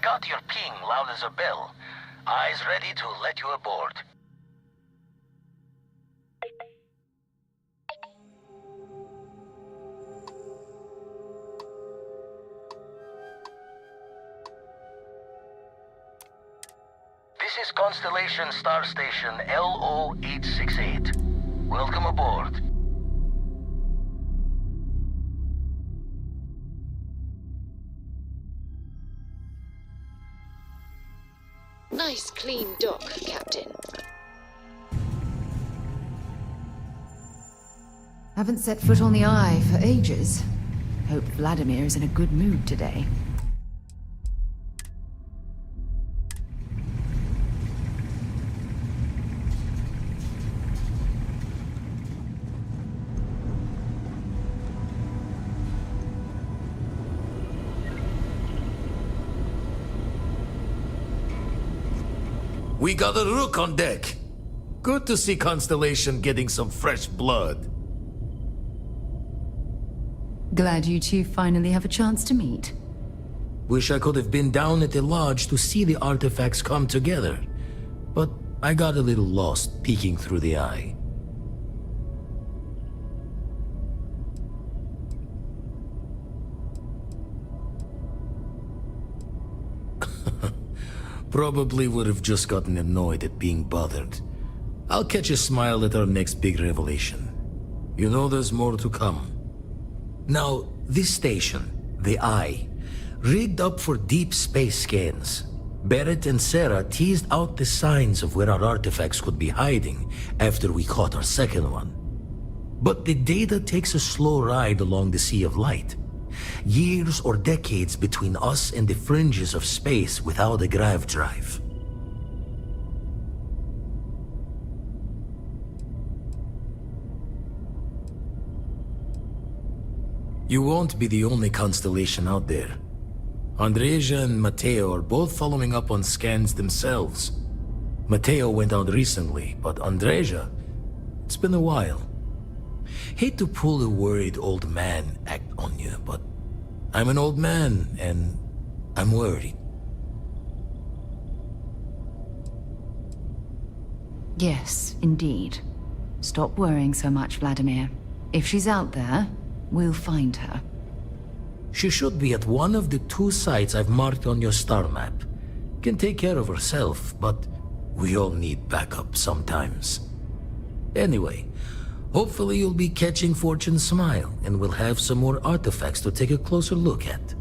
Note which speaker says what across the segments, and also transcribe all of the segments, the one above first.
Speaker 1: got your ping loud as a bell. Eyes ready to let you aboard. This is Constellation Star Station LO-868. Welcome aboard.
Speaker 2: Nice clean dock, Captain.
Speaker 3: Haven't set foot on the Eye for ages. Hope Vladimir is in a good mood today.
Speaker 4: We got a rook on deck. Good to see Constellation getting some fresh blood.
Speaker 3: Glad you two finally have a chance to meet.
Speaker 4: Wish I could have been down at the lodge to see the artifacts come together. But I got a little lost peeking through the eye. Probably would have just gotten annoyed at being bothered. I'll catch a smile at our next big revelation. You know there's more to come. Now, this station, the Eye, rigged up for deep space scans. Barrett and Sarah teased out the signs of where our artifacts could be hiding after we caught our second one. But the data takes a slow ride along the Sea of Light. Years or decades between us and the fringes of space without a grav drive. You won't be the only constellation out there. Andreja and Matteo are both following up on scans themselves. Matteo went out recently, but Andreja, it's been a while. Hate to pull a worried old man act on you, but I'm an old man, and I'm worried.
Speaker 3: Yes, indeed. Stop worrying so much, Vladimir. If she's out there, we'll find her.
Speaker 4: She should be at one of the 2 sites I've marked on your star map. Can take care of herself, but we all need backup sometimes. Anyway, hopefully you'll be catching Fortune's smile, and we'll have some more artifacts to take a closer look at.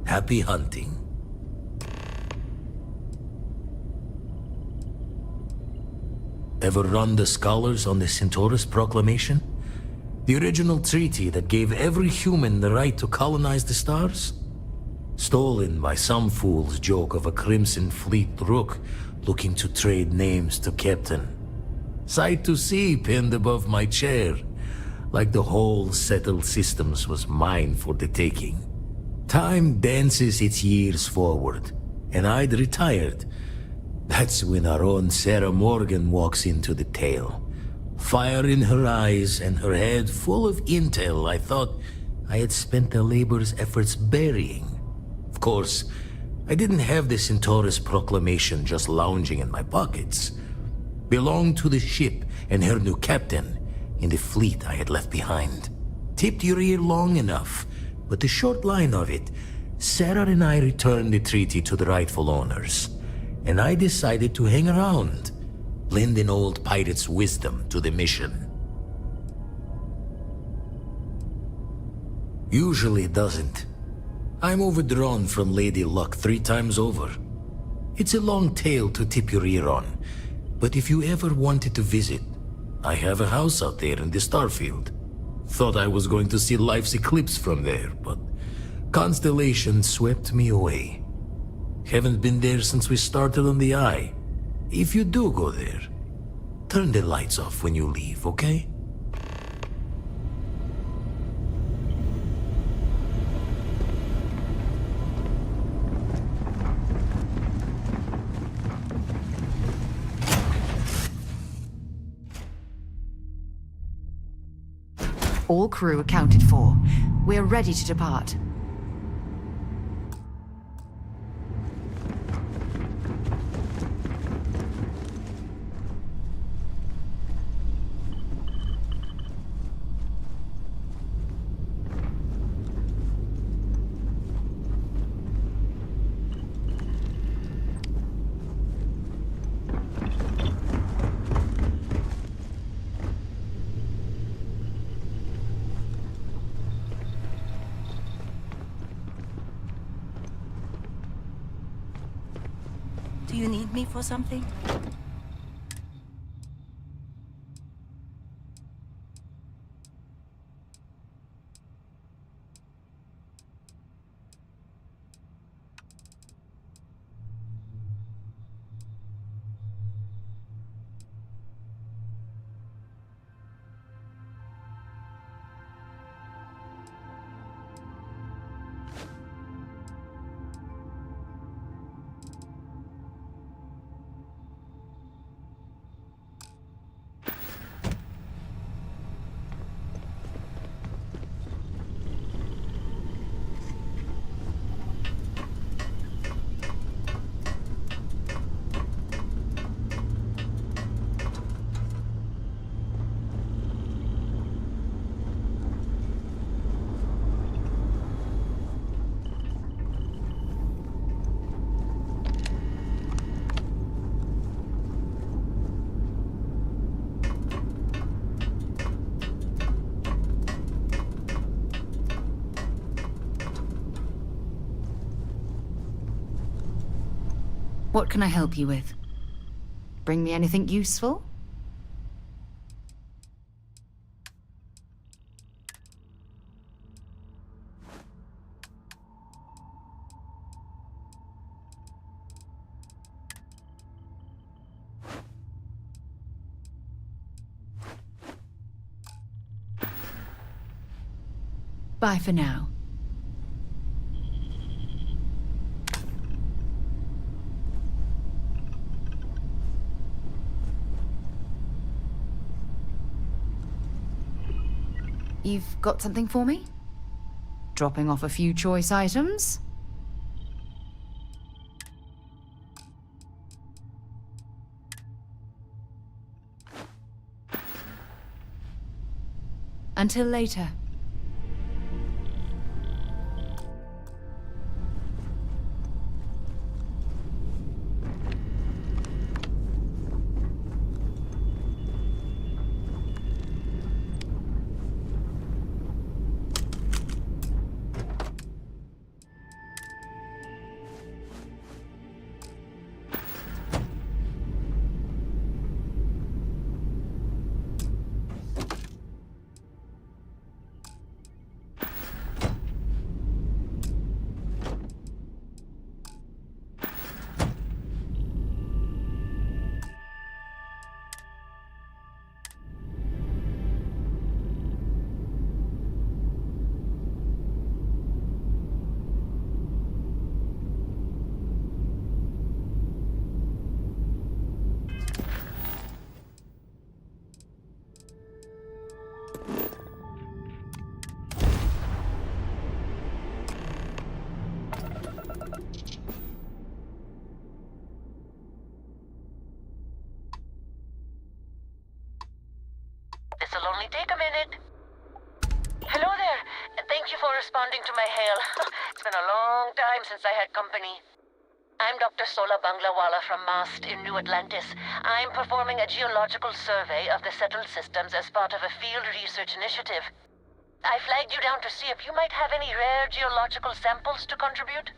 Speaker 4: Happy hunting. Ever run the scholars on the Centaurus Proclamation? The original treaty that gave every human the right to colonize the stars? Stolen by some fool's joke of a Crimson Fleet rook looking to trade names to Captain. Sight to see pinned above my chair, like the whole settled systems was mine for the taking. Time dances its years forward, and I'd retired. That's when our own Sarah Morgan walks into the tale. Fire in her eyes and her head full of intel I thought I had spent the labor's efforts burying. Of course, I didn't have the Centaurus Proclamation just lounging in my pockets. Belonged to the ship and her new captain in the fleet I had left behind. Tipped your ear long enough, but the short line of it, Sarah and I returned the treaty to the rightful owners, and I decided to hang around. Lend an old pirate's wisdom to the mission. Usually it doesn't. I'm overdrawn from Lady Luck 3 times over. It's a long tale to tip your ear on, but if you ever wanted to visit, I have a house out there in the Starfield. Thought I was going to see life's eclipse from there, but Constellation swept me away. Haven't been there since we started on the Eye. If you do go there, turn the lights off when you leave, okay?
Speaker 3: All crew accounted for. We're ready to depart.
Speaker 5: Do you need me for something?
Speaker 3: What can I help you with? Bring me anything useful? Bye for now. You've got something for me? Dropping off a few choice items? Until later.
Speaker 1: This'll only take a minute. Hello there. Thank you for responding to my hail. It's been a long time since I had company. I'm Dr. Sola Banglawala from MAST in New Atlantis. I'm performing a geological survey of the settled systems as part of a field research initiative. I flagged you down to see if you might have any rare geological samples to contribute.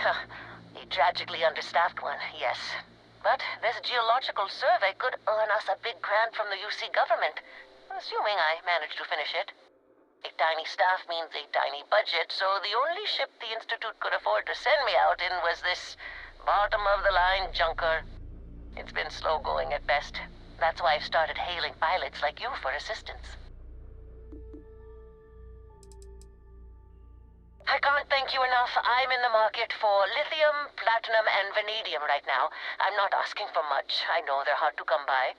Speaker 1: A tragically understaffed one, yes. But this geological survey could earn us a big grant from the UC government, assuming I manage to finish it. A tiny staff means a tiny budget, so the only ship the Institute could afford to send me out in was this bottom-of-the-line junker. It's been slow going at best. That's why I've started hailing pilots like you for assistance. I can't thank you enough. I'm in the market for lithium, platinum, and vanadium right now. I'm not asking for much. I know they're hard to come by.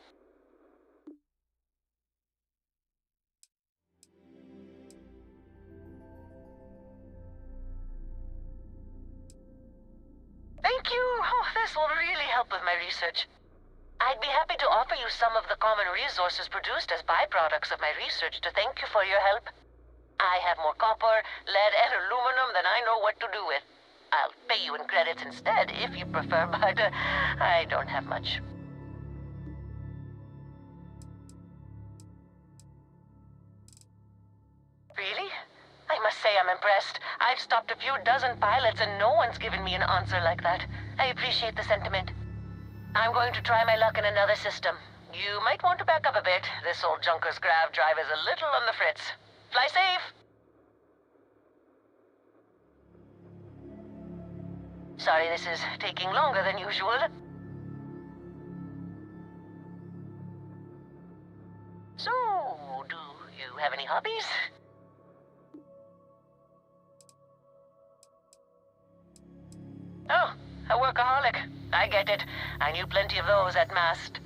Speaker 1: Thank you. Oh, this will really help with my research. I'd be happy to offer you some of the common resources produced as byproducts of my research to thank you for your help. I have more copper, lead, and aluminum than I know what to do with. I'll pay you in credits instead, if you prefer, but I don't have much. stopped a few dozen pilots and no one's given me an answer like that. I appreciate the sentiment. I'm going to try my luck in another system. You might want to back up a bit. This old junker's grav drive is a little on the fritz. Fly safe! Sorry this is taking longer than usual. So, do you have any hobbies? Oh, a workaholic. I get it. I knew plenty of those at Mast.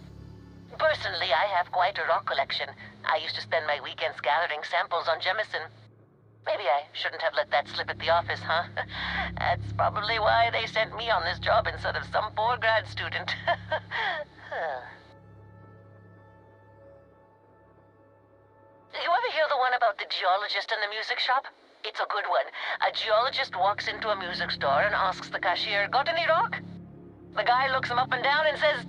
Speaker 1: Personally, I have quite a rock collection. I used to spend my weekends gathering samples on Jemison. Maybe I shouldn't have let that slip at the office, huh? That's probably why they sent me on this job instead of some poor grad student. You ever hear the one about the geologist in the music shop? It's a good one. A geologist walks into a music store and asks the cashier, "Got any rock?" The guy looks him up and down and says,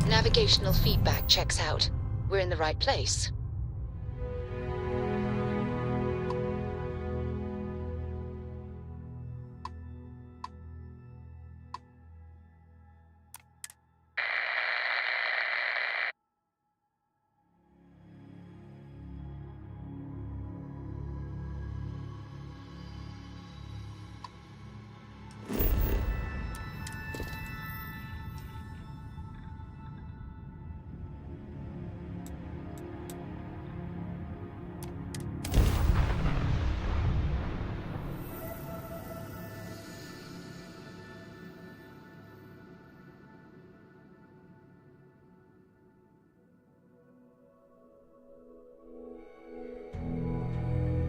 Speaker 2: Navigational feedback checks out. We're in the right place.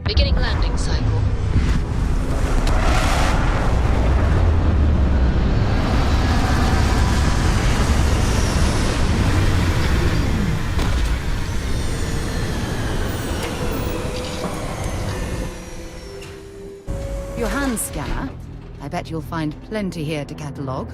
Speaker 2: Beginning landing cycle.
Speaker 3: Your hand scanner? I bet you'll find plenty here to catalogue.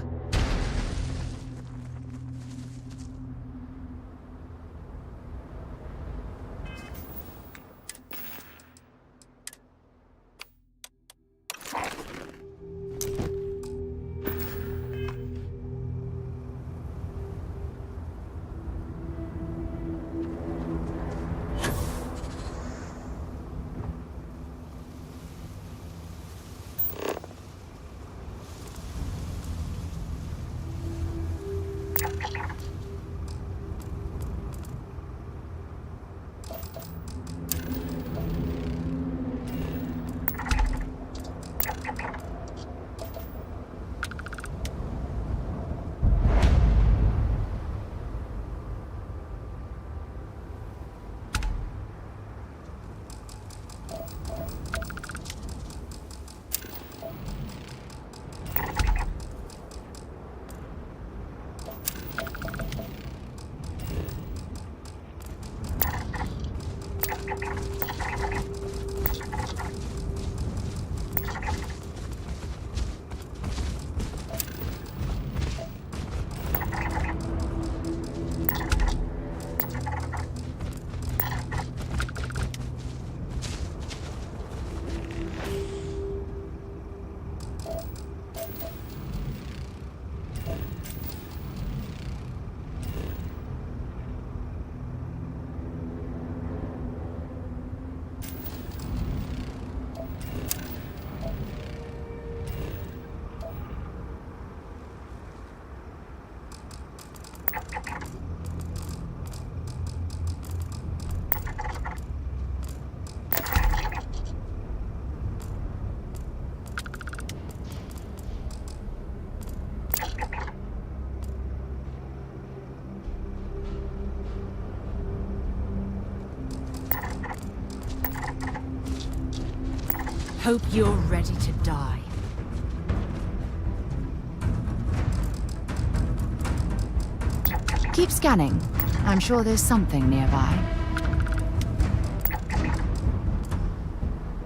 Speaker 3: hope you're ready to die. Keep scanning. I'm sure there's something nearby.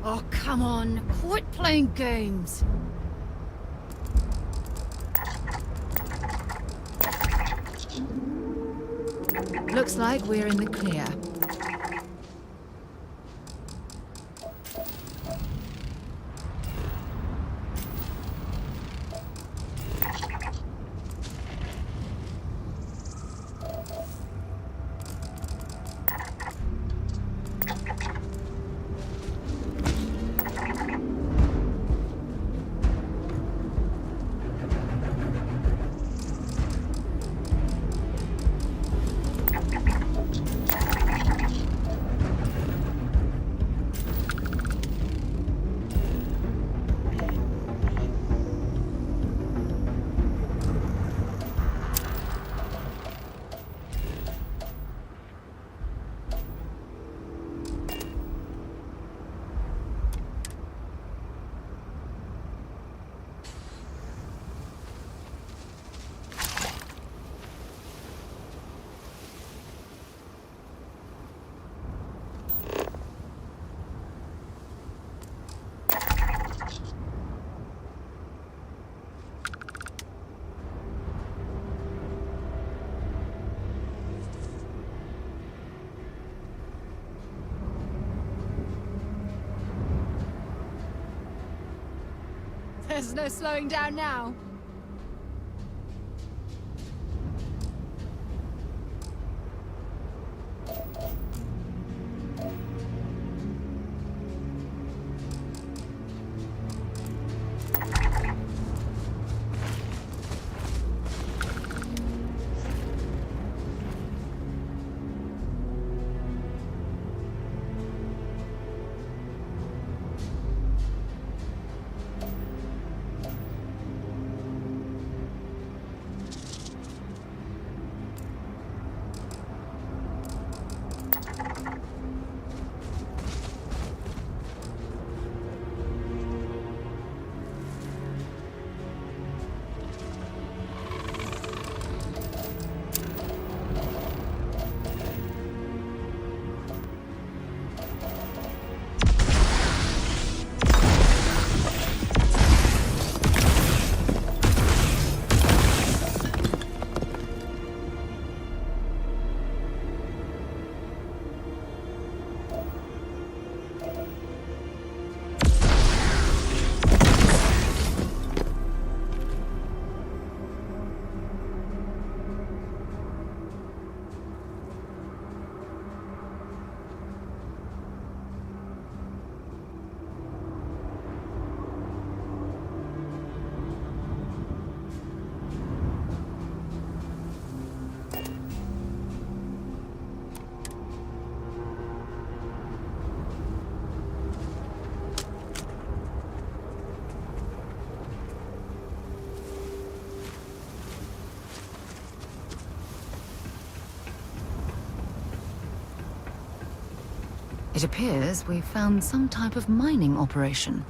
Speaker 3: Oh, come on. Quit playing games. Looks like we're in the clear. There's no slowing down now. It appears we've found some type of mining operation.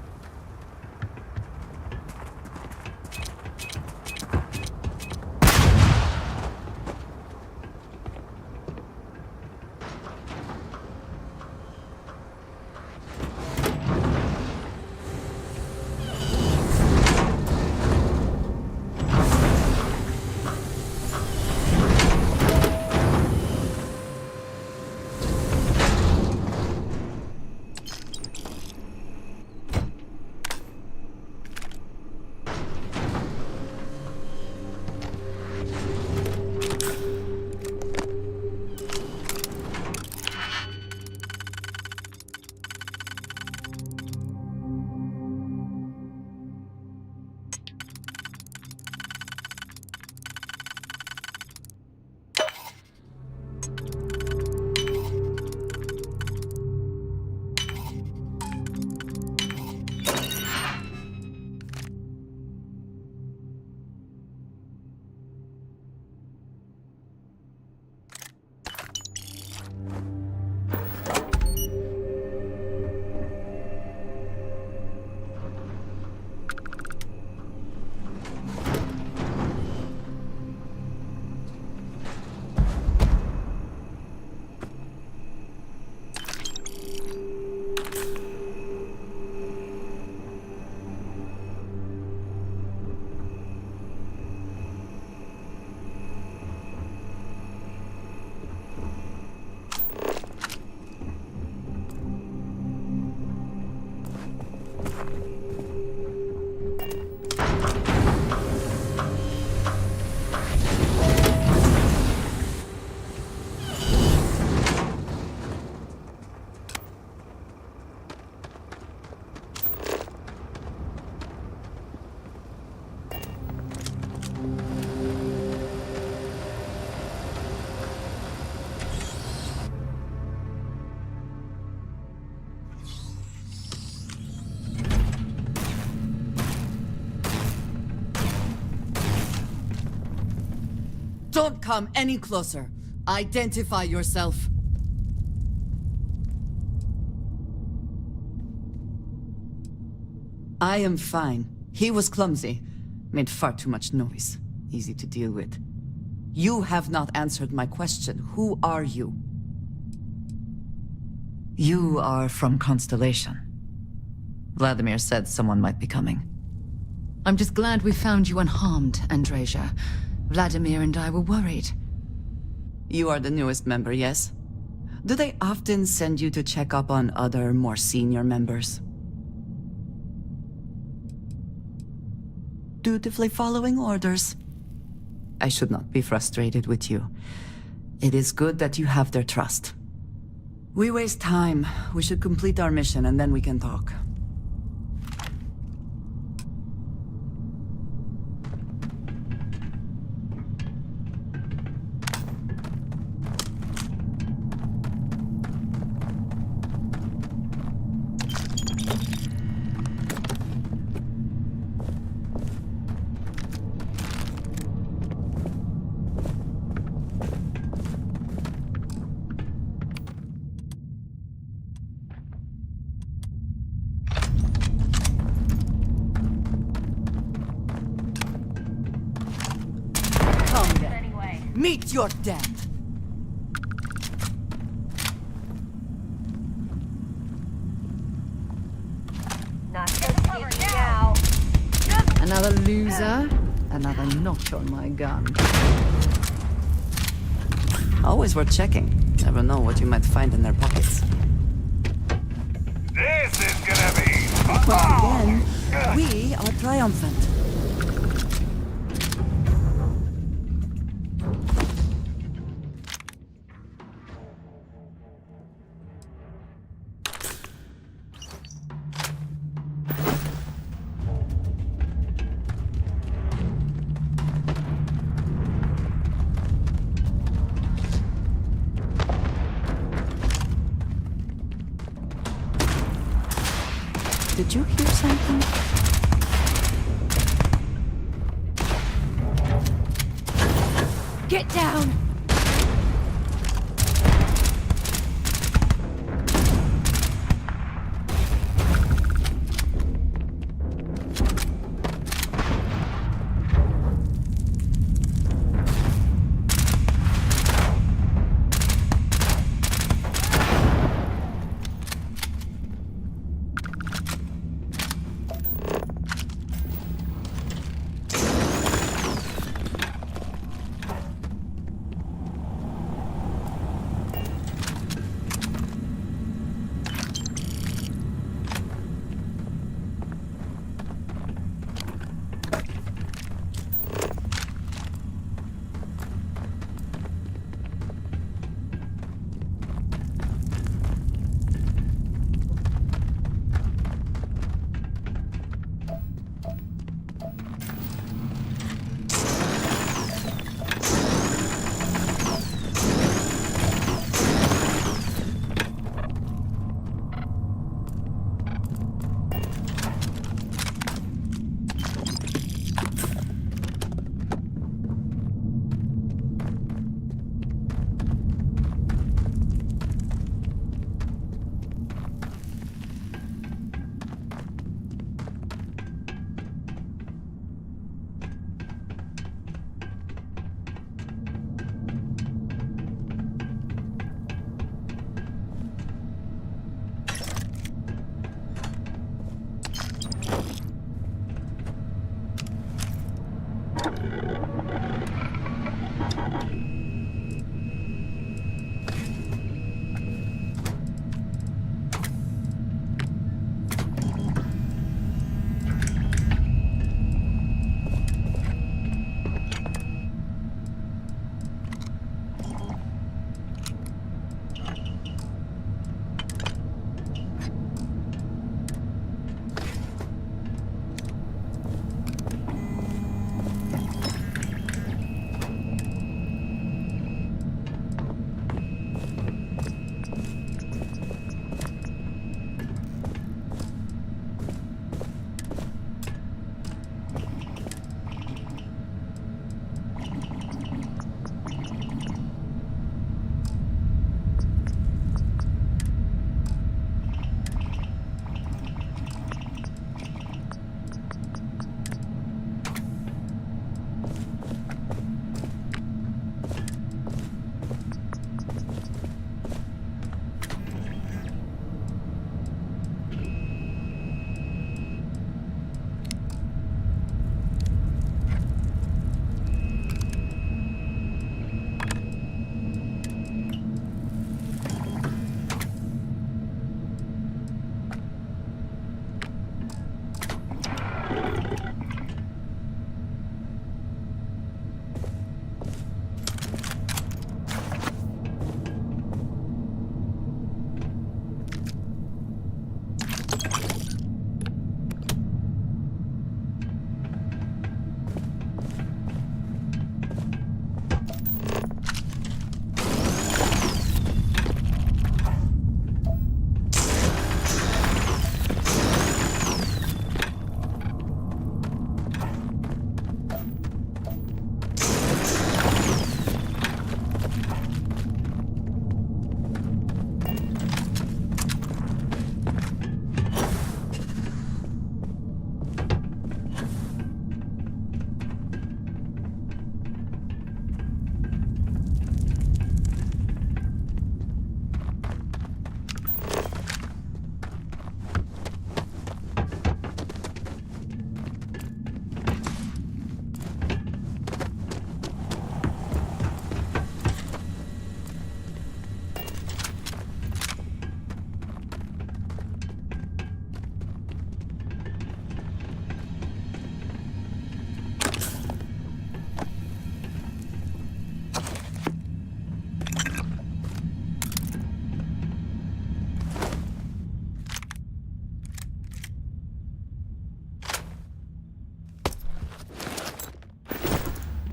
Speaker 5: Don't come any closer. Identify yourself. I am fine. He was clumsy. Made far too much noise. Easy to deal with. You have not answered my question. Who are you?
Speaker 3: You are from Constellation. Vladimir said someone might be coming. I'm just glad we found you unharmed, Andreja. Vladimir and I were worried.
Speaker 5: You are the newest member, yes? Do they often send you to check up on other, more senior members? Dutifully following orders. I should not be frustrated with you. It is good that you have their trust. We waste time. We should complete our mission and then we can talk. Meet your death!
Speaker 1: Not so easy now.
Speaker 3: Another loser, another notch on my gun.
Speaker 5: Always worth checking. Never know what you might find in their pockets.
Speaker 6: This is gonna be
Speaker 5: Once
Speaker 6: fun!
Speaker 5: again, we are triumphant. Did you hear something?
Speaker 3: Get down!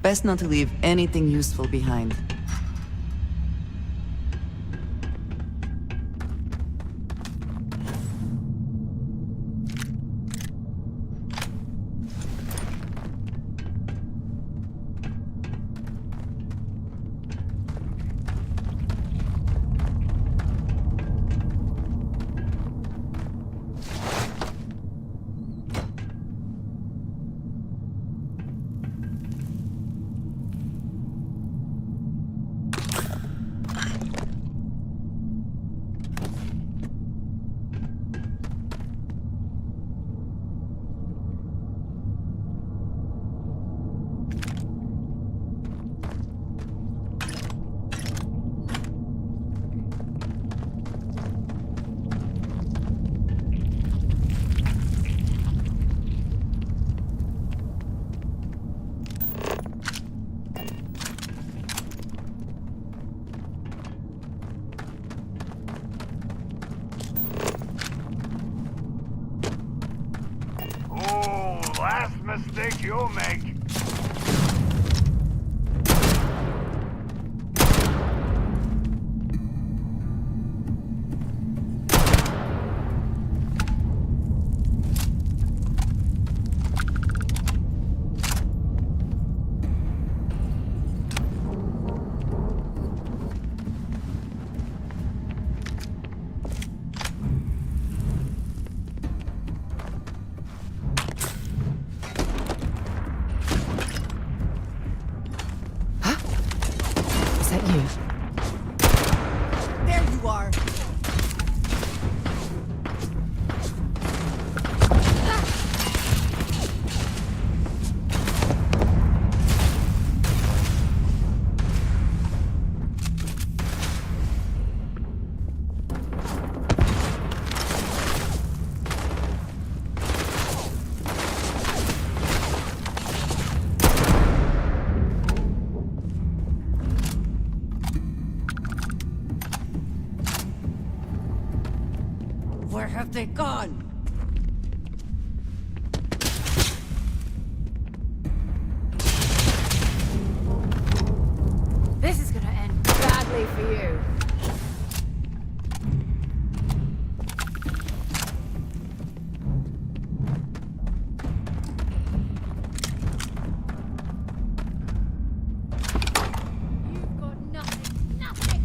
Speaker 5: Best not to leave anything useful behind.
Speaker 6: Last mistake you'll make.
Speaker 3: Is that you?
Speaker 5: There you are! Where have they gone?
Speaker 7: This is gonna end badly for you. You've got nothing, nothing!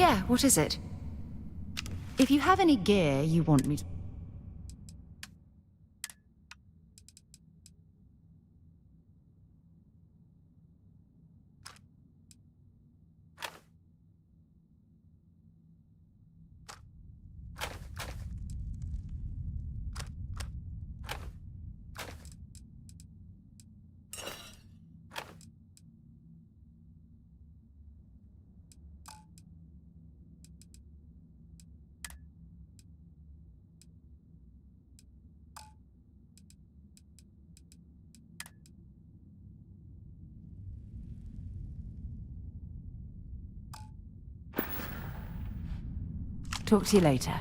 Speaker 3: Yeah, what is it? If you have any gear you want me to... Talk to you later.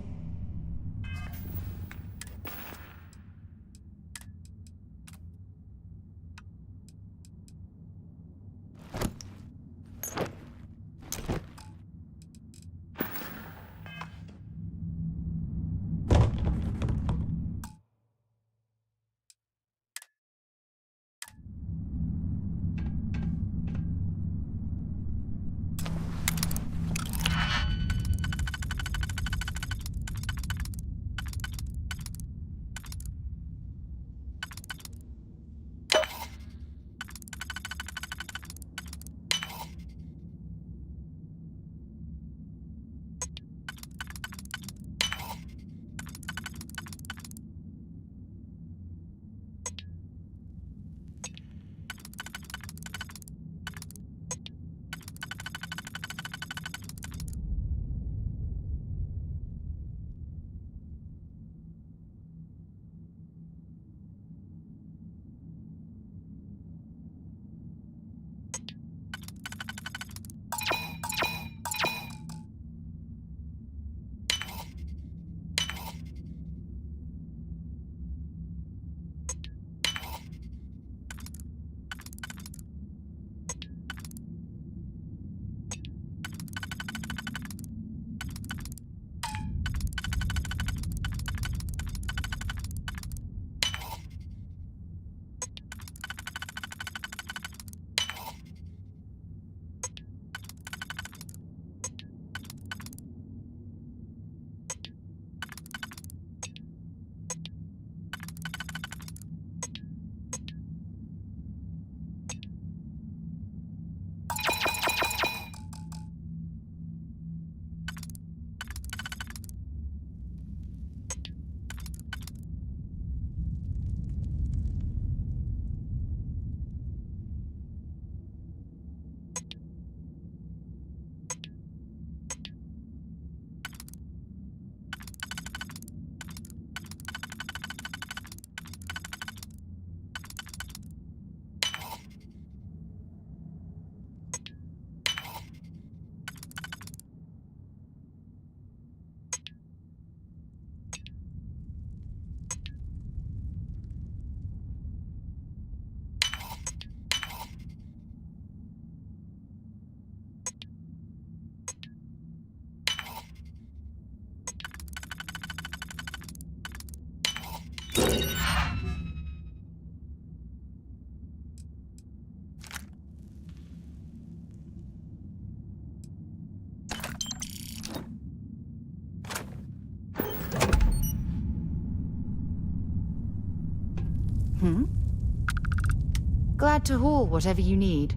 Speaker 3: Glad to haul whatever you need.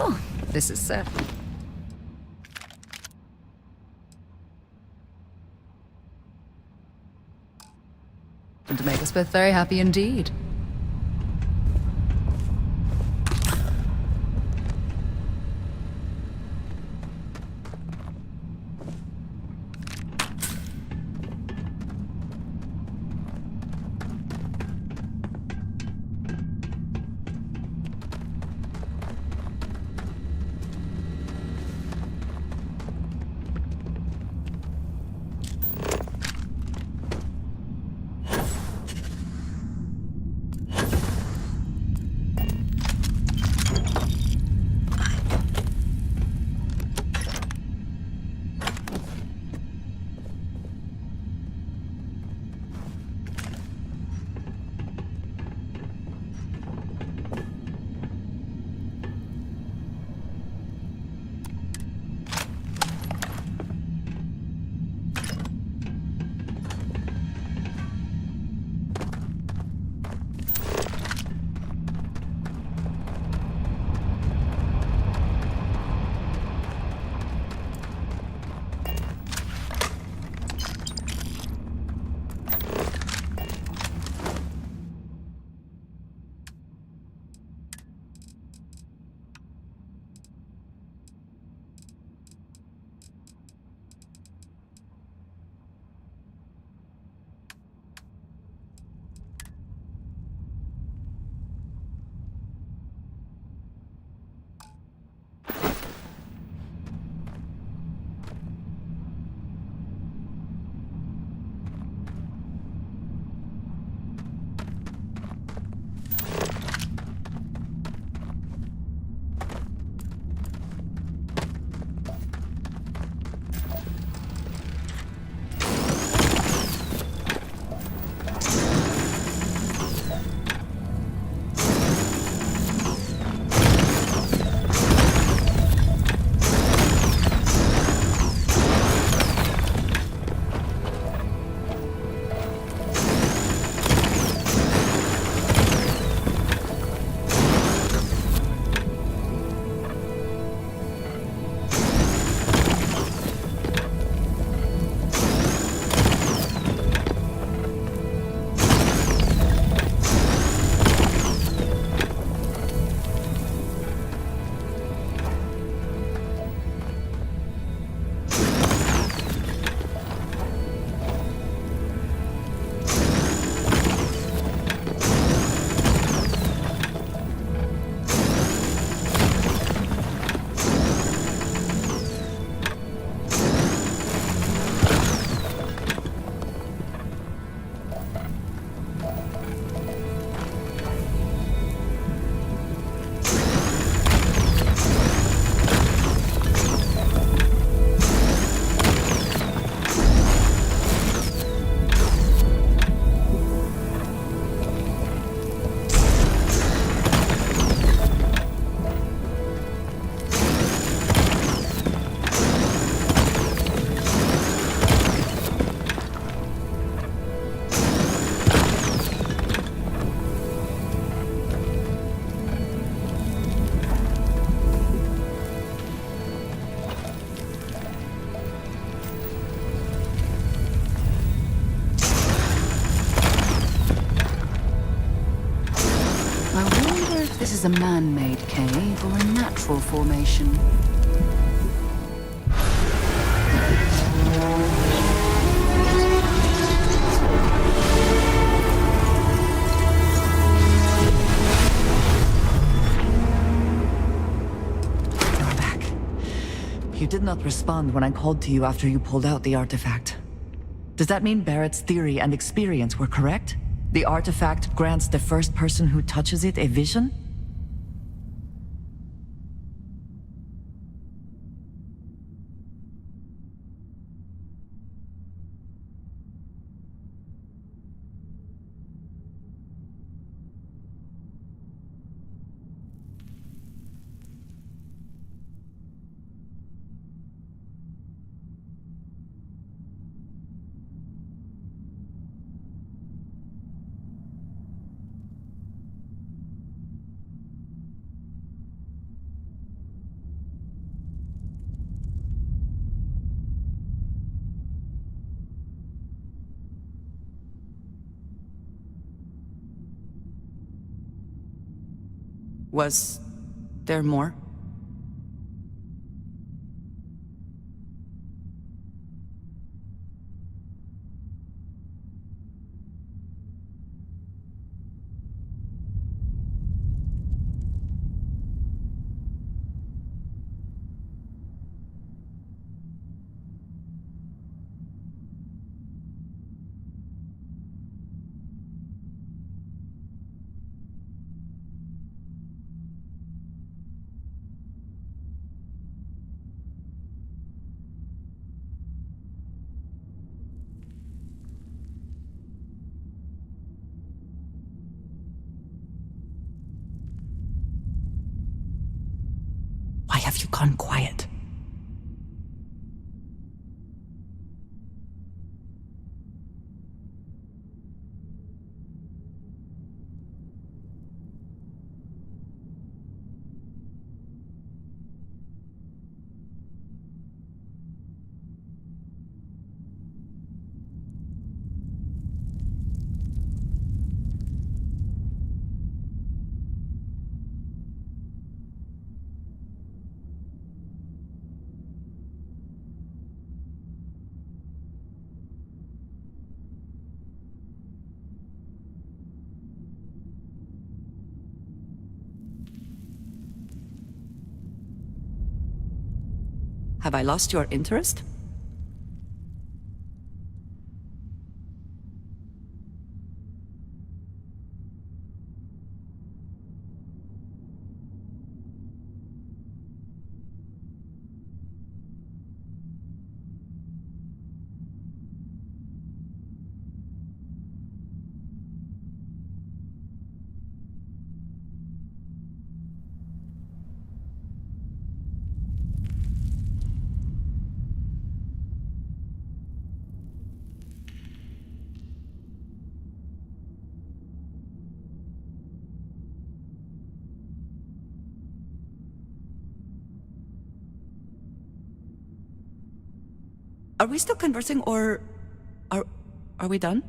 Speaker 3: Oh, this is set. And to make us both very happy indeed. This is a man-made cave or a natural formation.
Speaker 5: You're back. You did not respond when I called to you after you pulled out the artifact. Does that mean Barrett's theory and experience were correct? The artifact grants the first person who touches it a vision? Was there more? Why have you gone quiet? Have I lost your interest? Are we still conversing, or are we done?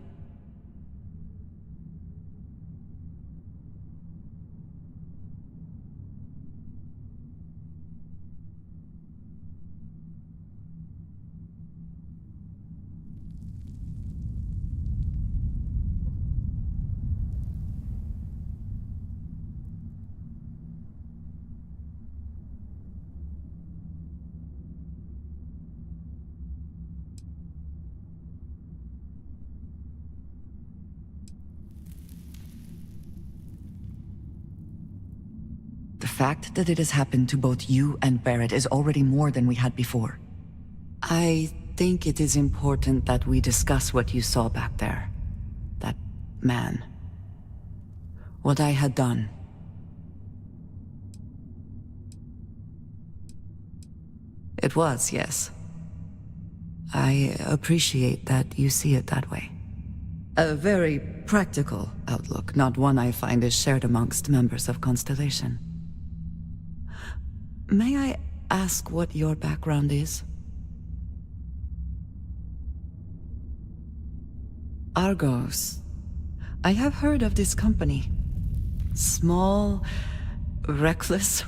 Speaker 5: The fact that it has happened to both you and Barrett is already more than we had before. I think it is important that we discuss what you saw back there. That man. What I had done. It was, yes. I appreciate that you see it that way. A very practical outlook, not one I find is shared amongst members of Constellation. May I ask what your background is? Argos. I have heard of this company. Small, reckless.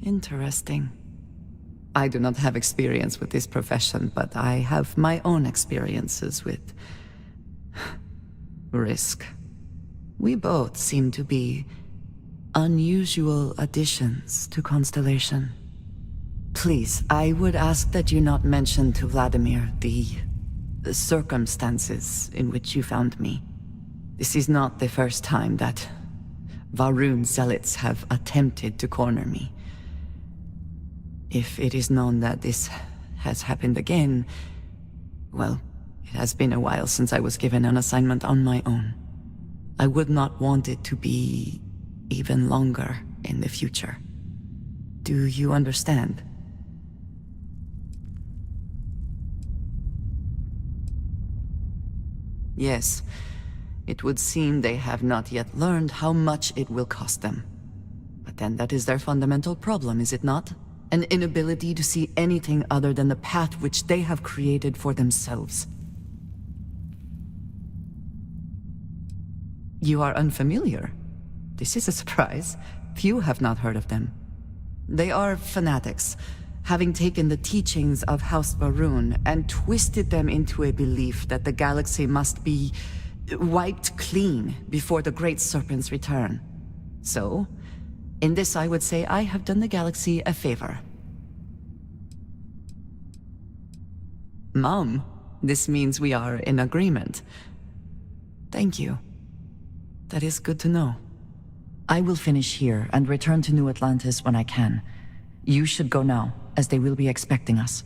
Speaker 5: Interesting. I do not have experience with this profession, but I have my own experiences with risk. We both seem to be unusual additions to Constellation. Please, I would ask that you not mention to Vladimir the circumstances in which you found me. This is not the first time that Varun zealots have attempted to corner me. If it is known that this has happened again, well, it has been a while since I was given an assignment on my own. I would not want it to be even longer in the future. Do you understand? Yes. It would seem they have not yet learned how much it will cost them. But then that is their fundamental problem, is it not? An inability to see anything other than the path which they have created for themselves. You are unfamiliar. This is a surprise. Few have not heard of them. They are fanatics, having taken the teachings of House Varun and twisted them into a belief that the galaxy must be wiped clean before the Great Serpent's return. So, in this I would say I have done the galaxy a favor. Mom, this means we are in agreement. Thank you. That is good to know. I will finish here and return to New Atlantis when I can. You should go now, as they will be expecting us.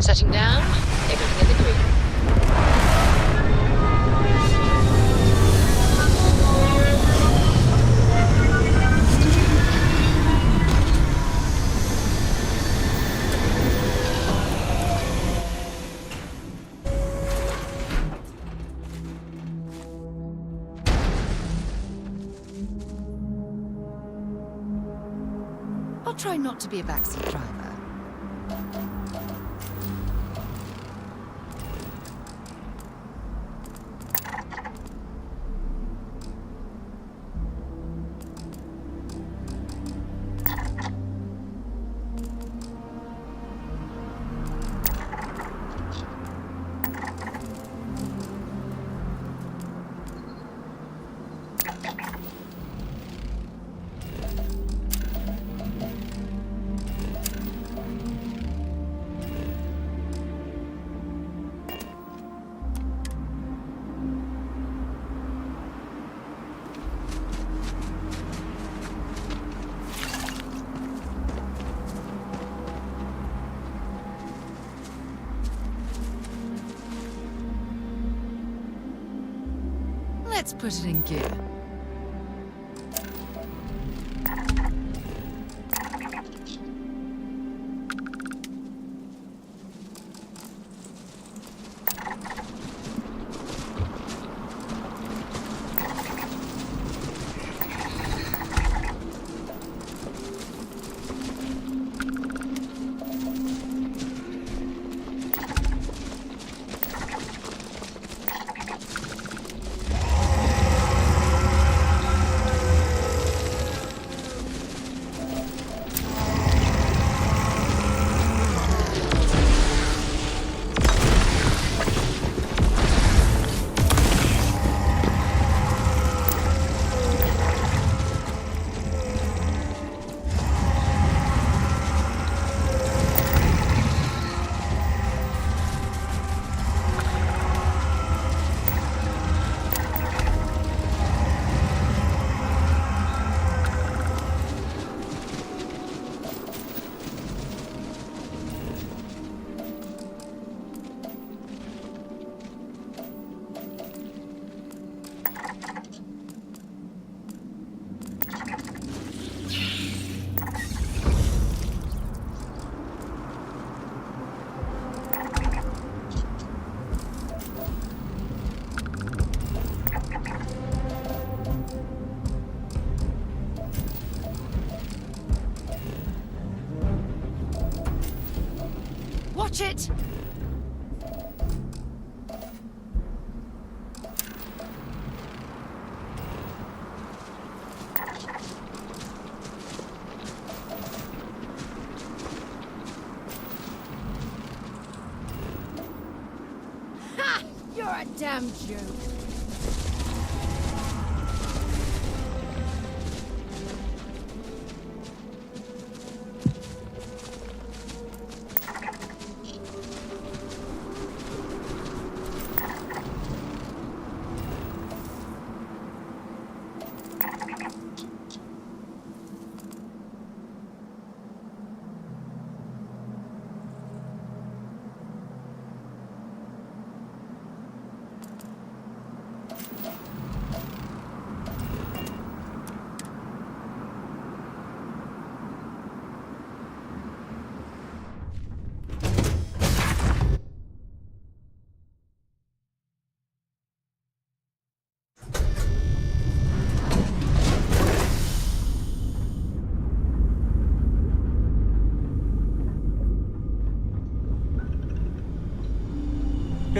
Speaker 2: Setting down, everything in the green.
Speaker 3: I'll try not to be a backseat driver. Let's put it in gear. Watch it!
Speaker 7: Ha! You're a damn joke.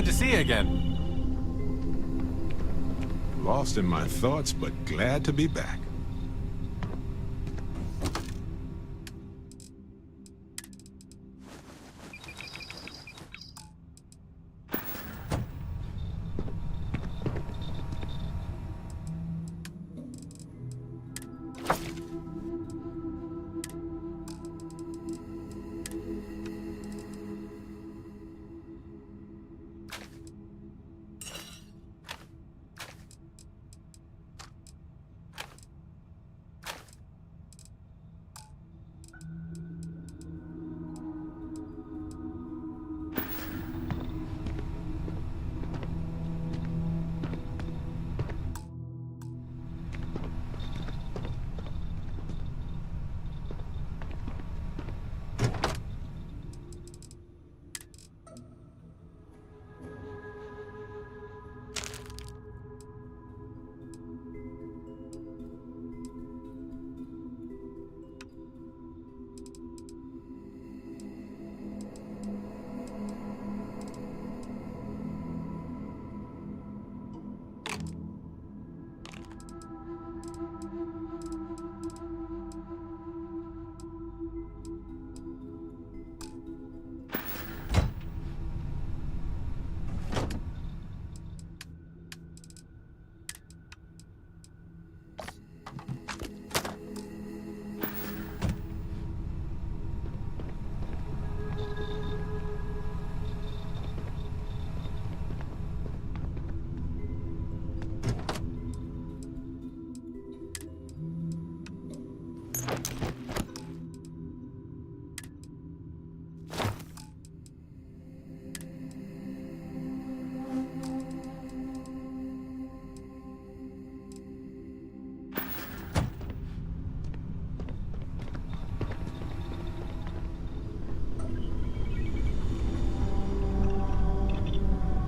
Speaker 8: Good to see you again.
Speaker 9: Lost in my thoughts, but glad to be back.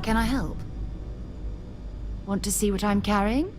Speaker 7: Can I help? Want to see what I'm carrying?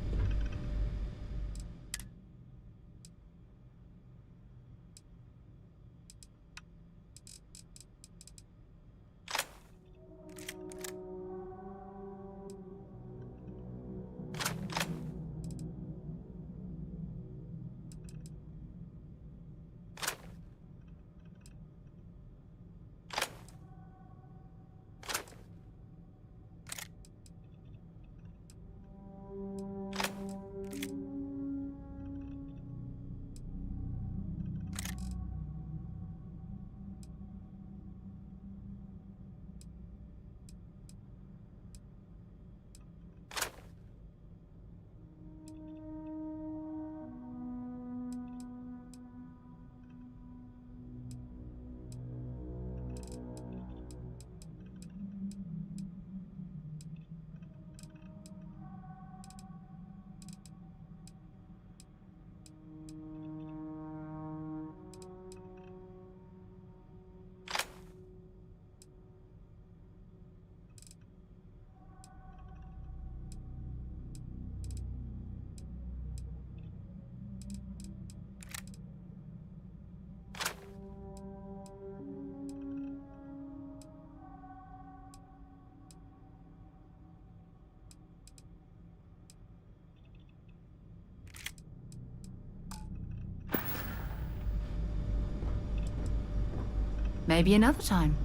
Speaker 7: Maybe another time.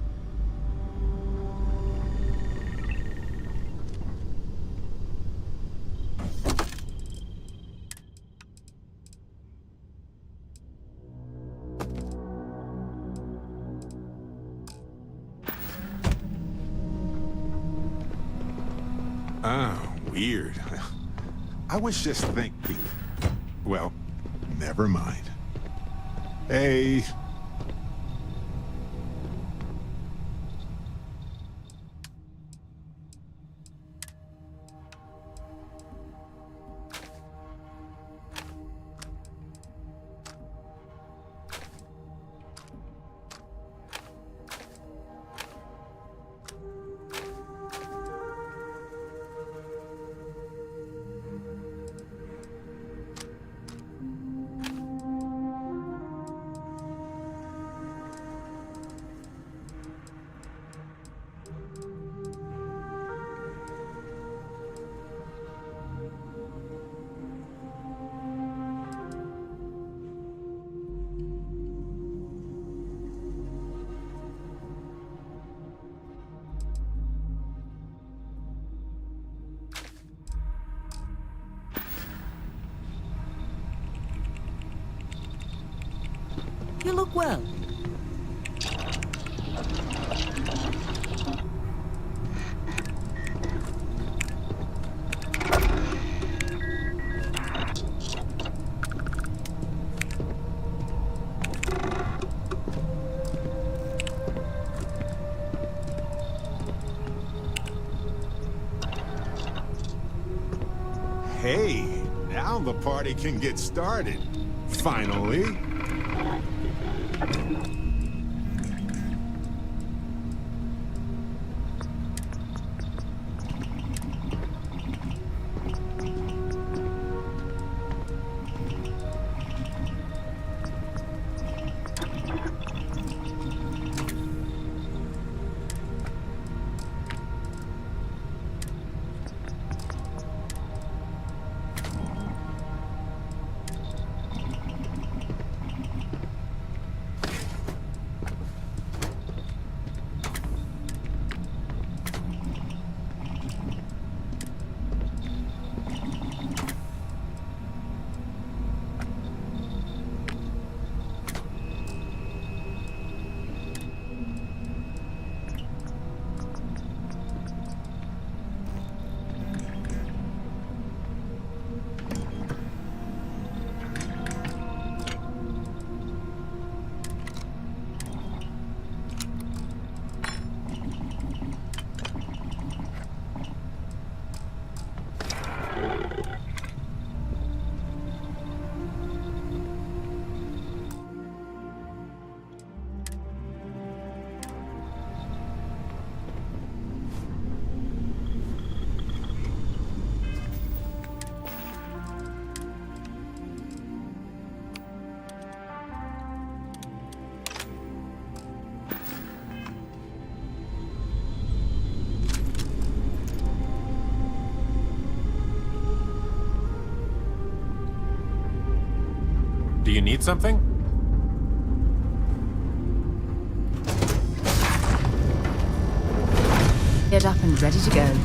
Speaker 9: Ah, weird. I was just thinking. Well, never mind. Hey.
Speaker 5: You look well.
Speaker 9: Hey, now the party can get started. Finally.
Speaker 8: Do you need something?
Speaker 7: Geared up and ready to go.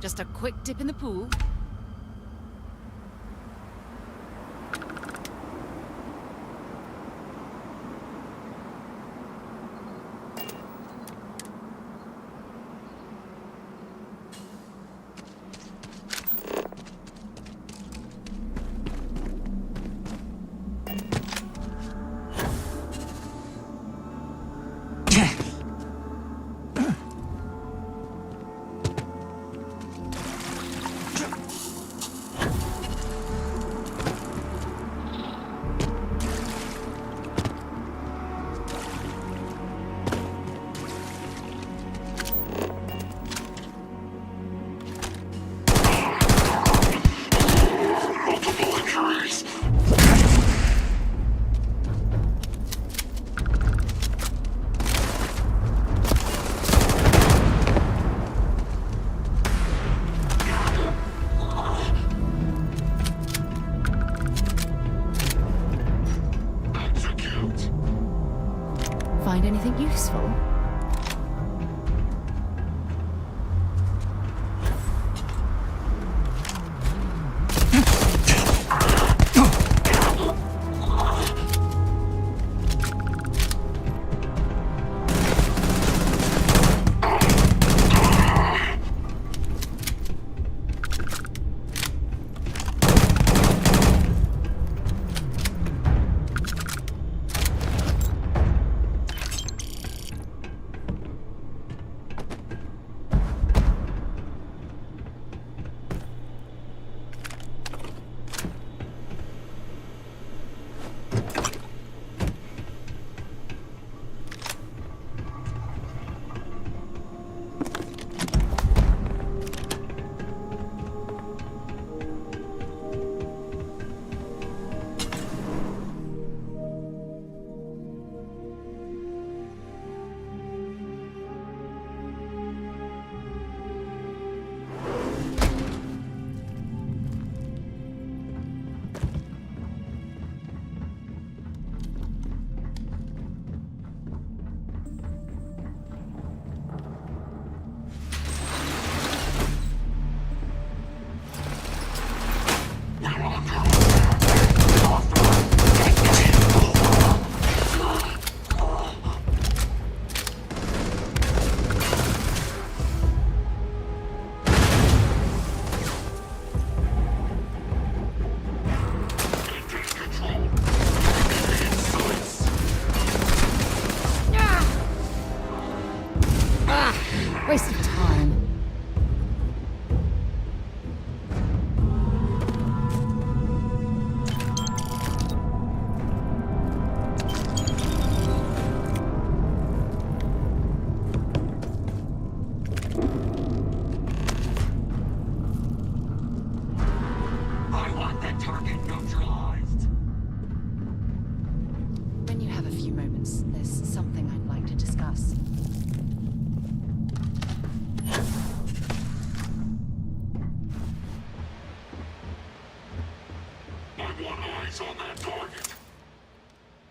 Speaker 3: Just a quick dip in the pool.
Speaker 7: find anything useful? Waste of time.
Speaker 6: I want that target neutralized.
Speaker 7: When you have a few moments, there's something I'd like to discuss.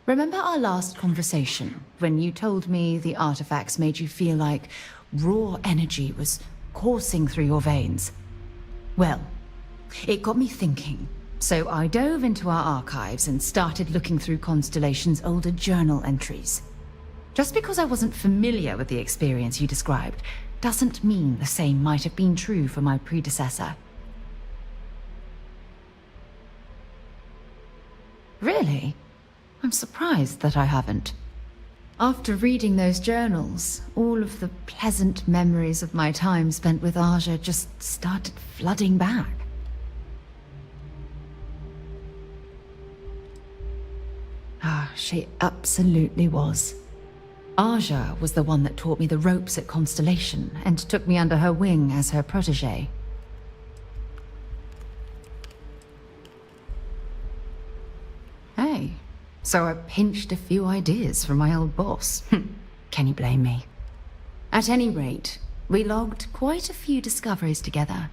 Speaker 7: Remember our last conversation, when you told me the artifacts made you feel like raw energy was coursing through your veins? Well, it got me thinking, so I dove into our archives and started looking through Constellation's older journal entries. Just because I wasn't familiar with the experience you described, doesn't mean the same might have been true for my predecessor. Really? I'm surprised that I haven't. After reading those journals, all of the pleasant memories of my time spent with Aja just started flooding back. She absolutely was. Aja was the one that taught me the ropes at Constellation and took me under her wing as her protege. Hey. So I pinched a few ideas from my old boss. Can you blame me? At any rate, we logged quite a few discoveries together,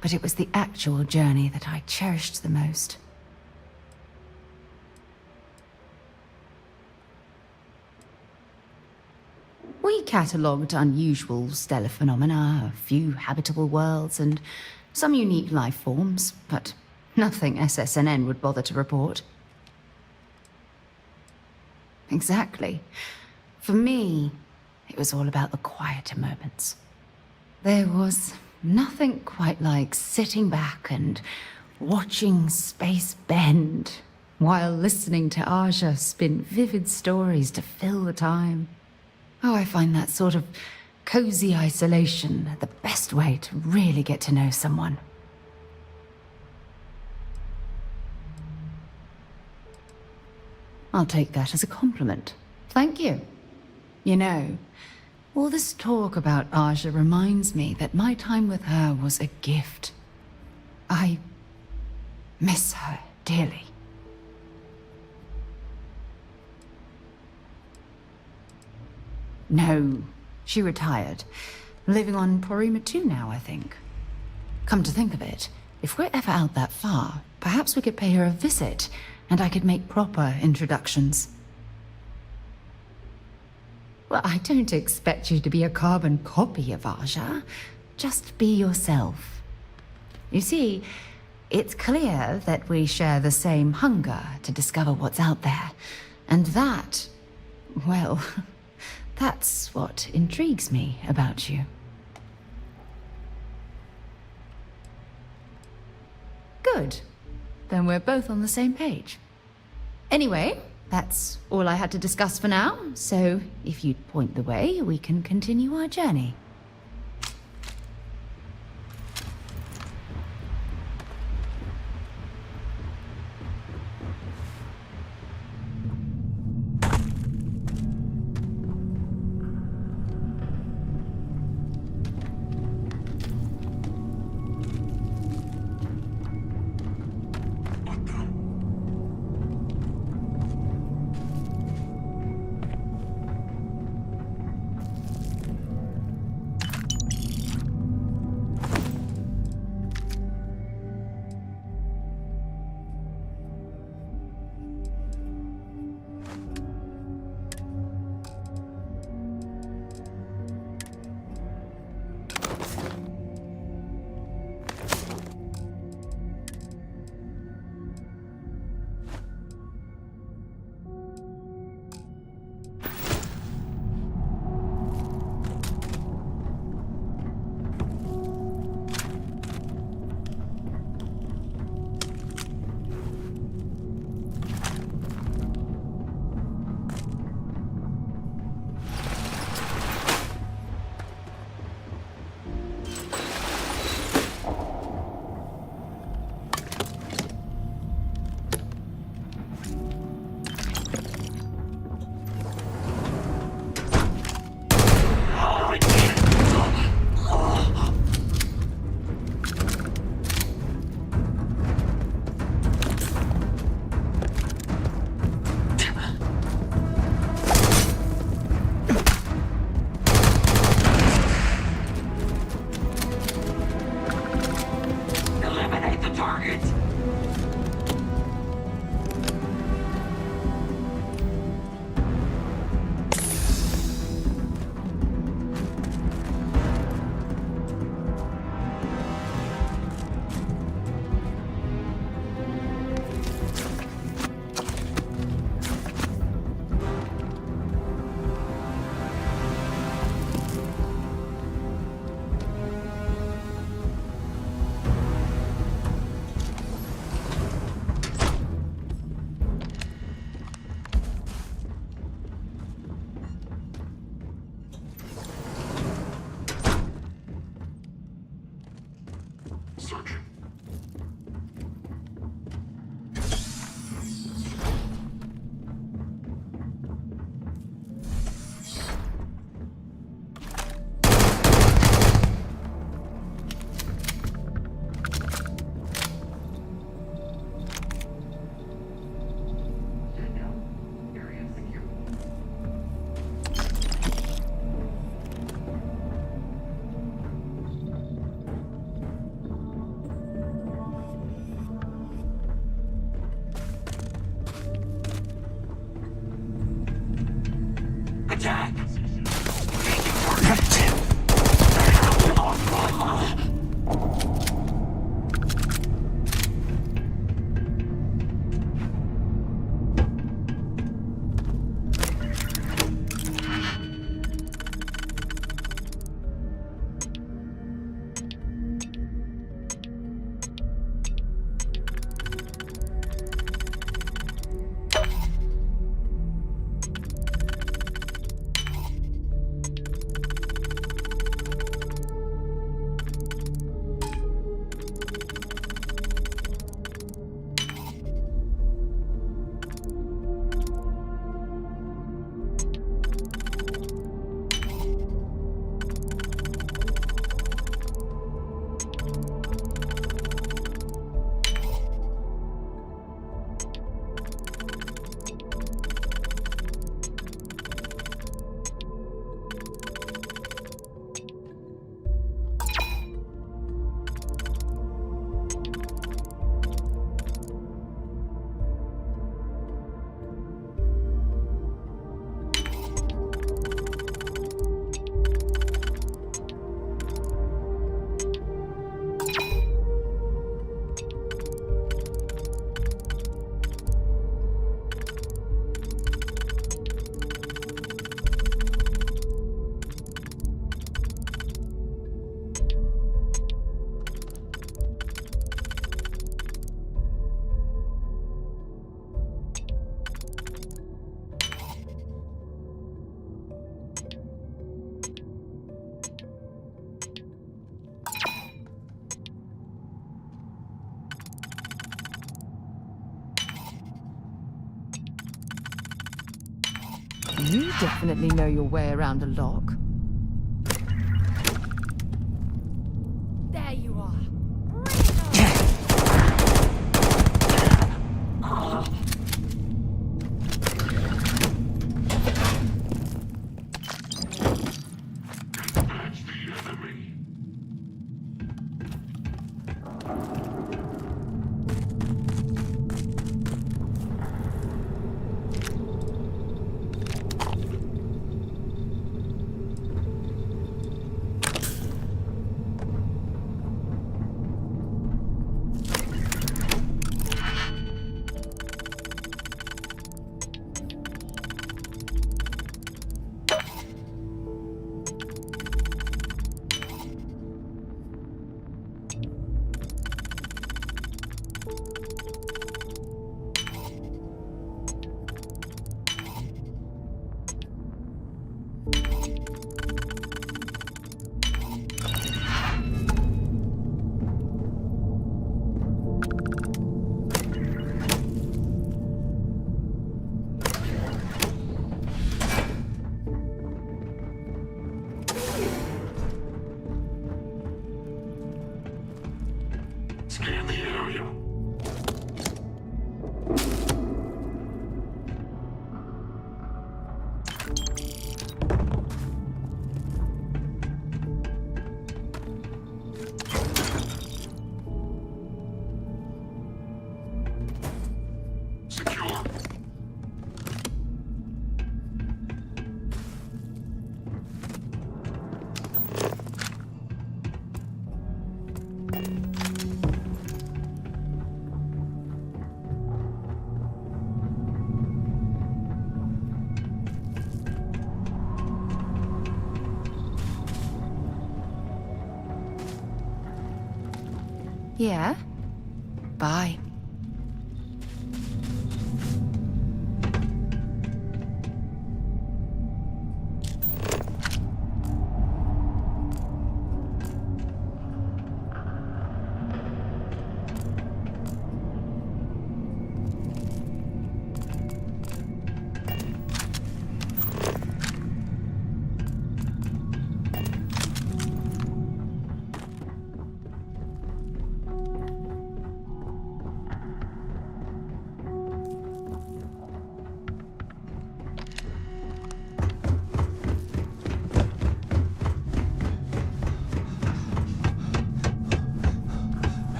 Speaker 7: but it was the actual journey that I cherished the most. We catalogued unusual stellar phenomena, a few habitable worlds, and some unique life forms, but nothing SSNN would bother to report. Exactly. For me, it was all about the quieter moments. There was nothing quite like sitting back and watching space bend while listening to Aja spin vivid stories to fill the time. Oh, I find that sort of cozy isolation the best way to really get to know someone. I'll take that as a compliment. Thank you. You know, all this talk about Aja reminds me that my time with her was a gift. I miss her dearly. No, she retired. Living on Porima 2 now, I think. Come to think of it, if we're ever out that far, perhaps we could pay her a visit, and I could make proper introductions. Well, I don't expect you to be a carbon copy of Aja. Just be yourself. You see, it's clear that we share the same hunger to discover what's out there. And that, well, that's what intrigues me about you. Good. Then we're both on the same page. Anyway, that's all I had to discuss for now, so if you'd point the way, we can continue our journey.
Speaker 3: You definitely know your way around a lock.
Speaker 7: There you are.
Speaker 6: That's the enemy. Scan the area. Secure.
Speaker 7: Yeah? Bye.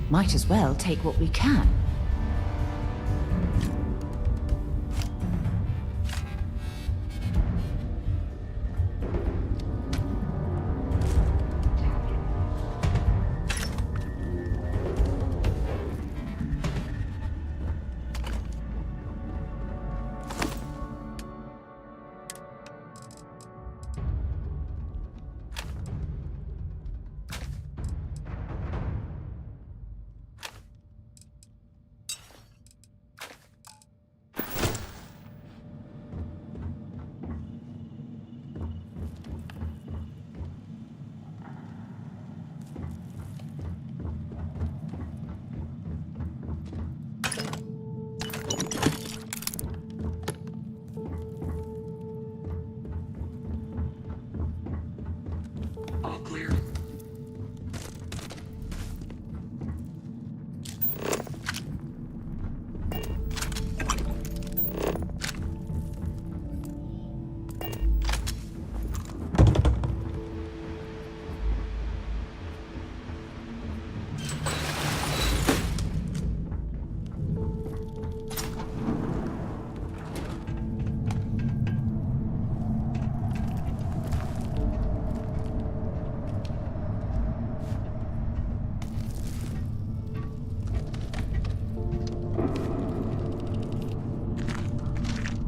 Speaker 7: Might as well take what we can.
Speaker 6: All clear.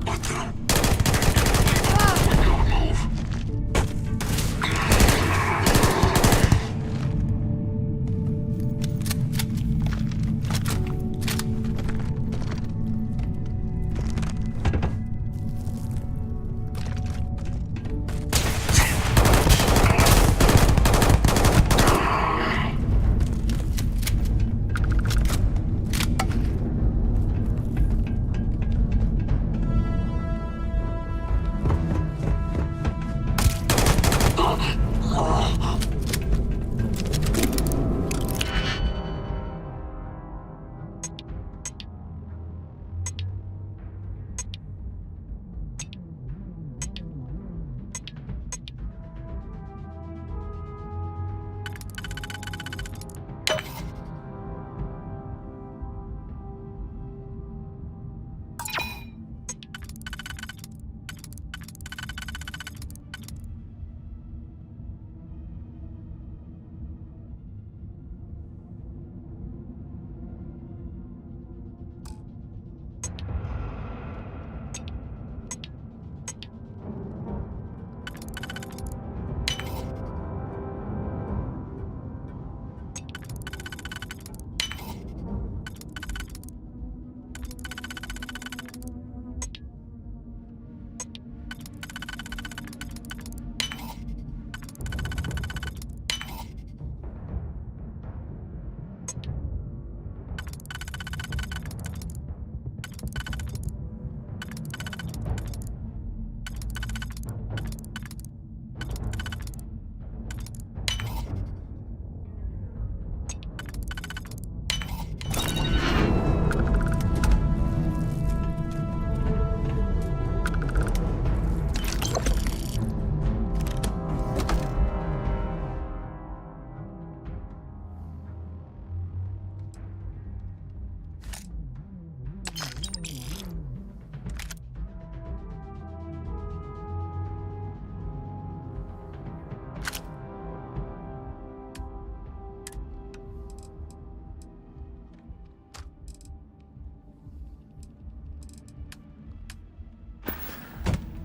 Speaker 6: What the? We gotta move.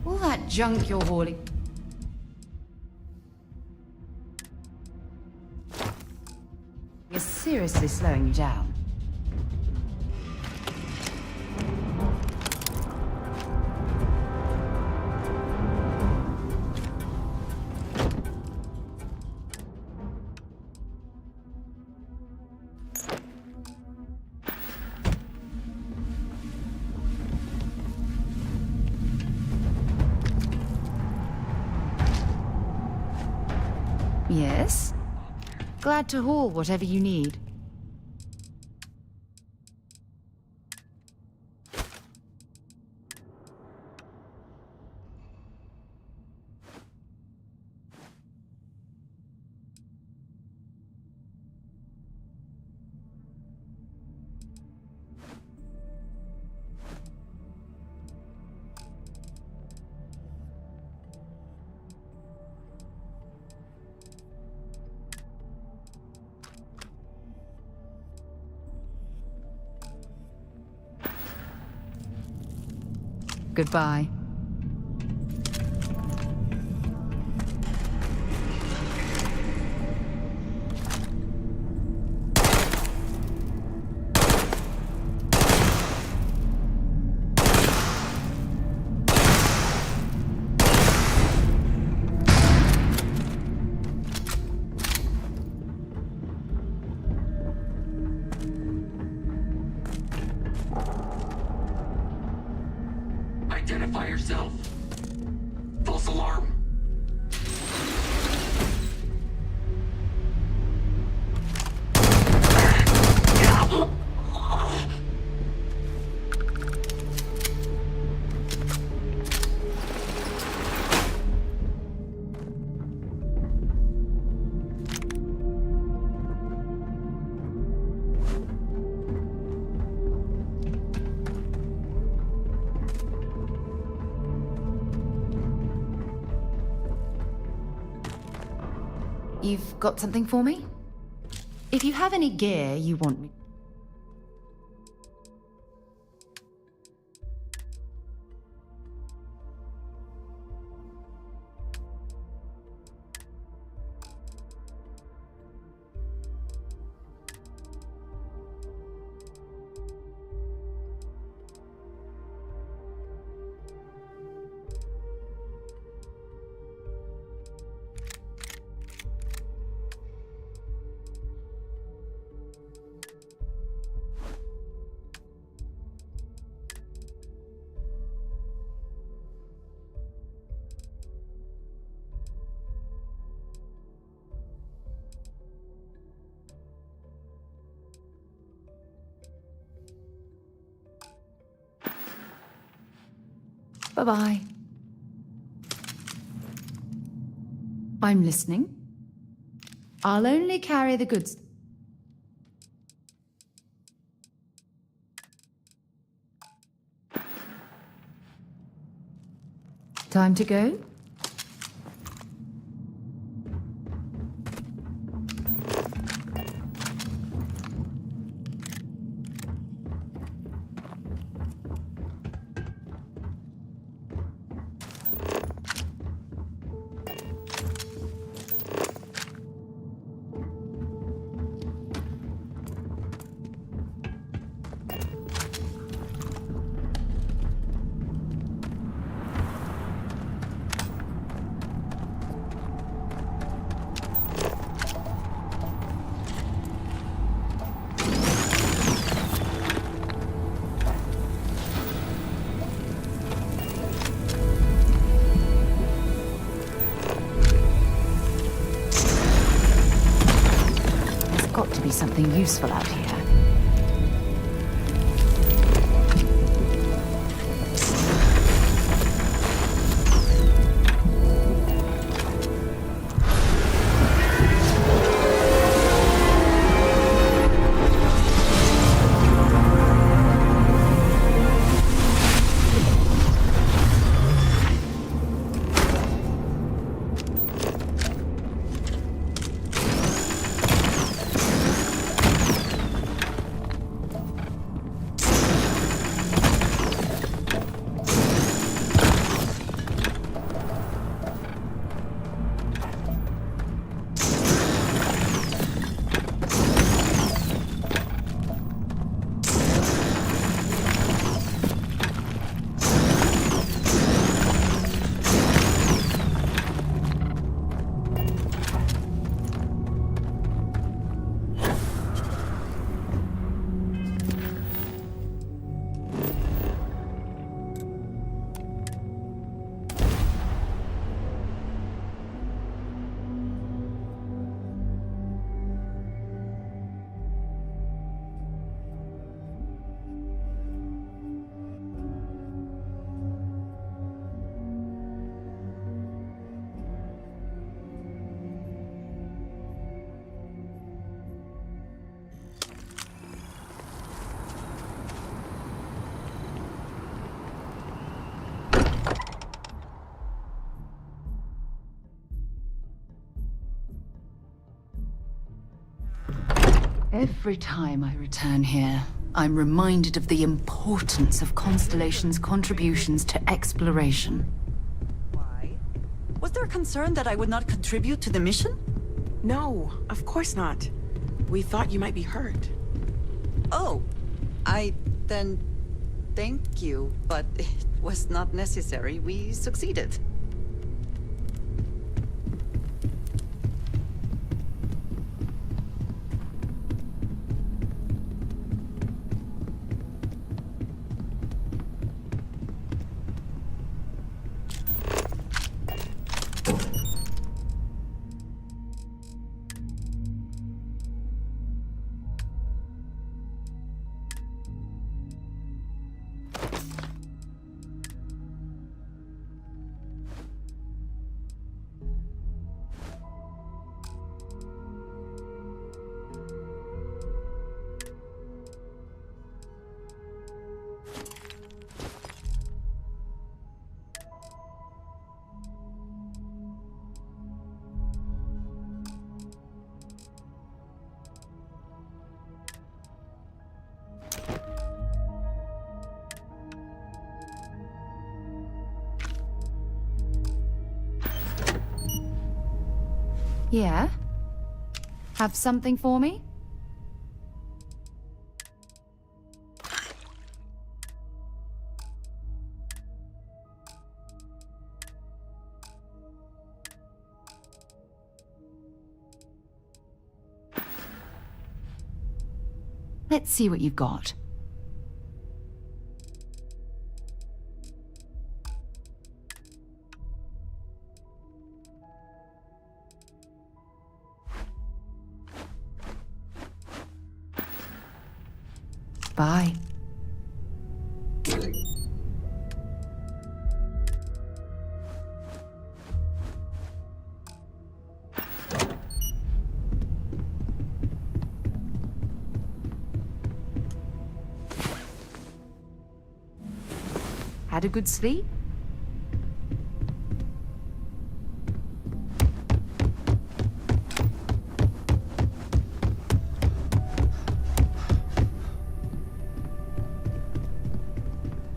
Speaker 7: All that junk you're hauling is seriously slowing you down. Yes? Glad to haul whatever you need.
Speaker 3: Goodbye.
Speaker 6: Identify yourself. False alarm.
Speaker 7: You've got something for me? If you have any gear you want me... Bye-bye. I'm listening. I'll only carry the goods. Time to go? Got to be something useful out here. Every time I return here, I'm reminded of the importance of Constellation's contributions to exploration.
Speaker 5: Why? Was there concern that I would not contribute to the mission?
Speaker 8: No, of course not. We thought you might be hurt.
Speaker 5: Oh, then thank you, but it was not necessary. We succeeded.
Speaker 7: Yeah? Have something for me? Let's see what you've got. Bye. Had a good sleep?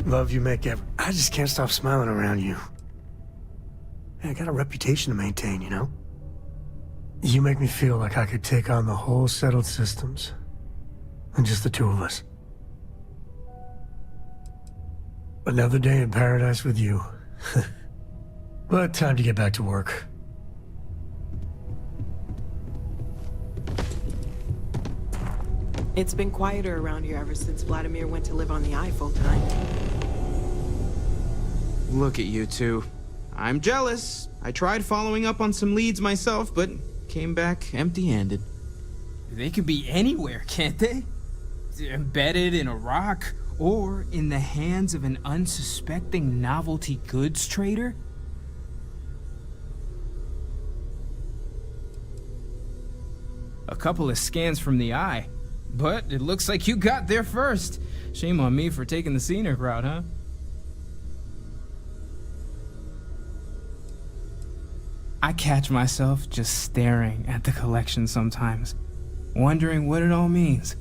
Speaker 10: Love you make ever. I just can't stop smiling around you. Hey, I got a reputation to maintain, you know? You make me feel like I could take on the whole settled systems. And just the two of us. Another day in paradise with you. But time to get back to work.
Speaker 8: It's been quieter around here ever since Vladimir went to live on the Eye full-time.
Speaker 11: Look at you two. I'm jealous. I tried following up on some leads myself, but came back empty-handed.
Speaker 12: They could be anywhere, can't they? Embedded in a rock, or in the hands of an unsuspecting novelty goods trader? A couple of scans from the Eye, but it looks like you got there first. Shame on me for taking the scenic route, huh? I catch myself just staring at the collection sometimes, wondering what it all means.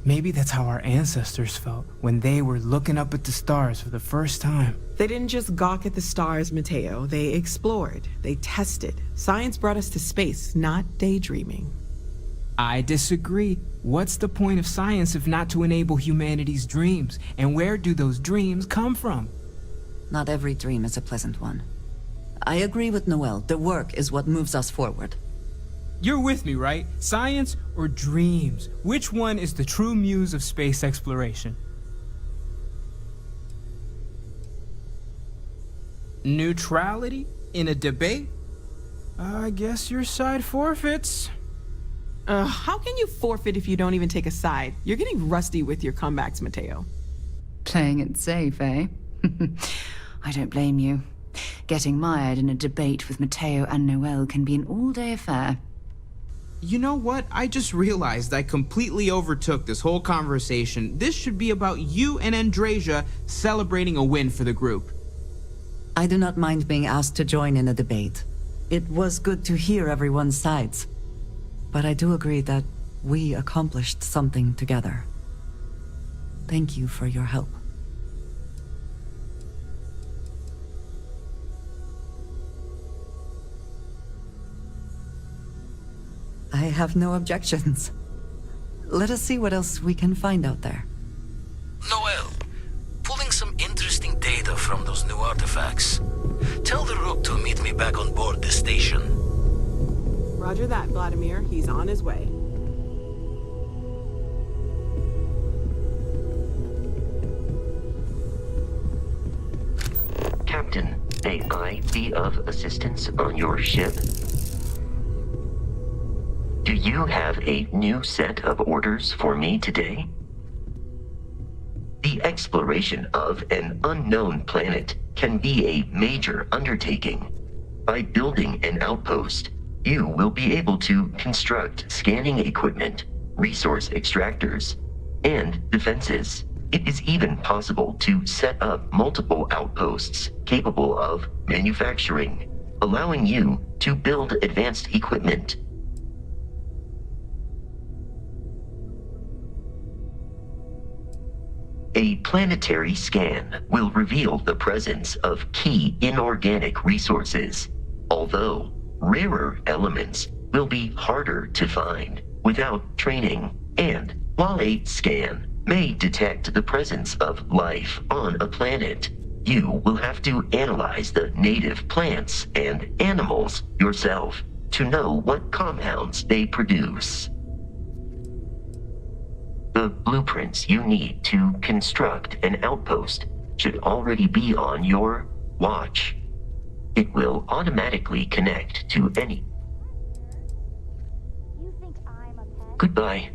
Speaker 12: Maybe that's how our ancestors felt when they were looking up at the stars for the first time.
Speaker 8: They didn't just gawk at the stars, Mateo. They explored. They tested. Science brought us to space, not daydreaming.
Speaker 12: I disagree. What's the point of science if not to enable humanity's dreams? And where do those dreams come from?
Speaker 5: Not every dream is a pleasant one. I agree with Noel. The work is what moves us forward.
Speaker 12: You're with me, right? Science or dreams? Which one is the true muse of space exploration? Neutrality in a debate? I guess your side forfeits.
Speaker 8: How can you forfeit if you don't even take a side? You're getting rusty with your comebacks, Mateo.
Speaker 7: Playing it safe, eh? I don't blame you. Getting mired in a debate with Mateo and Noel can be an all-day affair.
Speaker 11: You know what? I just realized I completely overtook this whole conversation. This should be about you and Andreja celebrating a win for the group.
Speaker 5: I do not mind being asked to join in a debate. It was good to hear everyone's sides. But I do agree that we accomplished something together. Thank you for your help. I have no objections. Let us see what else we can find out there.
Speaker 4: Noel, pulling some interesting data from those new artifacts. Tell the Rook to meet me back on board the station.
Speaker 8: Roger that, Vladimir. He's on his way.
Speaker 13: Captain, may I be of assistance on your ship? Do you have a new set of orders for me today? The exploration of an unknown planet can be a major undertaking. By building an outpost, you will be able to construct scanning equipment, resource extractors, and defenses. It is even possible to set up multiple outposts capable of manufacturing, allowing you to build advanced equipment. A planetary scan will reveal the presence of key inorganic resources, although rarer elements will be harder to find without training. And while a scan may detect the presence of life on a planet, you will have to analyze the native plants and animals yourself to know what compounds they produce. The blueprints you need to construct an outpost should already be on your watch. It will automatically connect to any. Goodbye.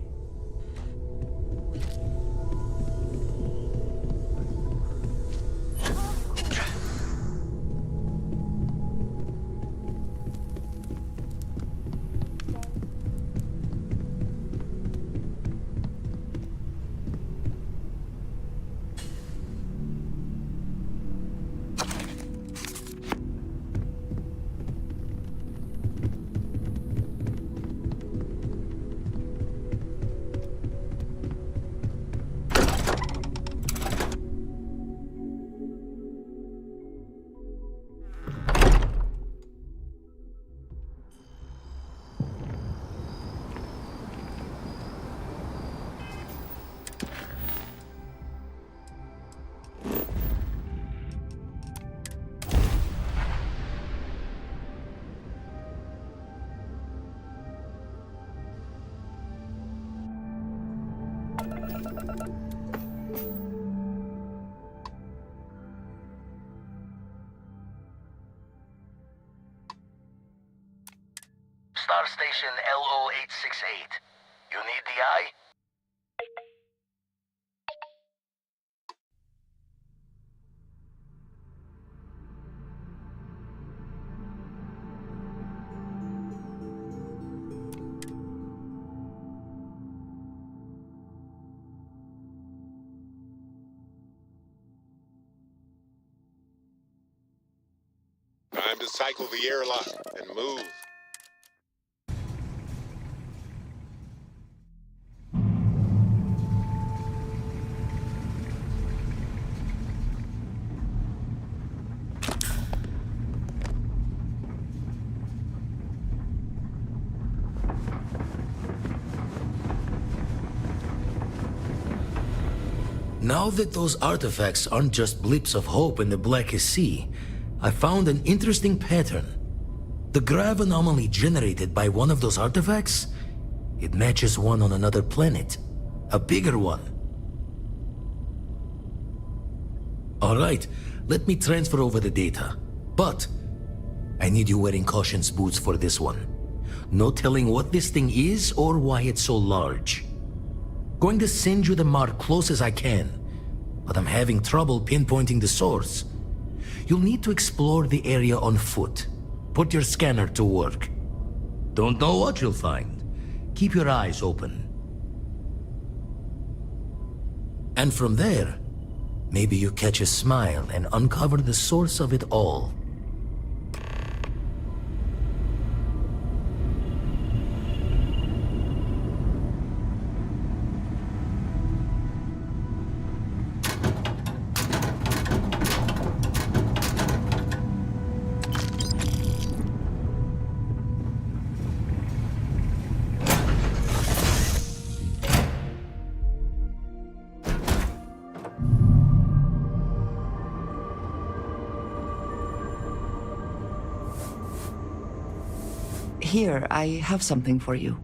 Speaker 4: Star Station LO-868. You need the eye?
Speaker 9: Time to cycle the airlock and move.
Speaker 4: Now that those artifacts aren't just blips of hope in the blackest sea, I found an interesting pattern. The grav anomaly generated by one of those artifacts, it matches one on another planet, a bigger one. All right, let me transfer over the data, but I need you wearing caution's boots for this one. No telling what this thing is or why it's so large. Going to send you the mark close as I can, but I'm having trouble pinpointing the source. You'll need to explore the area on foot. Put your scanner to work. Don't know what you'll find. Keep your eyes open. And from there, maybe you catch a smile and uncover the source of it all.
Speaker 5: Here, I have something for you.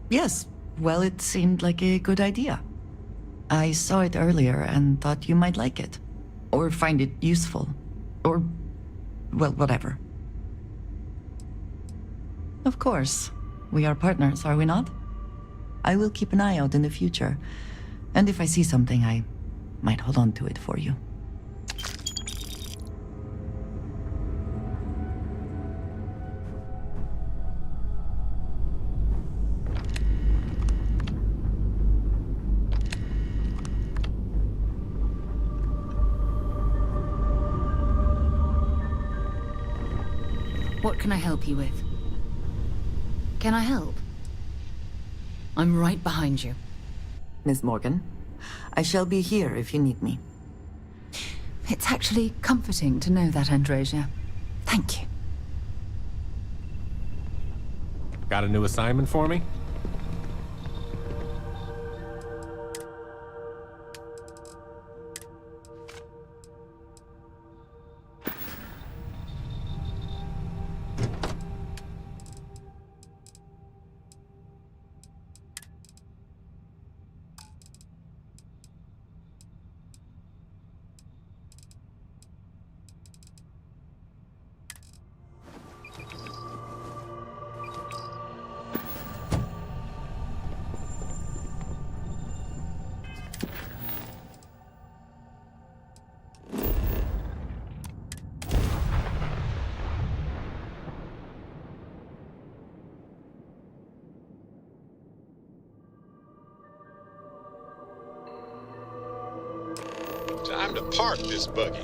Speaker 5: Yes, well, it seemed like a good idea. I saw it earlier and thought you might like it. Or find it useful. Or, well, whatever. Of course. We are partners, are we not? I will keep an eye out in the future. And if I see something, I might hold on to it for you.
Speaker 7: What can I help you with? Can I help? I'm right behind you.
Speaker 5: Miss Morgan, I shall be here if you need me.
Speaker 7: It's actually comforting to know that, Andreja. Thank you.
Speaker 14: Got a new assignment for me?
Speaker 9: Time to park this buggy.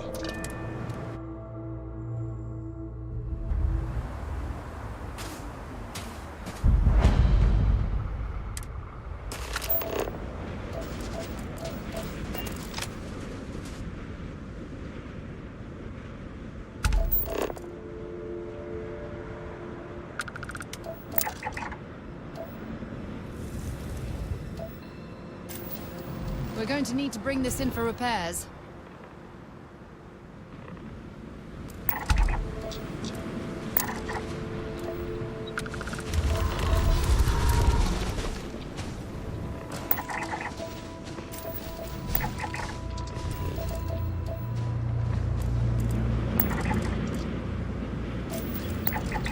Speaker 7: We're going to need to bring this in for repairs.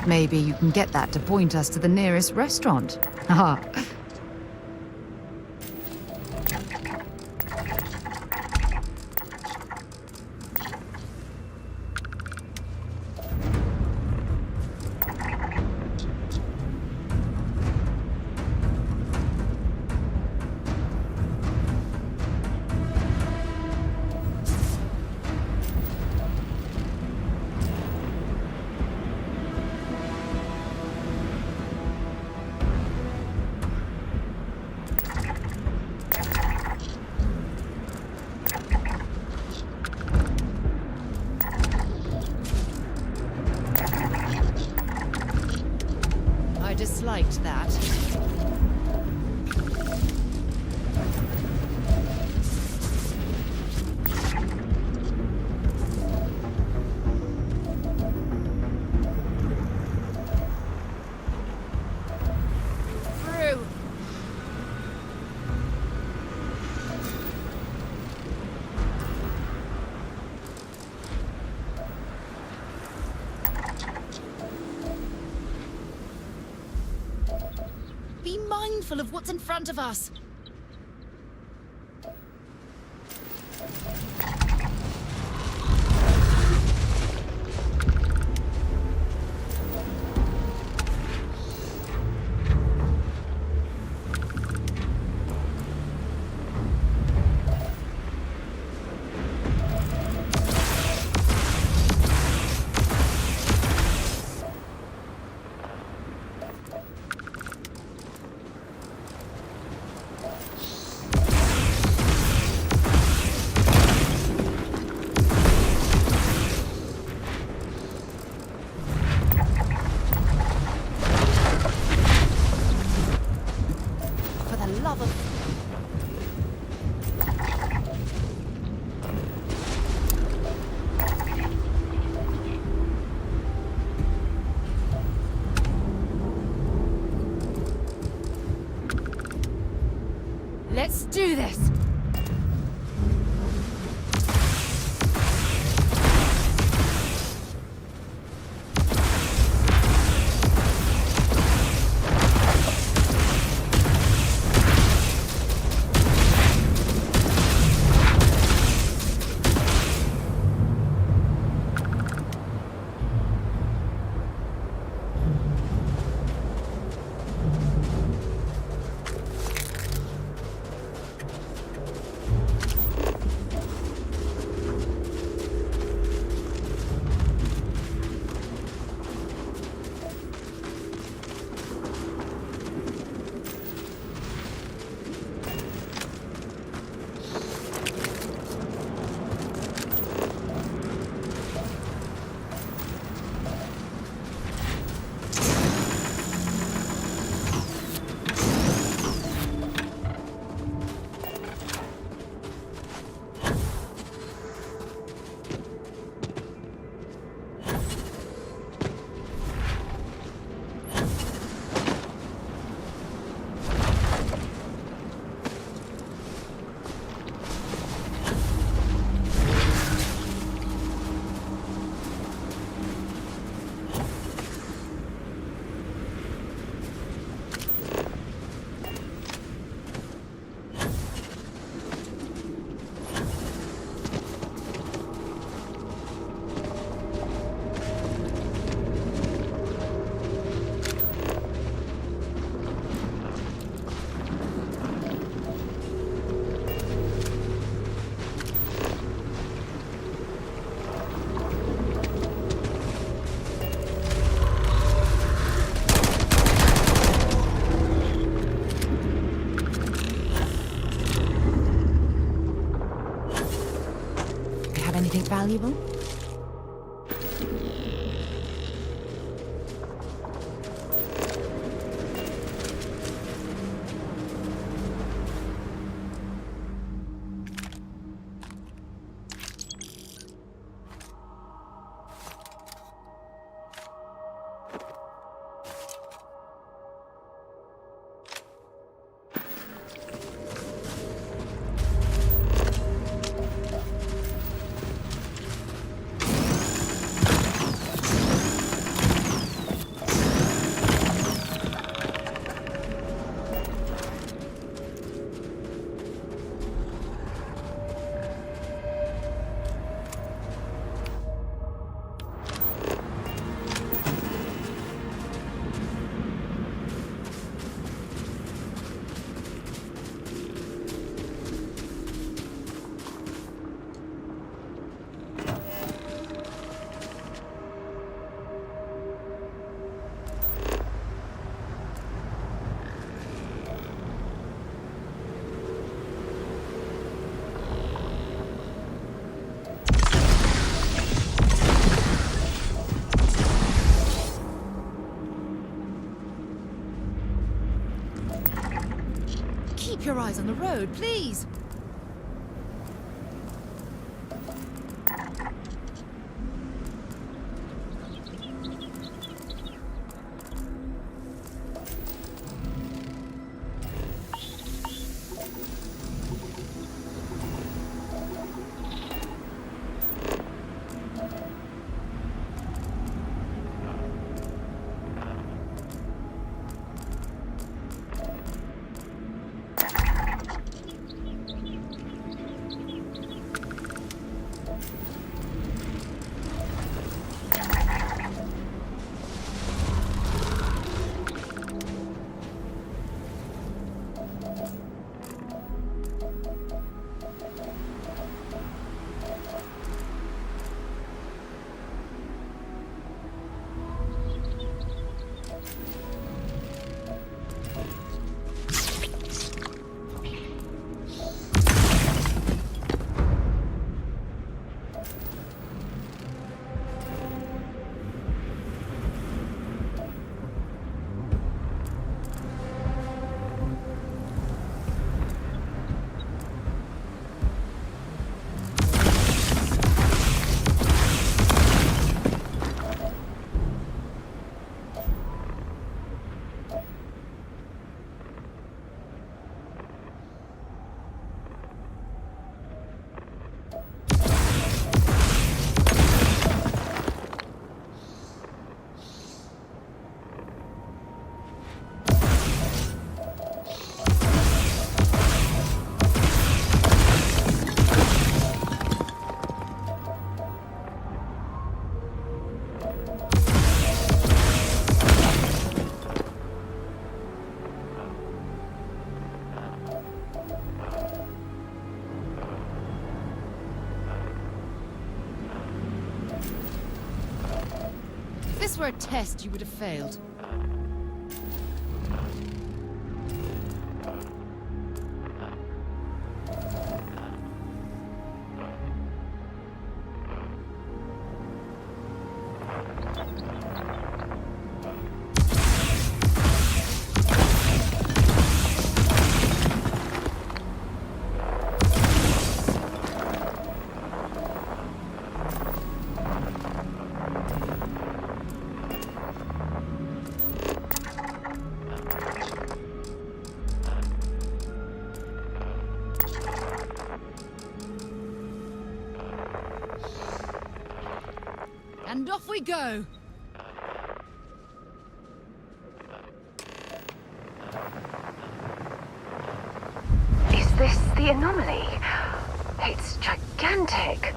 Speaker 7: Maybe you can get that to point us to the nearest restaurant. Haha. I disliked that. Through. Be mindful of what's in front of us. Let's do this! Anything valuable? Keep your eyes on the road, please.
Speaker 3: were a test, you would have failed. And off we go!
Speaker 1: Is this the anomaly? It's gigantic.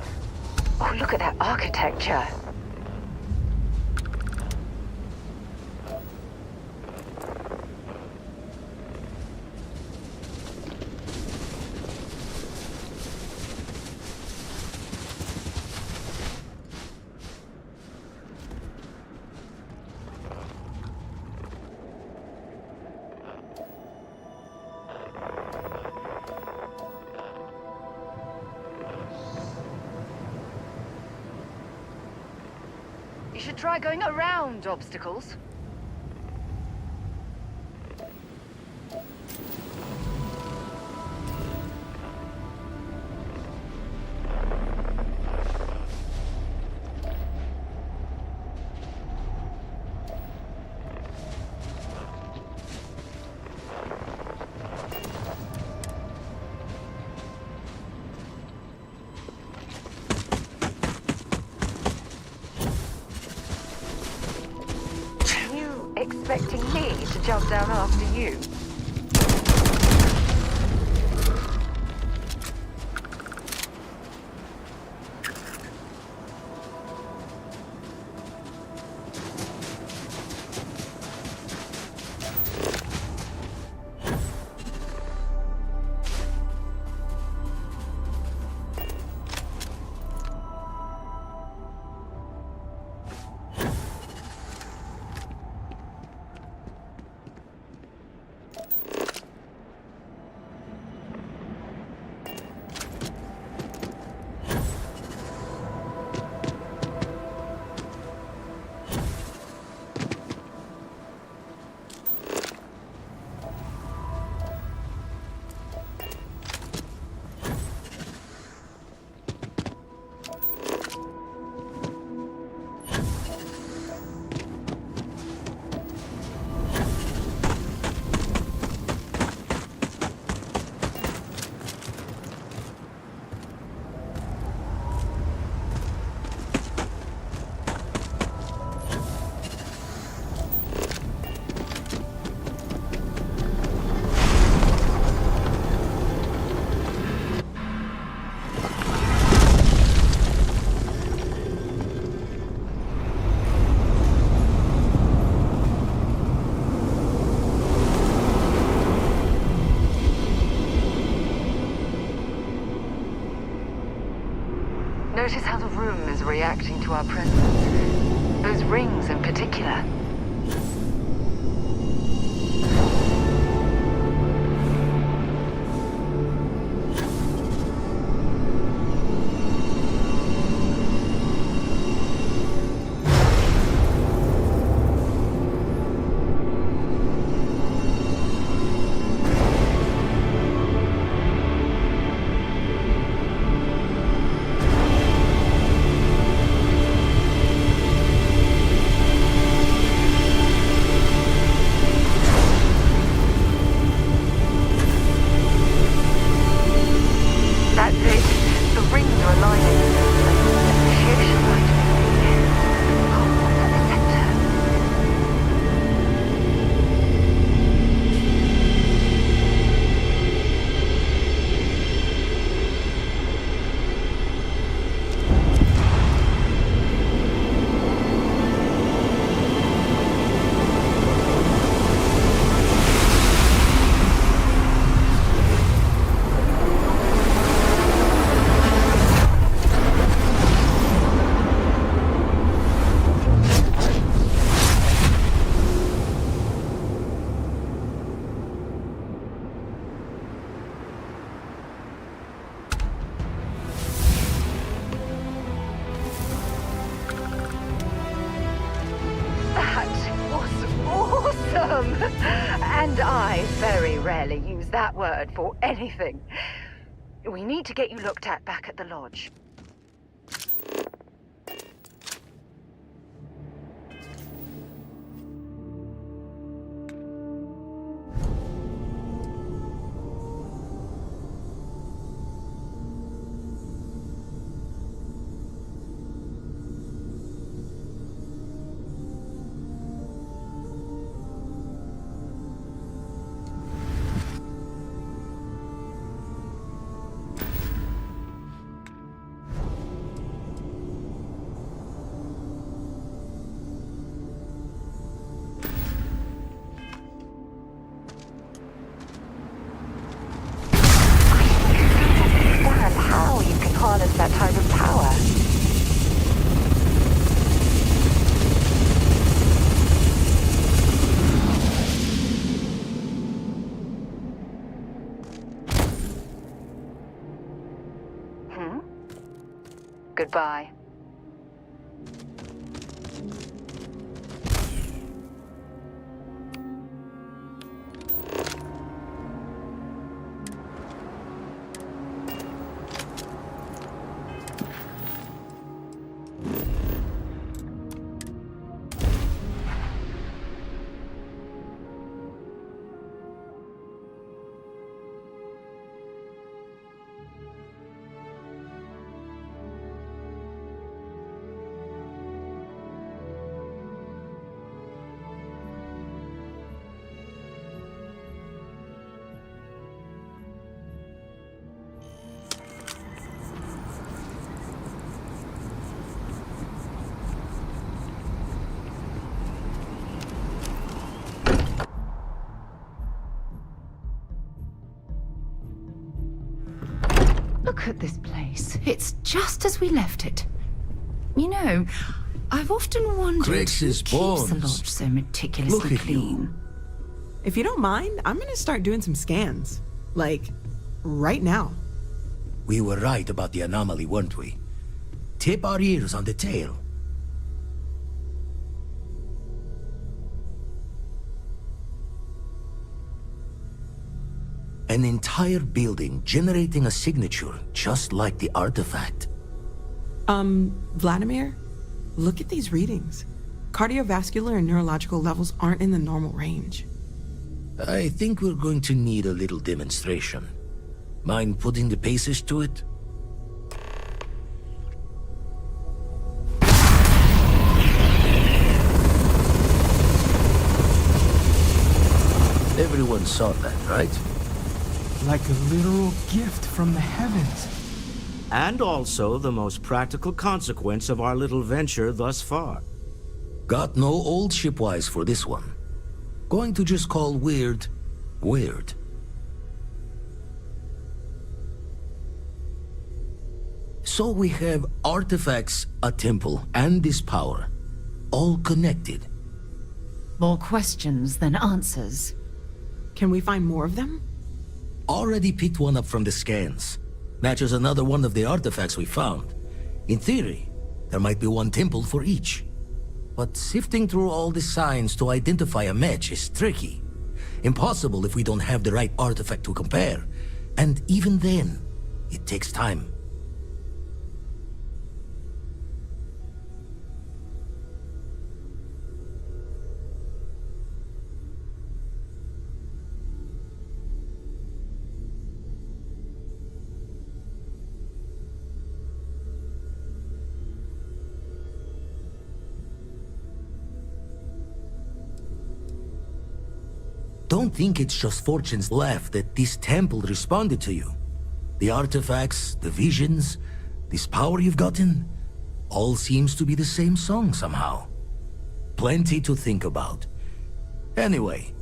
Speaker 1: Oh, look at that architecture. You should try going around obstacles. Expecting me to jump down after you? Notice how the room is reacting to our presence. Those rings in particular.
Speaker 15: very rarely use that word for anything. We need to get you looked at back at the lodge. How you can harness that type of power. Goodbye.
Speaker 7: Look at this place. It's just as we left it. You know, I've often wondered who keeps the lodge so meticulously clean.
Speaker 8: If you don't mind, I'm gonna start doing some scans. Like, right now.
Speaker 4: We were right about the anomaly, weren't we? Tip our ears on the tail. An entire building generating a signature just like the artifact.
Speaker 8: Vladimir, look at these readings. Cardiovascular and neurological levels aren't in the normal range.
Speaker 4: I think we're going to need a little demonstration. Mind putting the paces to it? Everyone saw that, right?
Speaker 12: Like a literal gift from the heavens.
Speaker 16: And also the most practical consequence of our little venture thus far.
Speaker 4: Got no old shipwise for this one. Going to just call weird, weird. So we have artifacts, a temple, and this power. All connected.
Speaker 7: More questions than answers.
Speaker 8: Can we find more of them?
Speaker 4: Already picked one up from the scans. Matches another one of the artifacts we found. In theory, there might be one temple for each. But sifting through all the signs to identify a match is tricky. Impossible if we don't have the right artifact to compare. And even then, it takes time. Don't think it's just fortune's left that this temple responded to you. The artifacts, the visions, this power you've gotten, all seems to be the same song somehow. Plenty to think about. Anyway,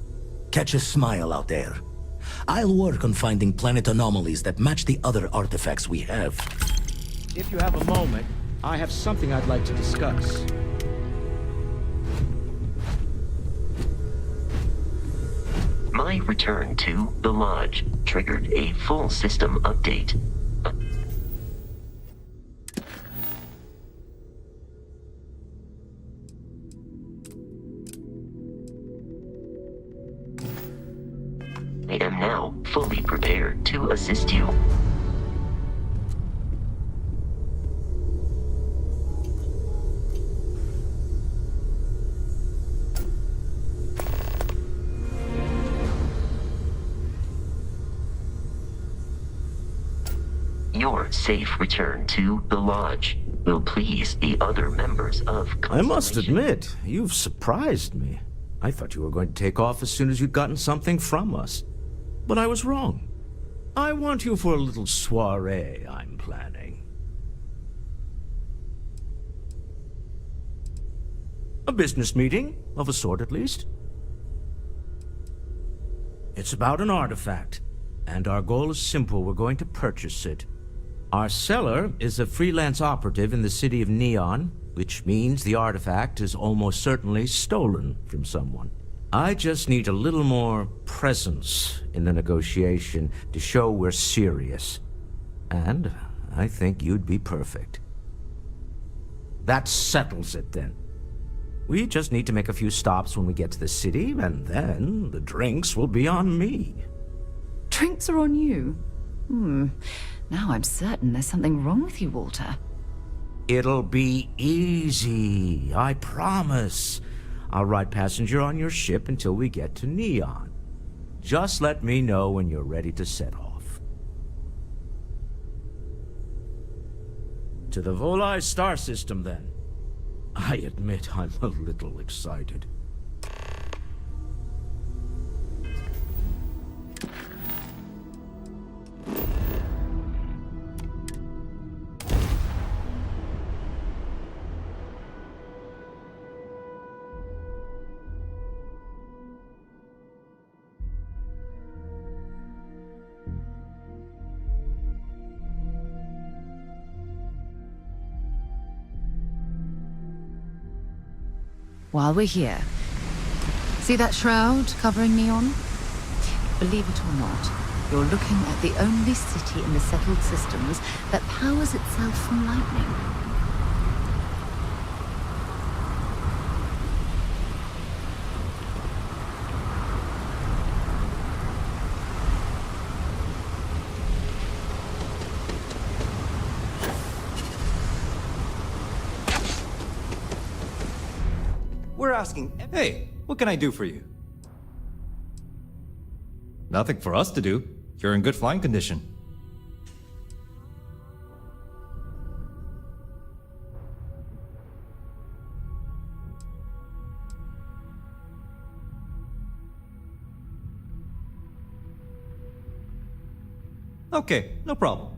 Speaker 4: catch a smile out there. I'll work on finding planet anomalies that match the other artifacts we have.
Speaker 16: If you have a moment, I have something I'd like to discuss.
Speaker 13: My return to the lodge triggered a full system update. I am now fully prepared to assist you. Your safe return to the Lodge will please the other members of Constellation.
Speaker 16: I must admit, you've surprised me. I thought you were going to take off as soon as you'd gotten something from us. But I was wrong. I want you for a little soiree I'm planning. A business meeting, of a sort at least. It's about an artifact, and our goal is simple. We're going to purchase it. Our seller is a freelance operative in the city of Neon, which means the artifact is almost certainly stolen from someone. I just need a little more presence in the negotiation to show we're serious. And I think you'd be perfect. That settles it then. We just need to make a few stops when we get to the city, and then the drinks will be on me.
Speaker 3: Drinks are on you? Now I'm certain there's something wrong with you, Walter.
Speaker 16: It'll be easy, I promise. I'll ride passenger on your ship until we get to Neon. Just let me know when you're ready to set off. To the Volai star system, then. I admit I'm a little excited.
Speaker 3: While we're here, see that shroud covering Neon? Believe it or not, you're looking at the only city in the settled systems that powers itself from lightning.
Speaker 17: We're asking, hey, what can I do for you? Nothing for us to do. You're in good flying condition. Okay, no problem.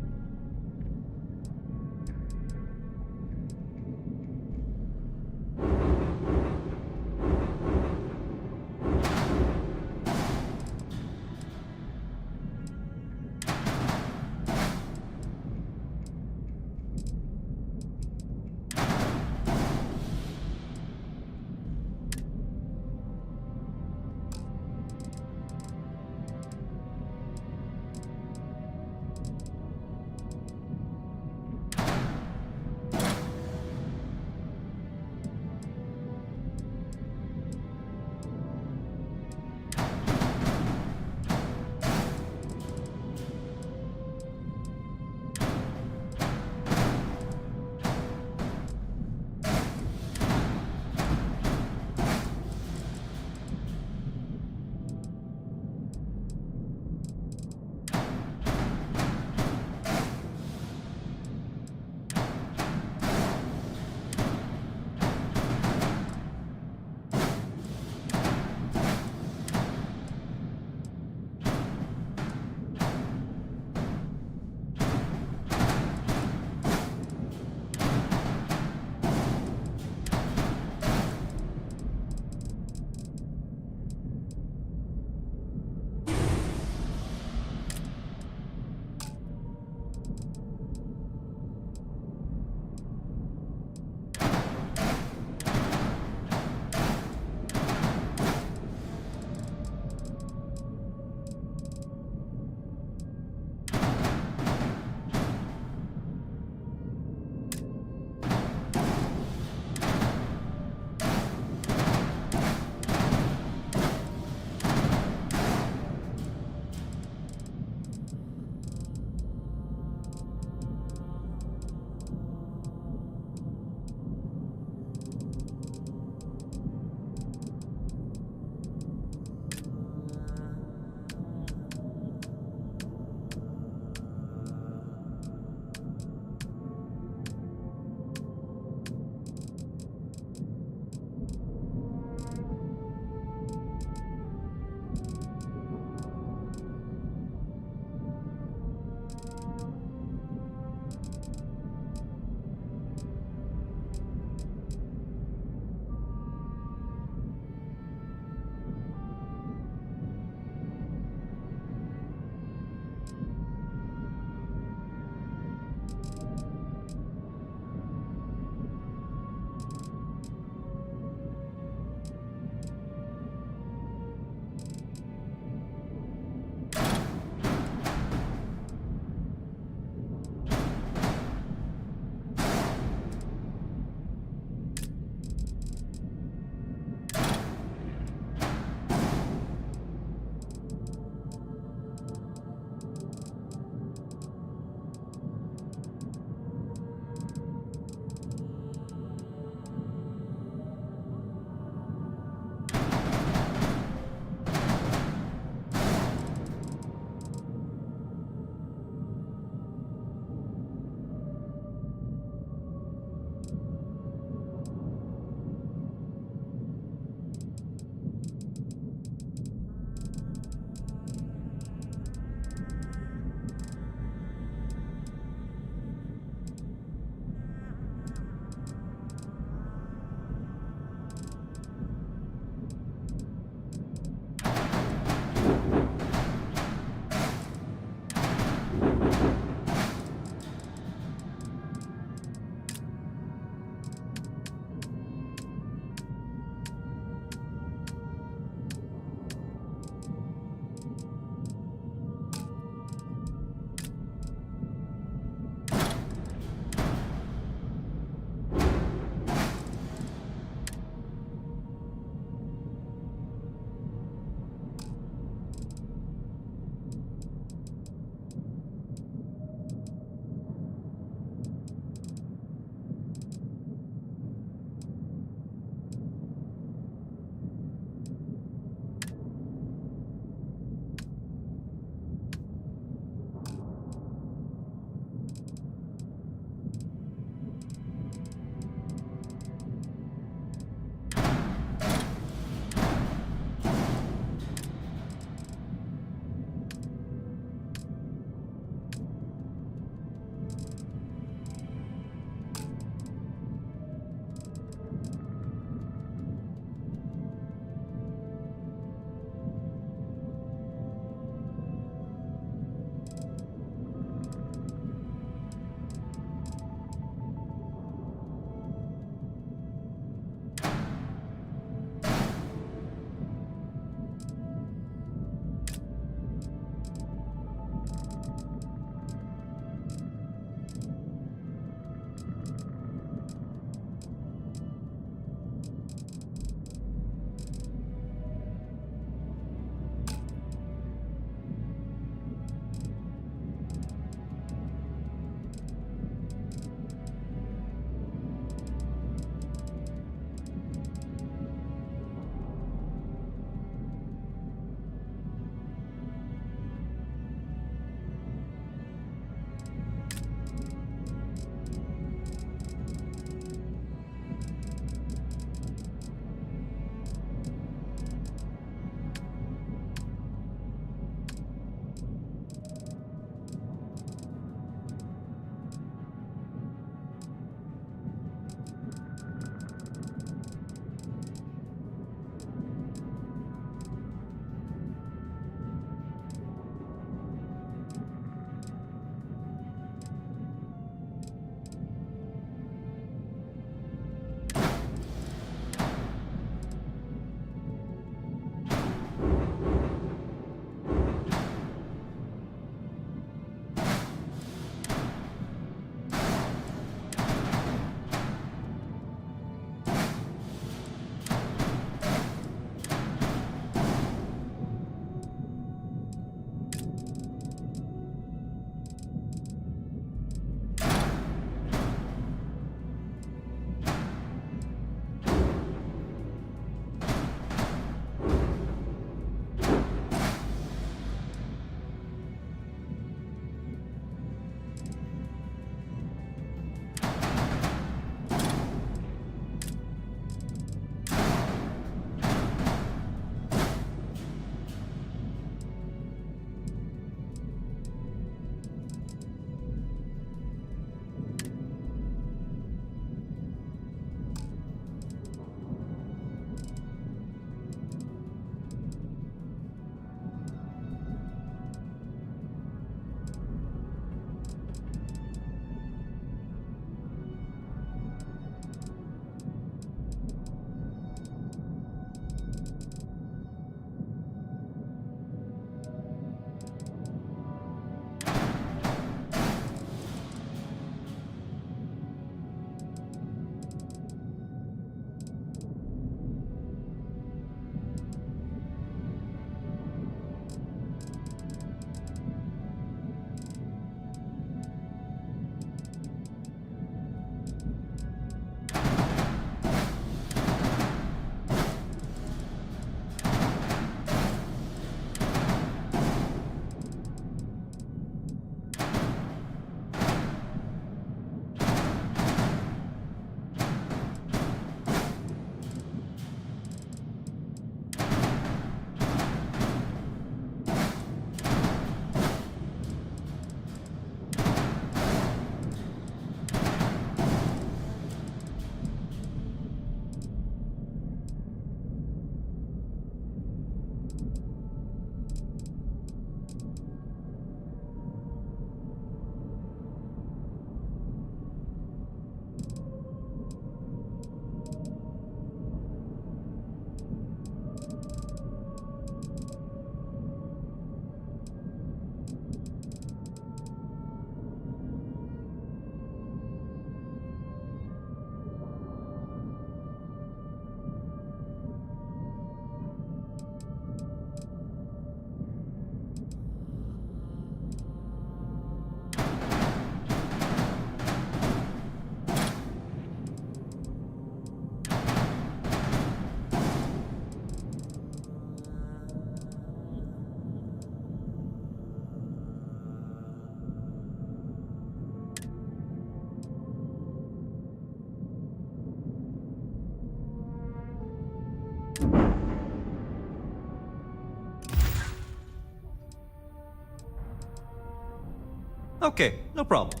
Speaker 17: Okay, no problem.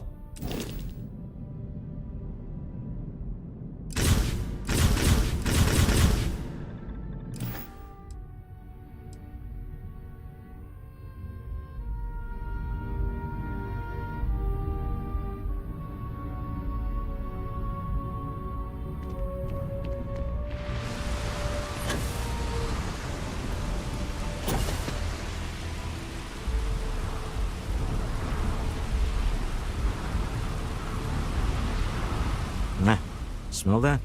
Speaker 16: Smell that?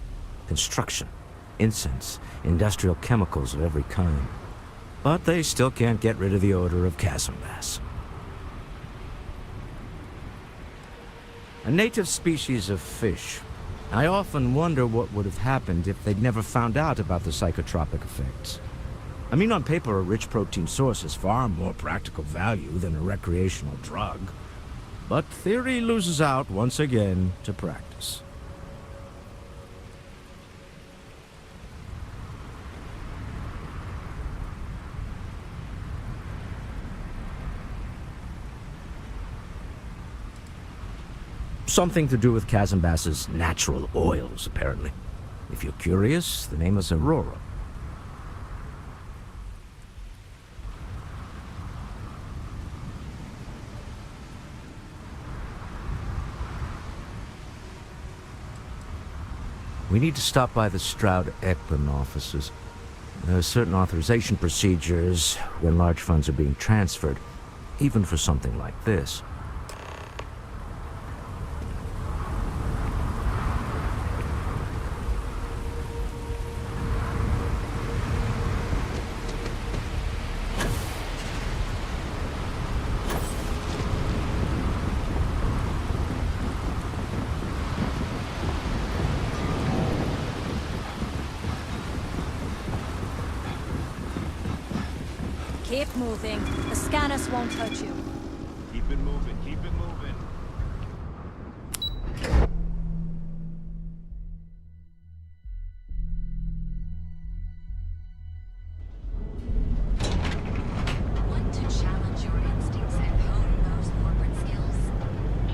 Speaker 16: Construction, incense, industrial chemicals of every kind. But they still can't get rid of the odor of chasm bass. A native species of fish. I often wonder what would have happened if they'd never found out about the psychotropic effects. I mean, on paper, a rich protein source has far more practical value than a recreational drug. But theory loses out once again to practice. Something to do with chasm bass's natural oils, apparently. If you're curious, the name is Aurora. We need to stop by the Stroud-Eklund offices. There are certain authorization procedures when large funds are being transferred, even for something like this.
Speaker 18: Keep moving. The scanners won't hurt you.
Speaker 19: Keep it moving, keep it moving.
Speaker 20: Want to challenge your instincts and hone those corporate skills?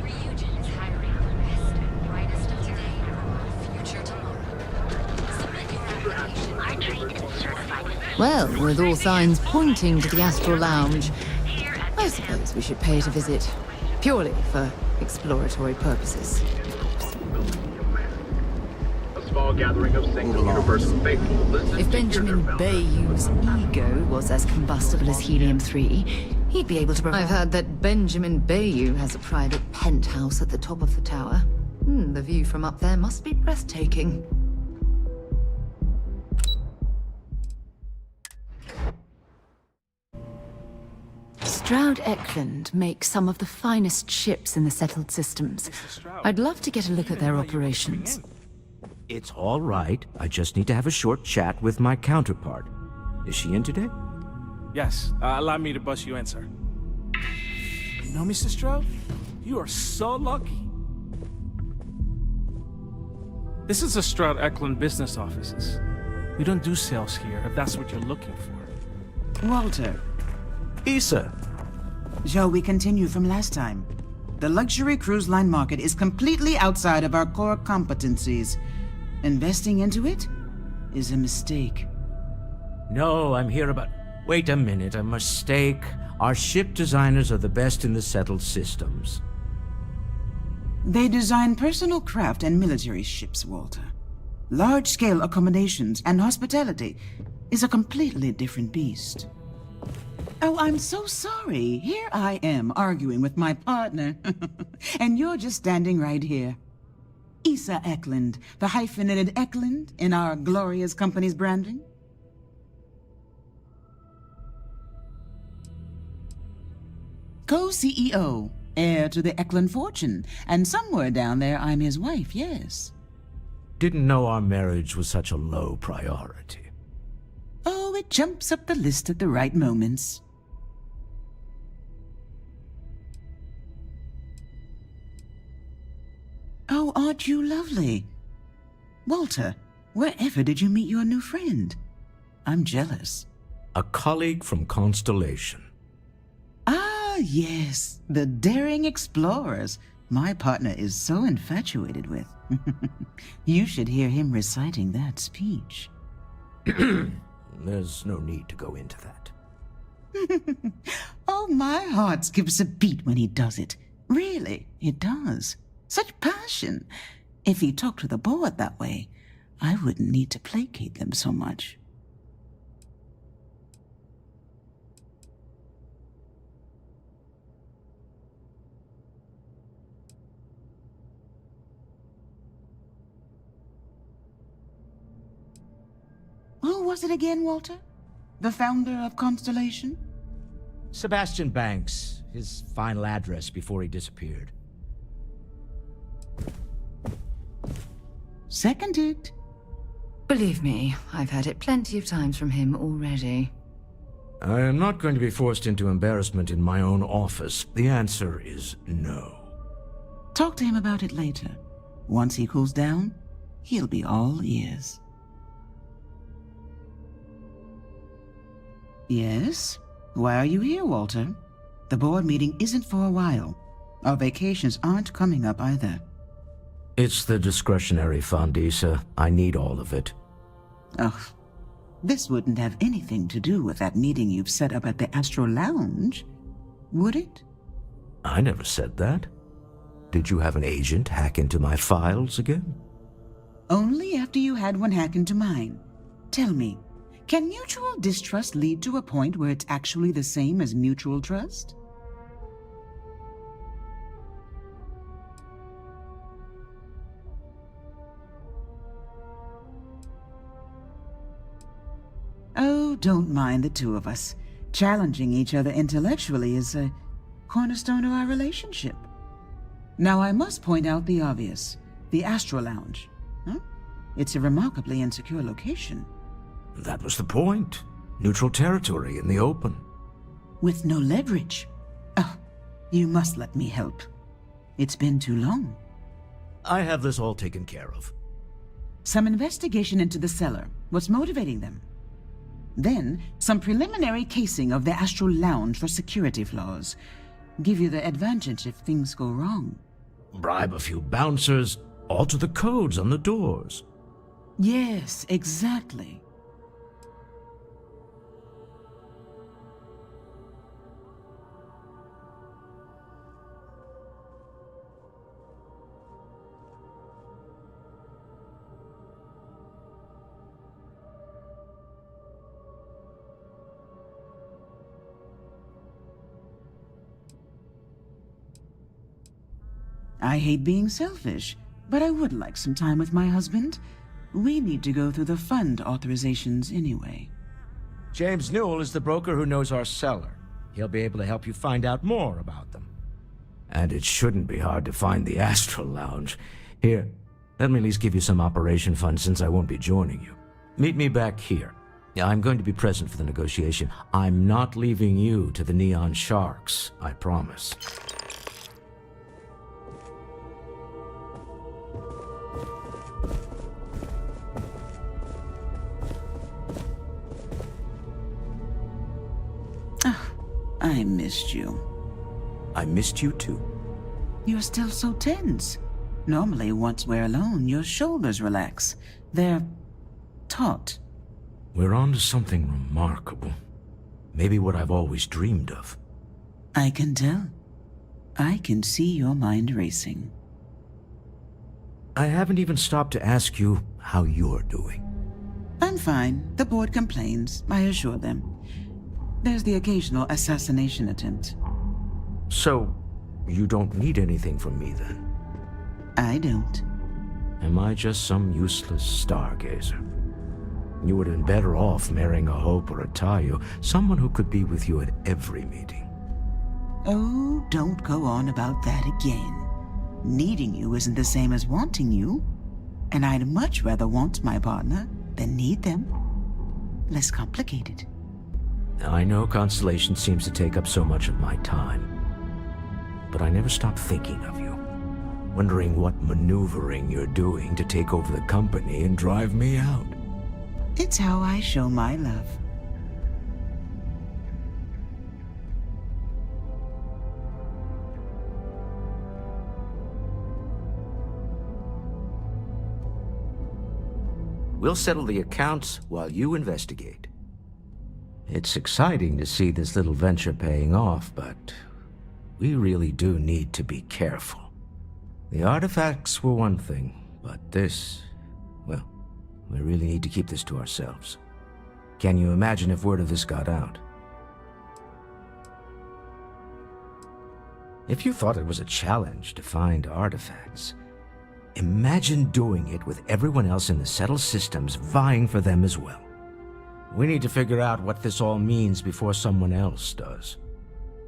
Speaker 20: Ryujin is hiring the best and brightest of today for future tomorrow. Submit your application.
Speaker 1: Are trained and certified.
Speaker 7: Well, with all signs pointing to the Astral Lounge, I suppose we should pay it a visit. Purely for exploratory purposes.
Speaker 19: A small gathering of single universal faithful listen.
Speaker 7: If Benjamin Bayou's ego was as combustible as helium-3, he'd be able to provide... I've heard that Benjamin Bayou has a private penthouse at the top of the tower. The view from up there must be breathtaking. Stroud-Eklund makes some of the finest ships in the settled systems. I'd love to get a look at their operations.
Speaker 16: It's all right. I just need to have a short chat with my counterpart. Is she in today?
Speaker 21: Yes. Allow me to bust you in, sir. You know, Mr. Stroud? You are so lucky. This is the Stroud-Eklund business offices. We don't do sales here, if that's what you're looking for.
Speaker 22: Walter.
Speaker 16: Issa.
Speaker 22: Shall we continue from last time? The luxury cruise line market is completely outside of our core competencies. Investing into it is a mistake.
Speaker 16: No, I'm here about... Wait a minute, a mistake. Our ship designers are the best in the settled systems.
Speaker 22: They design personal craft and military ships, Walter. Large-scale accommodations and hospitality is a completely different beast. Oh, I'm so sorry. Here I am arguing with my partner. And you're just standing right here. Issa Eklund, the hyphenated Eklund in our glorious company's branding. Co-CEO, heir to the Eklund fortune, and somewhere down there I'm his wife, yes.
Speaker 16: Didn't know our marriage was such a low priority.
Speaker 22: Oh, it jumps up the list at the right moments. Oh, aren't you lovely? Walter, wherever did you meet your new friend? I'm jealous.
Speaker 16: A colleague from Constellation.
Speaker 22: Ah, Ah, yes, the daring explorers my partner is so infatuated with. You should hear him reciting that speech.
Speaker 16: There's no need to go into that.
Speaker 22: Oh, my heart skips a beat when he does it. Really, it does. Such passion. If he talked to the board that way, I wouldn't need to placate them so much. Who was it again, Walter? The founder of Constellation?
Speaker 16: Sebastian Banks, his final address before he disappeared.
Speaker 22: Seconded.
Speaker 3: Believe me, I've had it plenty of times from him already.
Speaker 16: I am not going to be forced into embarrassment in my own office. The answer is no.
Speaker 22: Talk to him about it later. Once he cools down, he'll be all ears. Yes? Why are you here, Walter? The board meeting isn't for a while. Our vacations aren't coming up either.
Speaker 16: It's the discretionary fund, Issa. I need all of it.
Speaker 22: Ugh. This wouldn't have anything to do with that meeting you've set up at the Astro Lounge, would it?
Speaker 16: I never said that. Did you have an agent hack into my files again?
Speaker 22: Only after you had one hack into mine. Tell me, can mutual distrust lead to a point where it's actually the same as mutual trust? Oh, don't mind the two of us. Challenging each other intellectually is a cornerstone of our relationship. Now, I must point out the obvious. The Astro Lounge. Huh? It's a remarkably insecure location.
Speaker 16: That was the point. Neutral territory in the open.
Speaker 22: With no leverage. Oh, you must let me help. It's been too long.
Speaker 16: I have this all taken care of.
Speaker 22: Some investigation into the seller. What's motivating them? Then, some preliminary casing of the Astral Lounge for security flaws. Give you the advantage if things go wrong.
Speaker 16: Bribe a few bouncers, alter the codes on the doors.
Speaker 22: Yes, exactly. I hate being selfish, but I would like some time with my husband. We need to go through the fund authorizations anyway.
Speaker 16: James Newell is the broker who knows our seller. He'll be able to help you find out more about them. And it shouldn't be hard to find the Astral Lounge. Here, let me at least give you some operation funds since I won't be joining you. Meet me back here. I'm going to be present for the negotiation. I'm not leaving you to the Neon Sharks, I promise.
Speaker 22: I missed you.
Speaker 16: I missed you too.
Speaker 22: You're still so tense. Normally, once we're alone, your shoulders relax. They're taut.
Speaker 16: We're on to something remarkable. Maybe what I've always dreamed of.
Speaker 22: I can tell. I can see your mind racing.
Speaker 16: I haven't even stopped to ask you how you're doing.
Speaker 22: I'm fine. The board complains, I assure them. There's the occasional assassination attempt.
Speaker 16: So, you don't need anything from me then?
Speaker 22: I don't.
Speaker 16: Am I just some useless stargazer? You would have been better off marrying a Hope or a Tayo, someone who could be with you at every meeting.
Speaker 22: Oh, don't go on about that again. Needing you isn't the same as wanting you. And I'd much rather want my partner than need them. Less complicated.
Speaker 16: I know Constellation seems to take up so much of my time. But I never stop thinking of you. Wondering what maneuvering you're doing to take over the company and drive me out.
Speaker 22: It's how I show my love.
Speaker 16: We'll settle the accounts while you investigate. It's exciting to see this little venture paying off, but we really do need to be careful. The artifacts were one thing, but this, well, we really need to keep this to ourselves. Can you imagine if word of this got out? If you thought it was a challenge to find artifacts, imagine doing it with everyone else in the settled systems vying for them as well. We need to figure out what this all means before someone else does.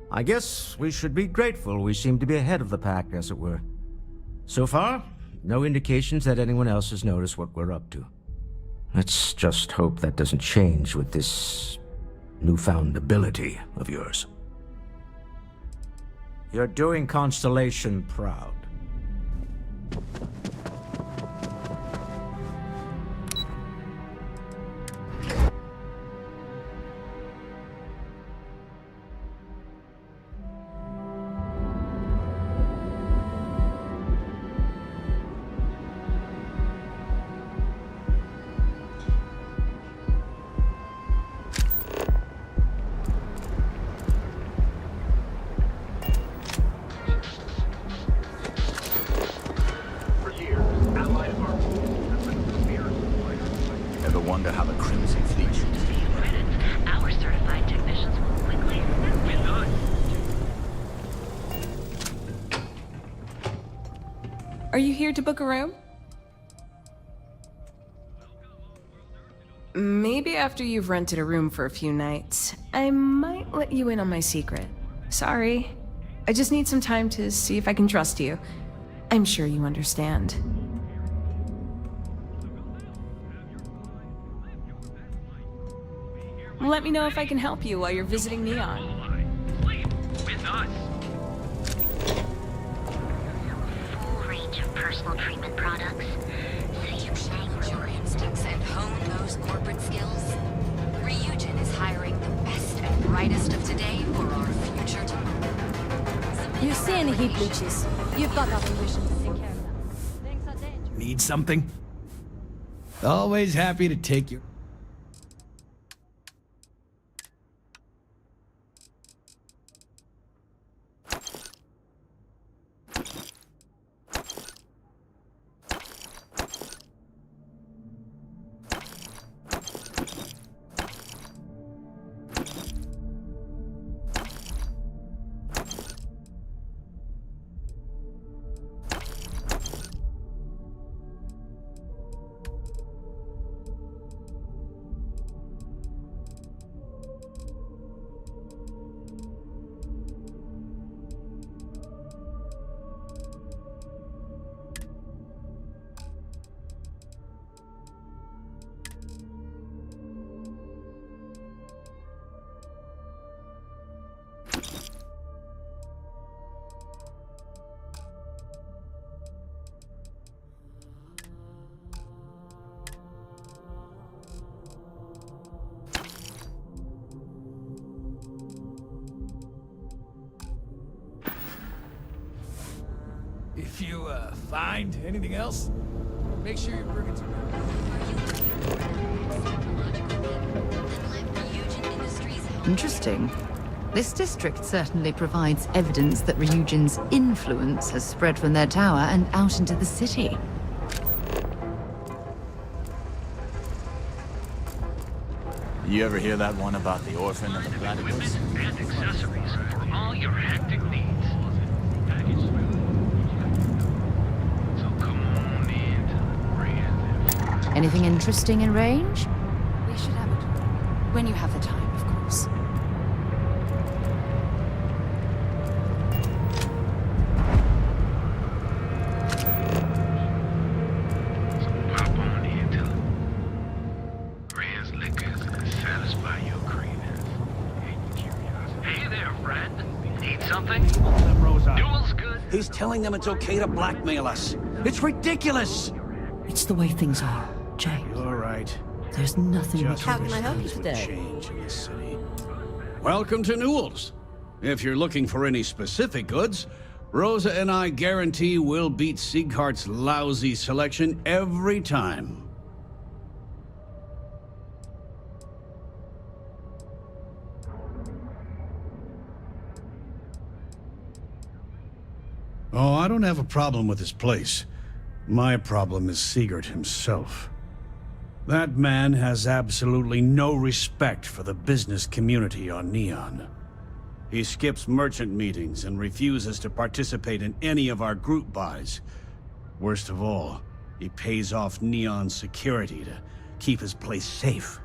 Speaker 16: I guess we should be grateful we seem to be ahead of the pack, as it were. So far, no indications that anyone else has noticed what we're up to. Let's just hope that doesn't change with this newfound ability of yours. You're doing Constellation proud.
Speaker 17: Ever wonder how the Crimson Fleet shoots?
Speaker 1: Our certified technicians will quickly
Speaker 2: Are you here to book a room? Maybe after you've rented a room for a few nights, I might let you in on my secret. Sorry. I just need some time to see if I can trust you. I'm sure you understand. Let me know if I can help you while you're visiting Neon.
Speaker 1: full range of personal treatment products, so you
Speaker 20: Change your instincts and hone those corporate skills. Ryujin is hiring the best and brightest of today for our future tomorrow.
Speaker 18: You see any heat leeches? You've got other missions to take care of them. Things are dangerous.
Speaker 6: Need something? Always happy to take your... If you, find anything else, make sure you bring it to me.
Speaker 3: Interesting. This district certainly provides evidence that Ryujin's influence has spread from their tower and out into the city.
Speaker 17: You ever hear that one about the orphan and the platypus?
Speaker 23: And accessories for all your hectic needs. So come on in to the brand.
Speaker 3: Anything interesting in range? We should have a talk. When you have the time, of course.
Speaker 23: Pop on in to Rand's Liquors and satisfy your cravings and curiosity. Hey there, friend. Need something? Newell's good.
Speaker 6: He's telling them it's okay to blackmail us. It's ridiculous!
Speaker 5: It's the way things are, Jay.
Speaker 6: You're right.
Speaker 5: There's nothing we
Speaker 6: Just
Speaker 5: can
Speaker 6: wish
Speaker 5: do.
Speaker 6: things would change in this city. Welcome to Newell's. If you're looking for any specific goods, Rosa and I guarantee we'll beat Sieghart's lousy selection every time. Oh, I don't have a problem with this place. My problem is Sigurd himself. That man has absolutely no respect for the business community on Neon. He skips merchant meetings and refuses to participate in any of our group buys. Worst of all, he pays off Neon's security to keep his place safe.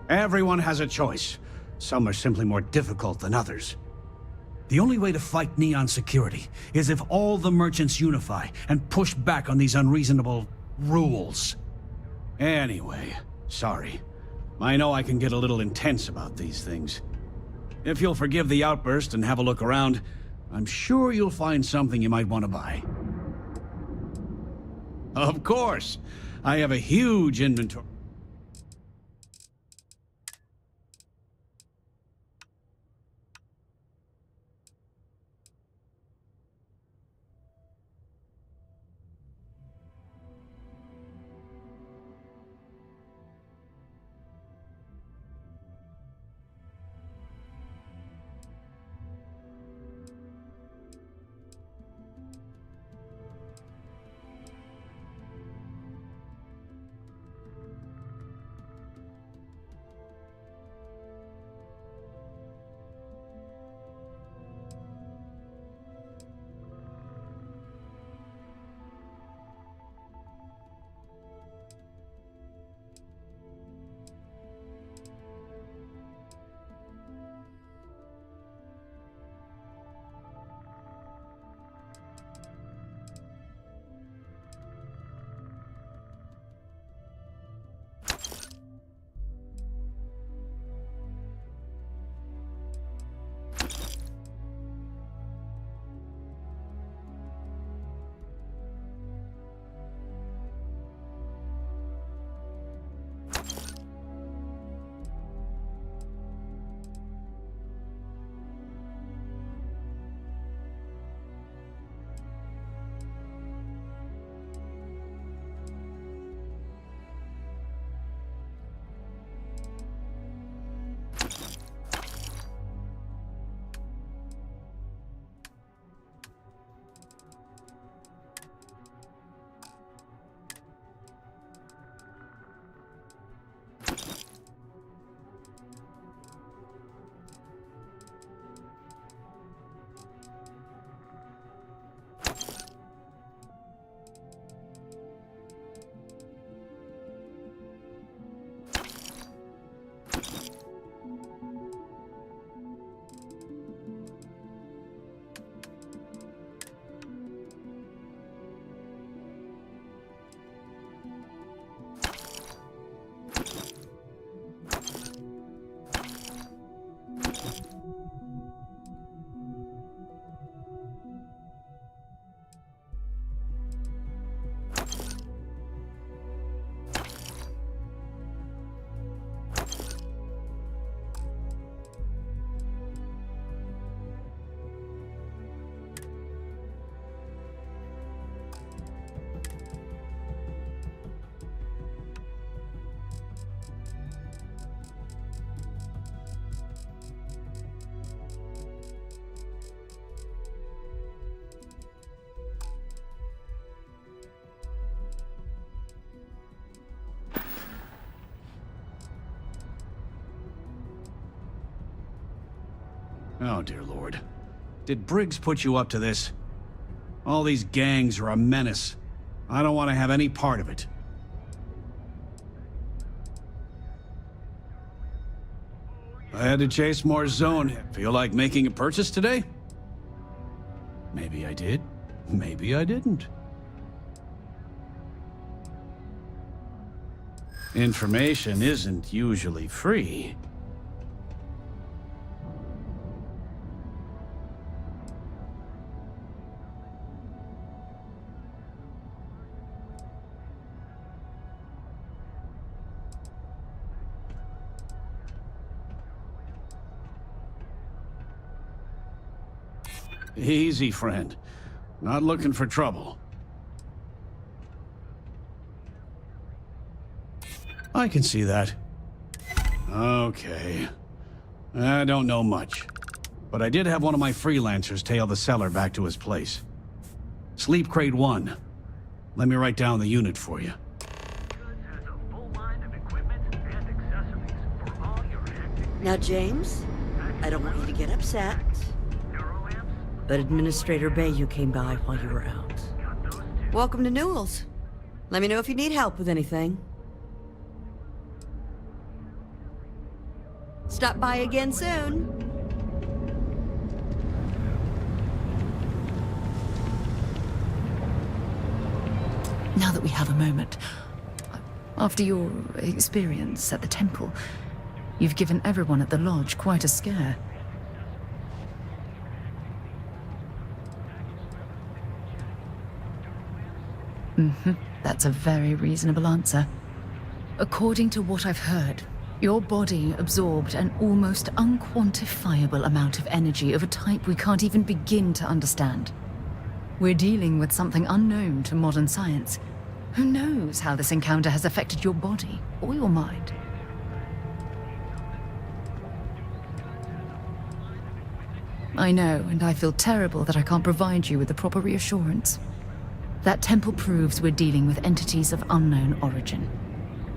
Speaker 6: Everyone has a choice. Some are simply more difficult than others. The only way to fight Neon security is if all the merchants unify and push back on these unreasonable rules. Anyway, sorry. I know I can get a little intense about these things. If you'll forgive the outburst and have a look around, I'm sure you'll find something you might want to buy. Of course! I have a huge inventory. Oh, dear Lord. Did Briggs put you up to this? All these gangs are a menace. I don't want to have any part of it. I had to chase more zone. Feel like making a purchase today? Maybe I did. Maybe I didn't. Information isn't usually free. Easy, friend. Not looking for trouble. I can see that. Okay. I don't know much. But I did have one of my freelancers tail the seller back to his place. Sleep Crate 1. Let me write down the unit for you.
Speaker 10: Now, James, I don't want you to get upset, but Administrator Bayou came by while you were out. Welcome to Newell's. Let me know if you need help with anything. Stop by again soon.
Speaker 3: Now that we have a moment, after your experience at the temple, you've given everyone at the lodge quite a scare. That's a very reasonable answer. According to what I've heard, your body absorbed an almost unquantifiable amount of energy of a type we can't even begin to understand. We're dealing with something unknown to modern science. Who knows how this encounter has affected your body or your mind? I know, and I feel terrible that I can't provide you with the proper reassurance. That temple proves we're dealing with entities of unknown origin.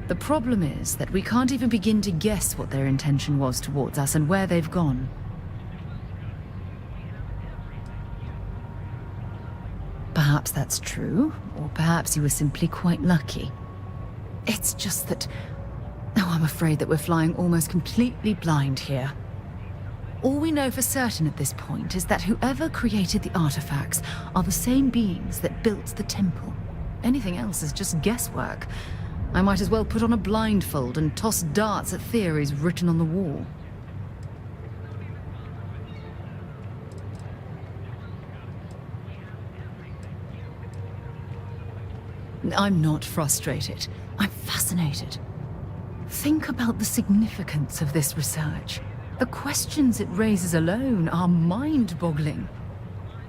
Speaker 3: The problem is that we can't even begin to guess what their intention was towards us and where they've gone. Perhaps that's true, or perhaps you were simply quite lucky. It's just that... Oh, I'm afraid that we're flying almost completely blind here. All we know for certain at this point is that whoever created the artifacts are the same beings that built the temple. Anything else is just guesswork. I might as well put on a blindfold and toss darts at theories written on the wall. I'm not frustrated. I'm fascinated. Think about the significance of this research. The questions it raises alone are mind-boggling.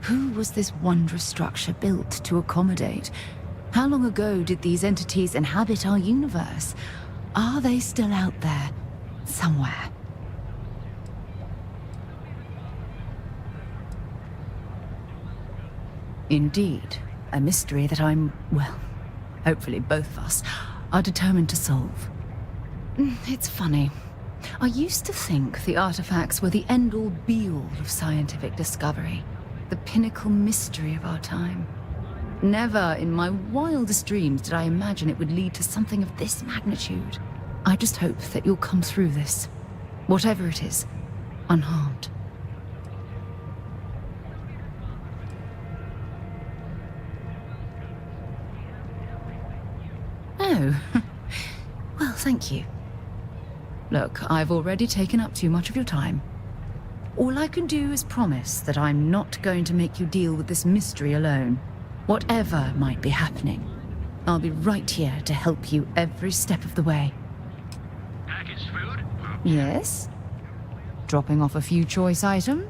Speaker 3: Who was this wondrous structure built to accommodate? How long ago did these entities inhabit our universe? Are they still out there, somewhere? Indeed, a mystery that well, hopefully both of us are determined to solve. It's funny. I used to think the artifacts were the end-all be-all of scientific discovery, the pinnacle mystery of our time. Never in my wildest dreams did I imagine it would lead to something of this magnitude. I just hope that you'll come through this, whatever it is, unharmed. Oh, well, thank you. Look, I've already taken up too much of your time. All I can do is promise that I'm not going to make you deal with this mystery alone. Whatever might be happening, I'll be right here to help you every step of the way.
Speaker 23: Packaged food?
Speaker 3: Yes? Dropping off a few choice items?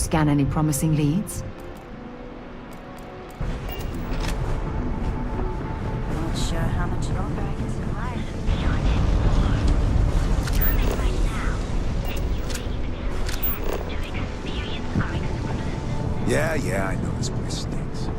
Speaker 3: Scan any promising leads?
Speaker 10: Not sure how much longer I can survive.
Speaker 9: Yeah, I know this place stinks.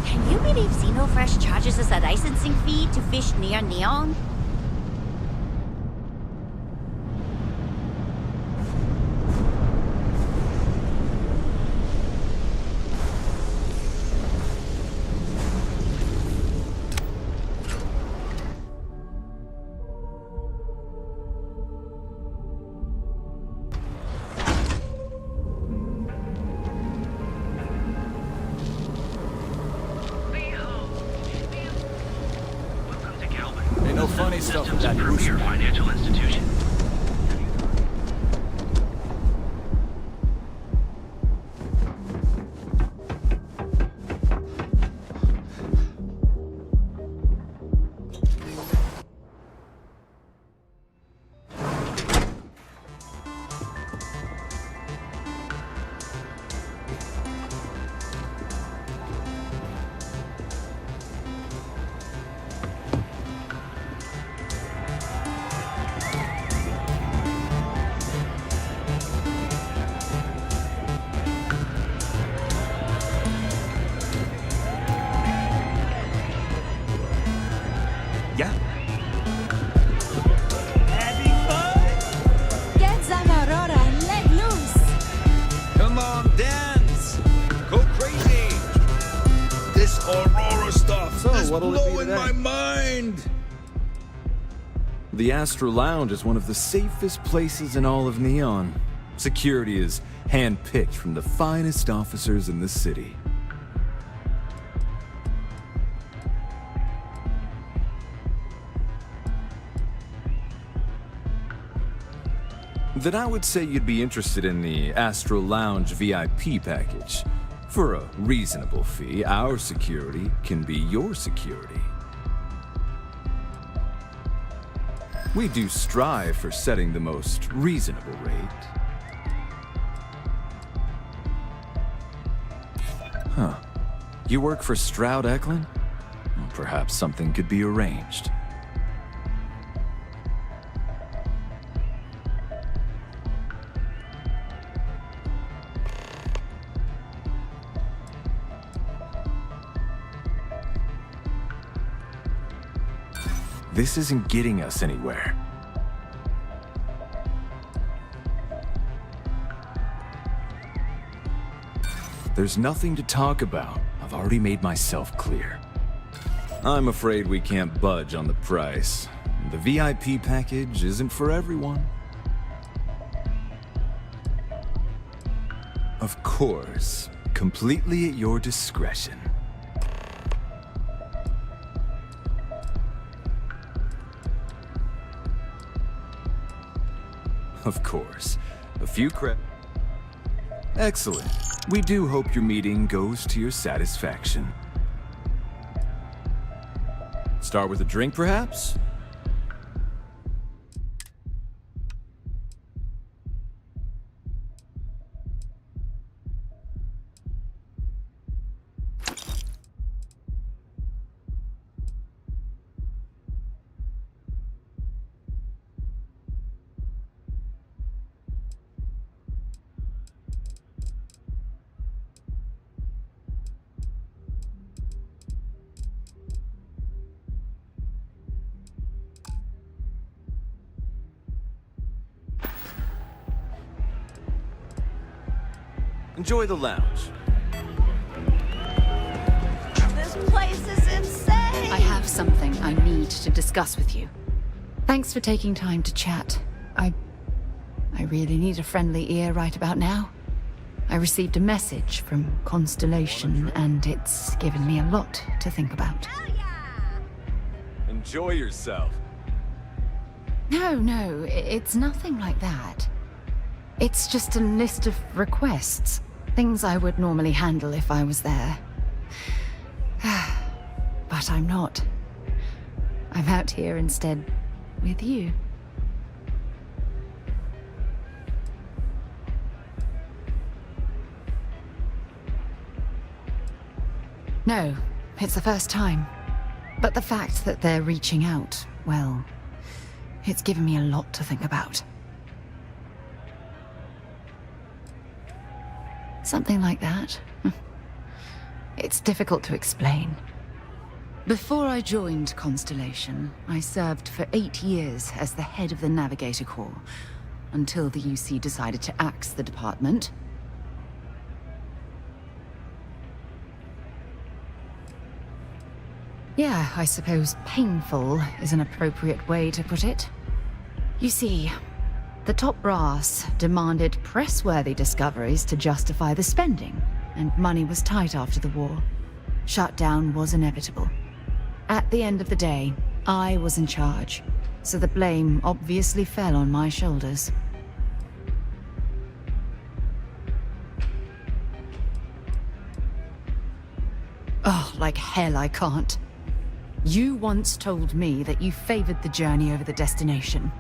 Speaker 11: Can you believe Xenofresh charges us a licensing fee to fish near Neon?
Speaker 17: Ain't no funny stuff with that
Speaker 23: Premier financial institution.
Speaker 17: Yeah.
Speaker 18: Get that Aurora and let loose!
Speaker 9: Come on, dance! Go crazy! This Aurora stuff is blowing my mind!
Speaker 14: The Astro Lounge is one of the safest places in all of Neon. Security is handpicked from the finest officers in the city. Then I would say you'd be interested in the Astro Lounge VIP package. For a reasonable fee, our security can be your security. We do strive for setting the most reasonable rate. Huh. You work for Stroud Eklund? Well, perhaps something could be arranged. This isn't getting us anywhere. There's nothing to talk about. I've already made myself clear. I'm afraid we can't budge on the price. The VIP package isn't for everyone. course. Completely at your discretion. Of course. A few Excellent. We do hope your meeting goes to your satisfaction. Start with a drink, perhaps? Enjoy the lounge.
Speaker 11: This place is insane!
Speaker 7: I have something I need to discuss with you. Thanks for taking time to chat. I really need a friendly ear right about now. I received a message from Constellation, and it's given me a lot to think about.
Speaker 14: Enjoy yourself.
Speaker 7: No, it's nothing like that. It's just a list of requests. Things I would normally handle if I was there. But I'm not. I'm out here instead with you. No, it's the first time. But the fact that they're reaching out, well, it's given me a lot to think about. Something like that. It's difficult to explain. Before I joined Constellation, I served for 8 years as the head of the Navigator Corps, until the UC decided to axe the department. Yeah, I suppose painful is an appropriate way to put it. You see, the top brass demanded press-worthy discoveries to justify the spending, and money was tight after the war. Shutdown was inevitable. At the end of the day, I was in charge, so the blame obviously fell on my shoulders. Oh, like hell I can't. You once told me that you favored the journey over the destination.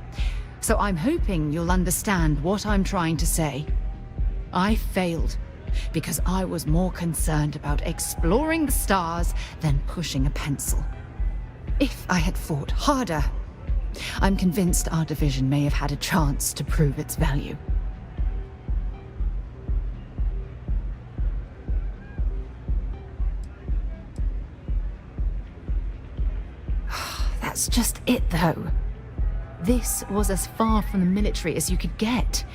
Speaker 7: So I'm hoping you'll understand what I'm trying to say. I failed because I was more concerned about exploring the stars than pushing a pencil. If I had fought harder, I'm convinced our division may have had a chance to prove its value. That's just it, though. This was as far from the military as you could get.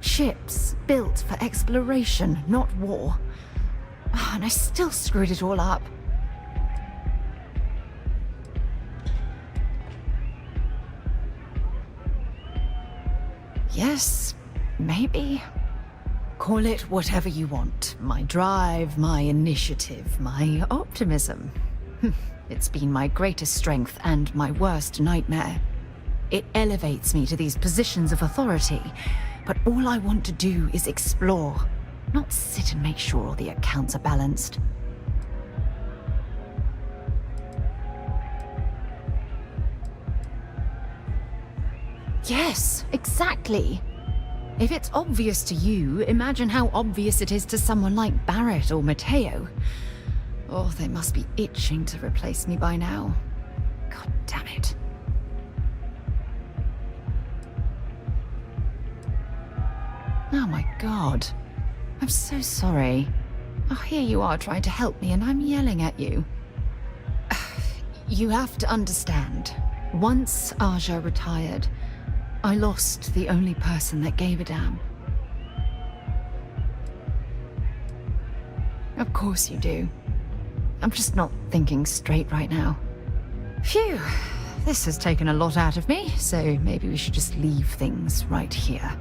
Speaker 7: Ships built for exploration, not war. And I still screwed it all up. Yes, maybe. Call it whatever you want. My drive, my initiative, my optimism. It's been my greatest strength and my worst nightmare. It elevates me to these positions of authority, but all I want to do is explore, not sit and make sure all the accounts are balanced. Yes, exactly. If it's obvious to you, imagine how obvious it is to someone like Barrett or Mateo. Oh, they must be itching to replace me by now. God damn it. Oh my god. I'm so sorry. Oh, here you are trying to help me and I'm yelling at you. You have to understand. Once Aja retired, I lost the only person that gave a damn. Of course you do. I'm just not thinking straight right now. Phew. This has taken a lot out of me, so maybe we should just leave things right here.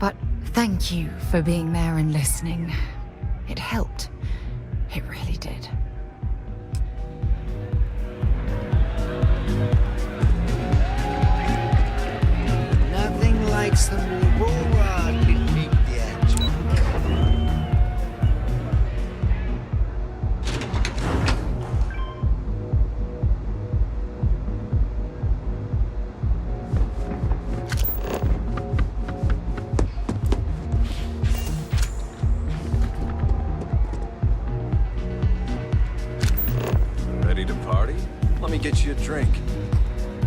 Speaker 7: But Thank you for being there and listening. It helped. It really did.
Speaker 8: Nothing like some Aurora beneath the action.
Speaker 14: Ready to party? Let me get you a drink.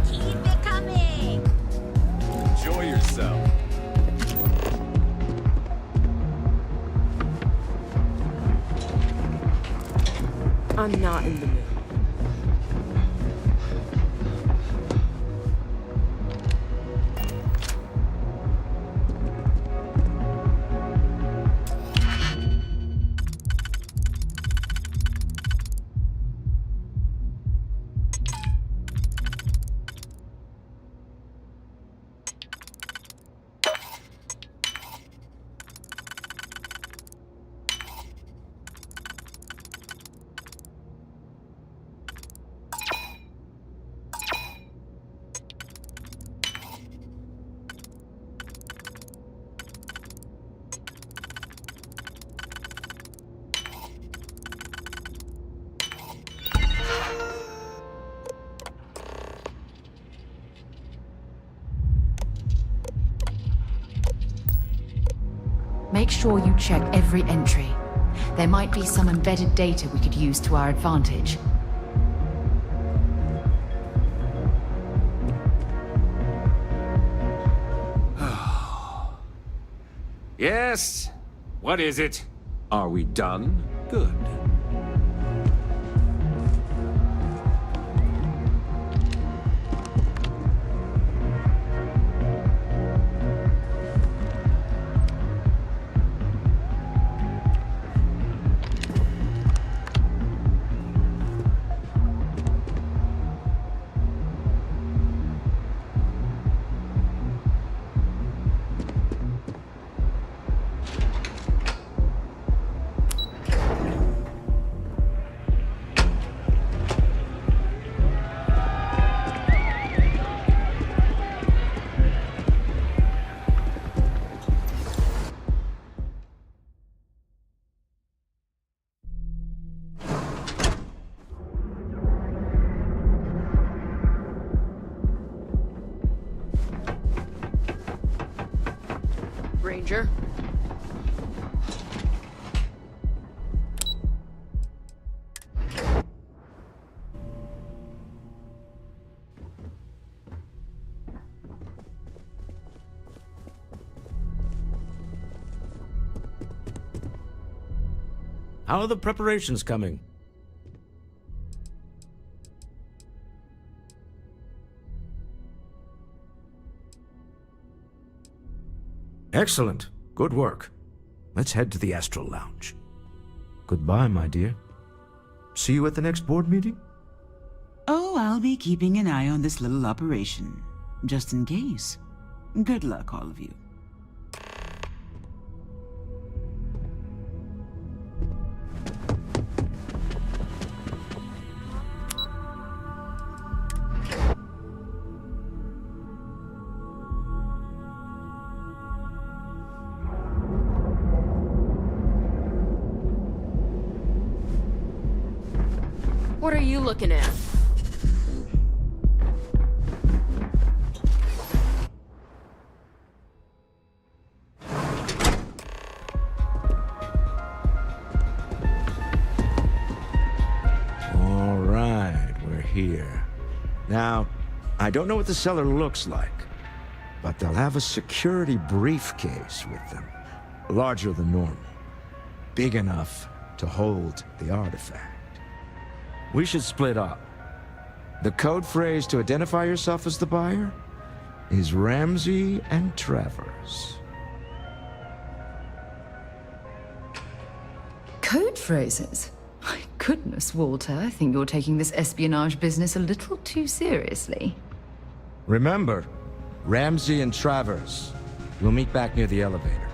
Speaker 11: Keep it coming!
Speaker 14: Enjoy yourself.
Speaker 12: I'm not in the mood.
Speaker 7: Make sure you check every entry. There might be some embedded data we could use to our advantage.
Speaker 14: Yes? What is it? Are we done? Good.
Speaker 12: Ranger.
Speaker 16: How are the preparations coming? Excellent. Good work. Let's head to the Astral Lounge. Goodbye, my dear. See you at the next board meeting?
Speaker 22: Oh, I'll be keeping an eye on this little operation, just in case. Good luck, all of you.
Speaker 12: What are you looking at?
Speaker 16: All right, we're here. Now, I don't know what the cellar looks like, but they'll have a security briefcase with them, larger than normal, big enough to hold the artifact. We should split up. The code phrase to identify yourself as the buyer is Ramsey and Travers.
Speaker 7: Code phrases? My goodness, Walter, I think you're taking this espionage business a little too seriously.
Speaker 16: Remember, Ramsey and Travers. We'll meet back near the elevator.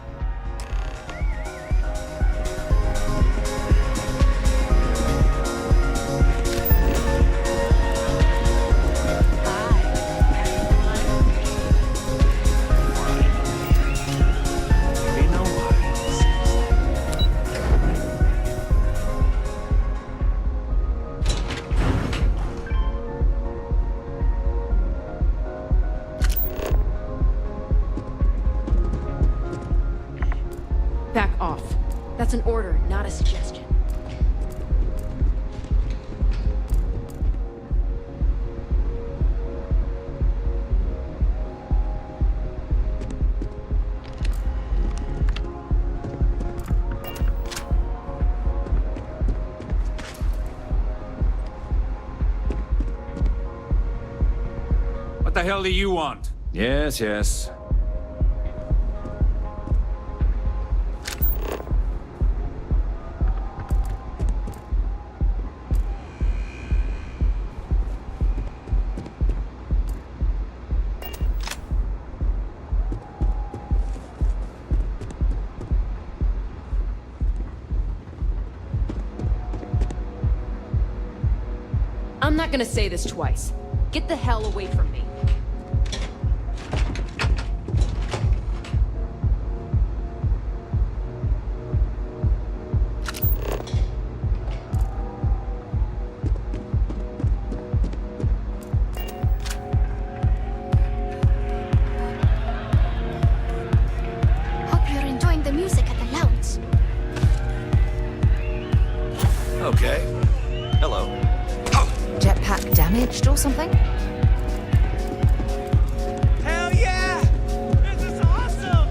Speaker 21: hell do you want?
Speaker 14: Yes, yes.
Speaker 12: I'm not gonna say this twice. Get the hell away from me.
Speaker 11: Hope you're enjoying the music at the lounge.
Speaker 17: Okay. Hello.
Speaker 7: Jetpack damaged or something?
Speaker 4: Hell yeah! This is awesome!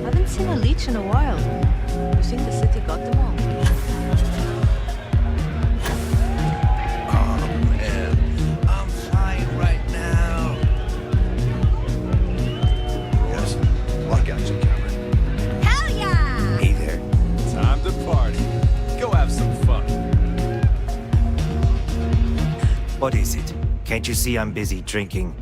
Speaker 13: Haven't seen a leech in a while. You think the city got them all?
Speaker 8: Oh man, I'm flying right now. Yes, I got you covered.
Speaker 11: Hell yeah!
Speaker 17: Hey there.
Speaker 14: Time to party. Go have some fun.
Speaker 17: What is it? Can't you see I'm busy drinking?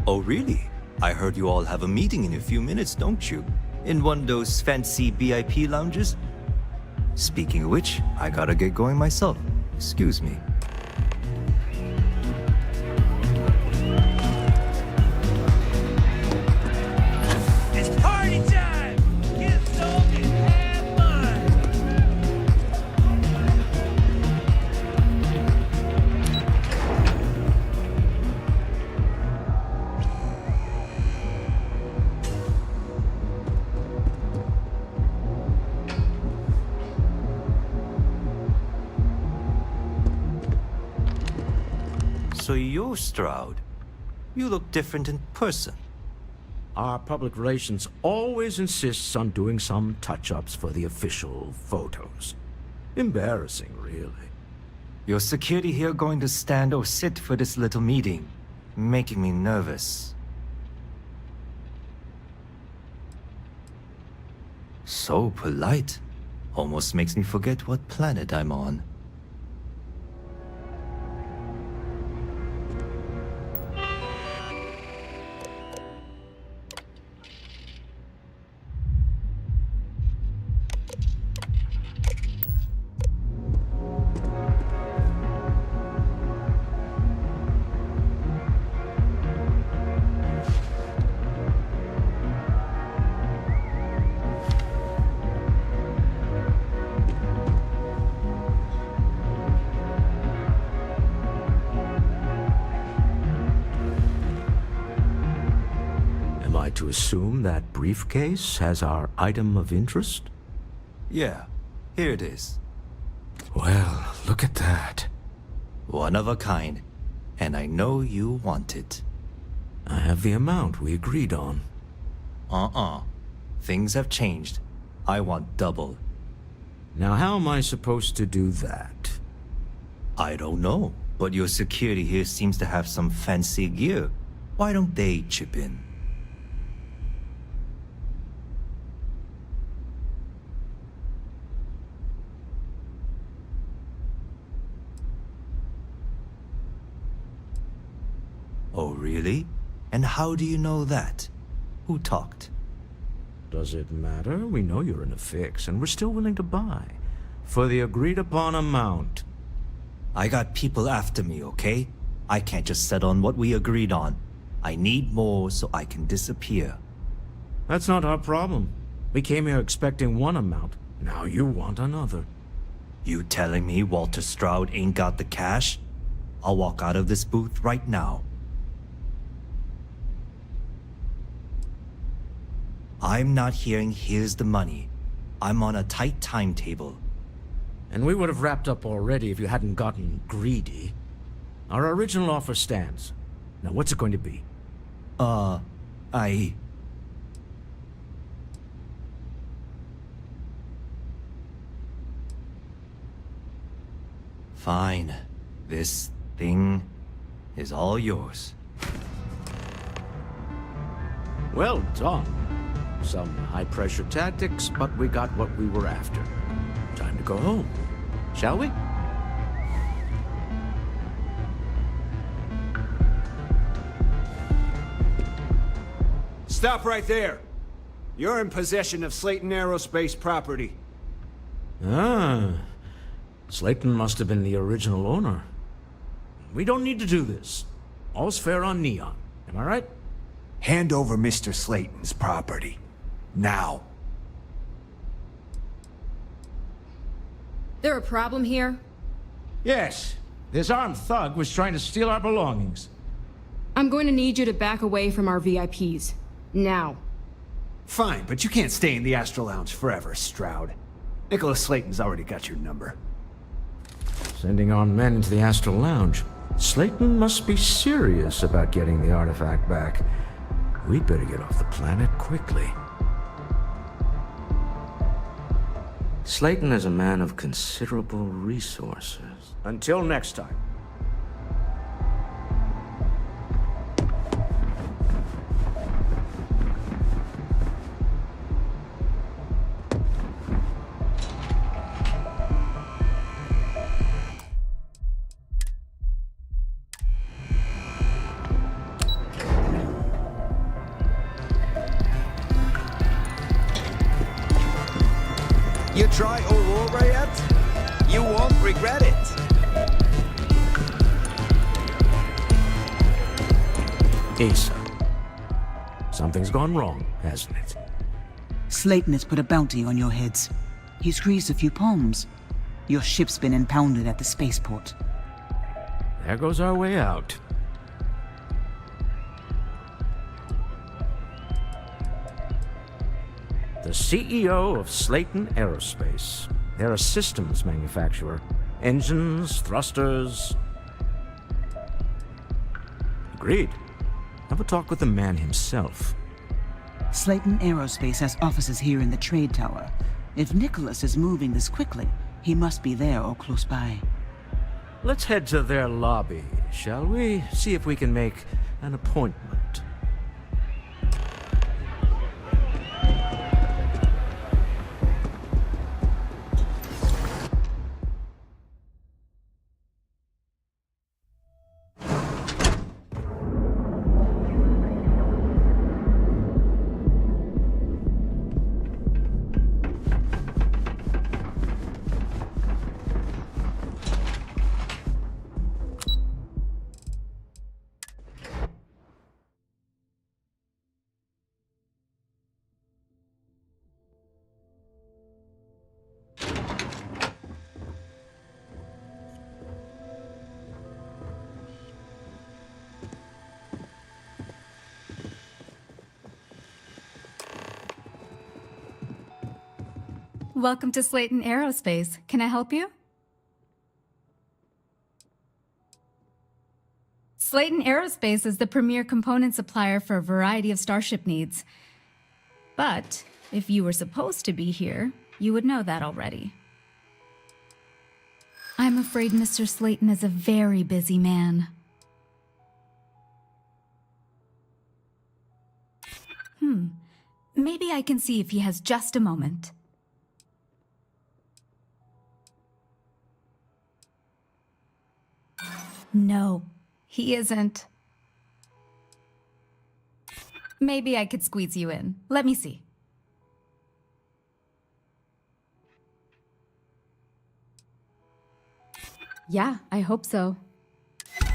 Speaker 17: Oh, really? I heard you all have a meeting in a few minutes, don't you? In one of those fancy VIP lounges? Speaking of which, I gotta get going myself. Excuse me.
Speaker 4: It's party time! Get stoned and have fun!
Speaker 17: So you're Stroud. You look different in person.
Speaker 16: Our public relations always insists on doing some touch-ups for the official photos. Embarrassing, really.
Speaker 17: Your security here going to stand or sit for this little meeting, making me nervous. So polite. Almost makes me forget what planet I'm on.
Speaker 16: Am I to assume that briefcase has our item of interest?
Speaker 17: Yeah, here it is.
Speaker 16: Well, look at that.
Speaker 17: One of a kind. And I know you want it.
Speaker 16: I have the amount we agreed on.
Speaker 17: Things have changed. I want double.
Speaker 16: Now, how am I supposed to do that?
Speaker 17: I don't know, but your security here seems to have some fancy gear. Why don't they chip in? Oh, really? And how do you know that? Who talked?
Speaker 16: Does it matter? We know you're in a fix, and we're still willing to buy. For the agreed-upon amount.
Speaker 17: I got people after me, okay? I can't just settle on what we agreed on. I need more so I can disappear.
Speaker 16: That's not our problem. We came here expecting one amount. Now you want another.
Speaker 17: You telling me Walter Stroud ain't got the cash? I'll walk out of this booth right now. I'm not hearing here's the money. I'm on a tight timetable.
Speaker 16: And we would have wrapped up already if you hadn't gotten greedy. Our original offer stands. Now what's it going to be?
Speaker 17: I... Fine. This thing is all yours.
Speaker 16: Well done. Some high-pressure tactics, but we got what we were after. Time to go home, shall we?
Speaker 2: Stop right there. You're in possession of Slayton Aerospace property.
Speaker 16: Ah. Slayton must have been the original owner. We don't need to do this. All's fair on Neon. Am I right?
Speaker 2: Hand over Mr. Slayton's property. Now.
Speaker 12: There a problem here?
Speaker 16: Yes. This armed thug was trying to steal our belongings.
Speaker 12: I'm going to need you to back away from our VIPs. Now.
Speaker 2: Fine, but you can't stay in the Astral Lounge forever, Stroud. Nicholas Slayton's already got your number.
Speaker 16: Sending armed men into the Astral Lounge. Slayton must be serious about getting the artifact back. We'd better get off the planet quickly. Slayton is a man of considerable resources. Until next time.
Speaker 2: You try Aurora yet? You won't regret it.
Speaker 16: Asa. Something's gone wrong, hasn't it?
Speaker 22: Slayton has put a bounty on your heads. He's greased a few palms. Your ship's been impounded at the spaceport.
Speaker 16: There goes our way out. The CEO of Slayton Aerospace. They're a systems manufacturer. Engines, thrusters. Agreed. Have a talk with the man himself.
Speaker 22: Slayton Aerospace has offices here in the trade tower. If Nicholas is moving this quickly, he must be there or close by.
Speaker 16: Let's head to their lobby, shall we? See if we can make an appointment.
Speaker 15: Welcome to Slayton Aerospace. Can I help you? Slayton Aerospace is the premier component supplier for a variety of starship needs. But if you were supposed to be here, you would know that already. I'm afraid Mr. Slayton is a very busy man. Maybe I can see if he has just a moment. No, he isn't. Maybe I could squeeze you in. Let me see. Yeah, I hope so.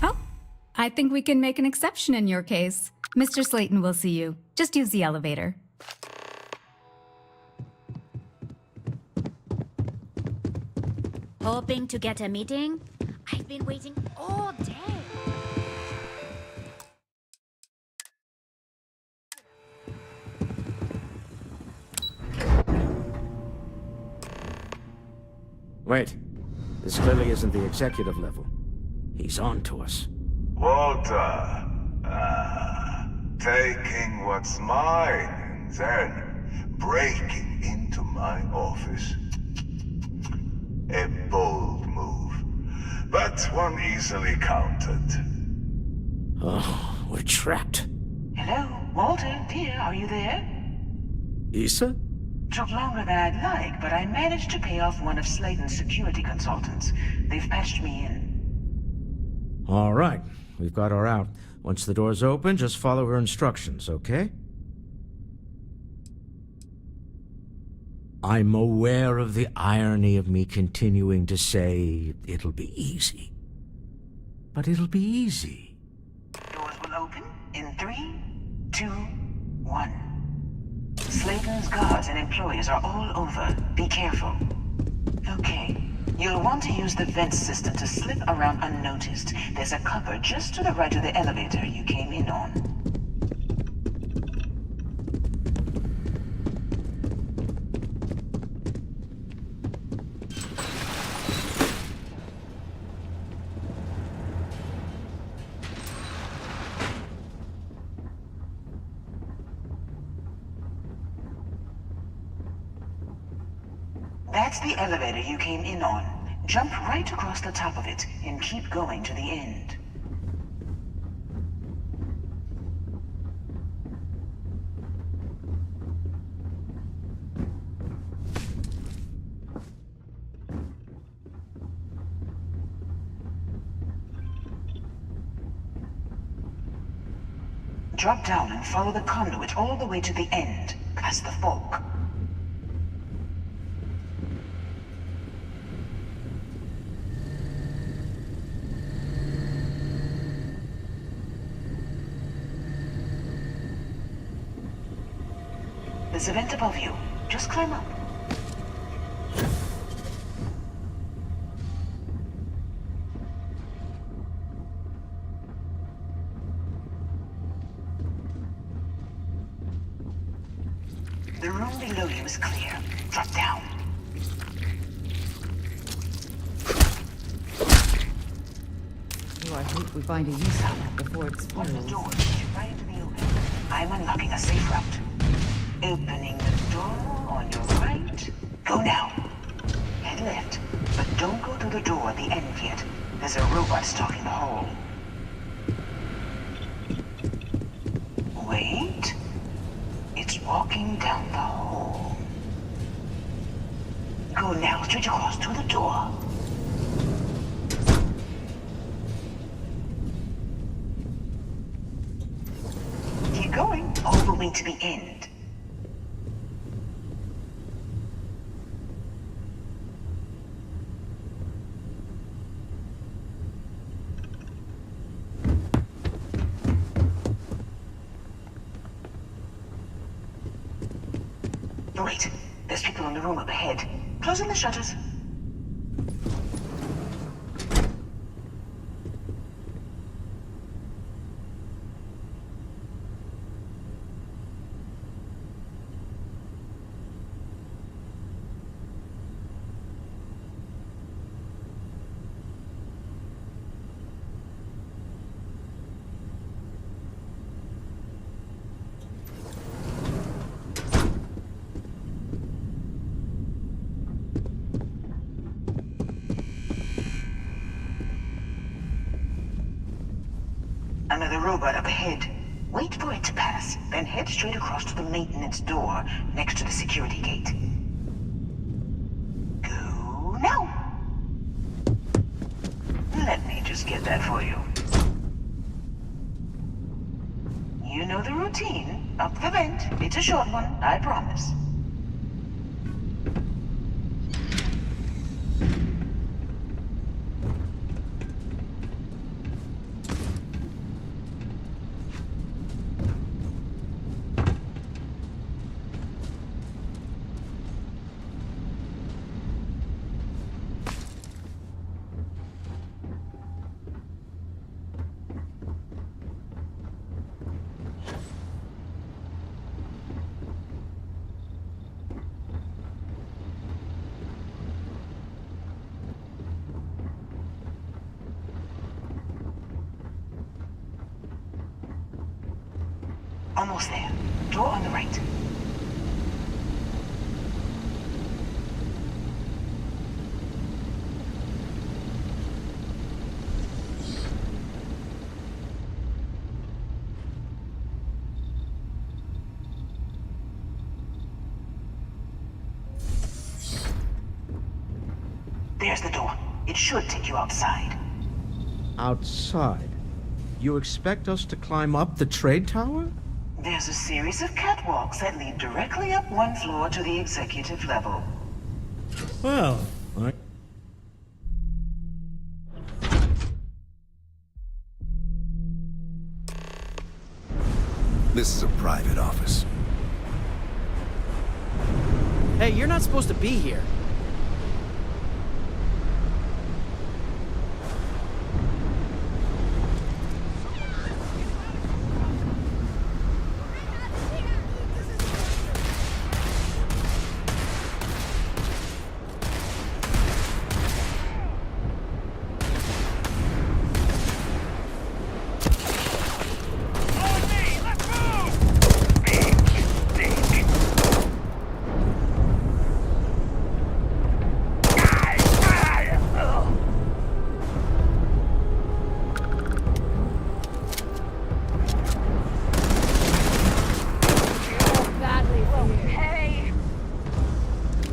Speaker 15: Oh, I think we can make an exception in your case. Mr. Slayton will see you. Just use the elevator.
Speaker 11: Hoping to get a meeting? I've been waiting all day.
Speaker 16: Wait. This clearly isn't the executive level. He's on to us.
Speaker 19: Walter.
Speaker 1: Taking what's mine and then breaking into my office. A bold move, but one easily countered.
Speaker 16: Oh, we're trapped.
Speaker 22: Hello, Walter, dear, are you there?
Speaker 16: Issa?
Speaker 22: Took longer than I'd like, but I managed to pay off one of Slayton's security consultants. They've patched me in.
Speaker 16: All right, we've got her out. Once the door's open, just follow her instructions, okay? I'm aware of the irony of me continuing to say it'll be easy. But it'll be easy.
Speaker 22: Doors will open in 3, 2, 1. Slayton's guards and employees are all over. Be careful. Okay. You'll want to use the vent system to slip around unnoticed. There's a cupboard just to the right of the elevator you came in on. That's the elevator you came in on. Jump right across the top of it and keep going to the end. Drop down and follow the conduit all the way to the end, past the fork. There's a vent above you. Just climb up. The room below you is clear. Drop down.
Speaker 3: Oh, I hope we find a use for that before it spoils.
Speaker 22: The door leads you right into the open. I'm unlocking a safe route. Opening the door on your right. Go now. Head left, but don't go through the door at the end yet. There's a robot stalking the hall. Wait. It's walking down the hall. Go now, straight across to the door. Keep going, all the way to the end. Wait, there's people in the room up ahead. Closing the shutters. Another robot up ahead. Wait for it to pass, then head straight across to the maintenance door next to the security gate. Go now. Let me just get that for you. You know the routine. Up the vent. It's a short one, I promise. Almost there. Door on the right. There's the door. It should take you outside.
Speaker 16: Outside? You expect us to climb up the trade tower?
Speaker 22: There's a series of catwalks that lead directly up one floor to the executive level.
Speaker 16: Well,
Speaker 1: This is a private office.
Speaker 4: Hey, you're not supposed to be here.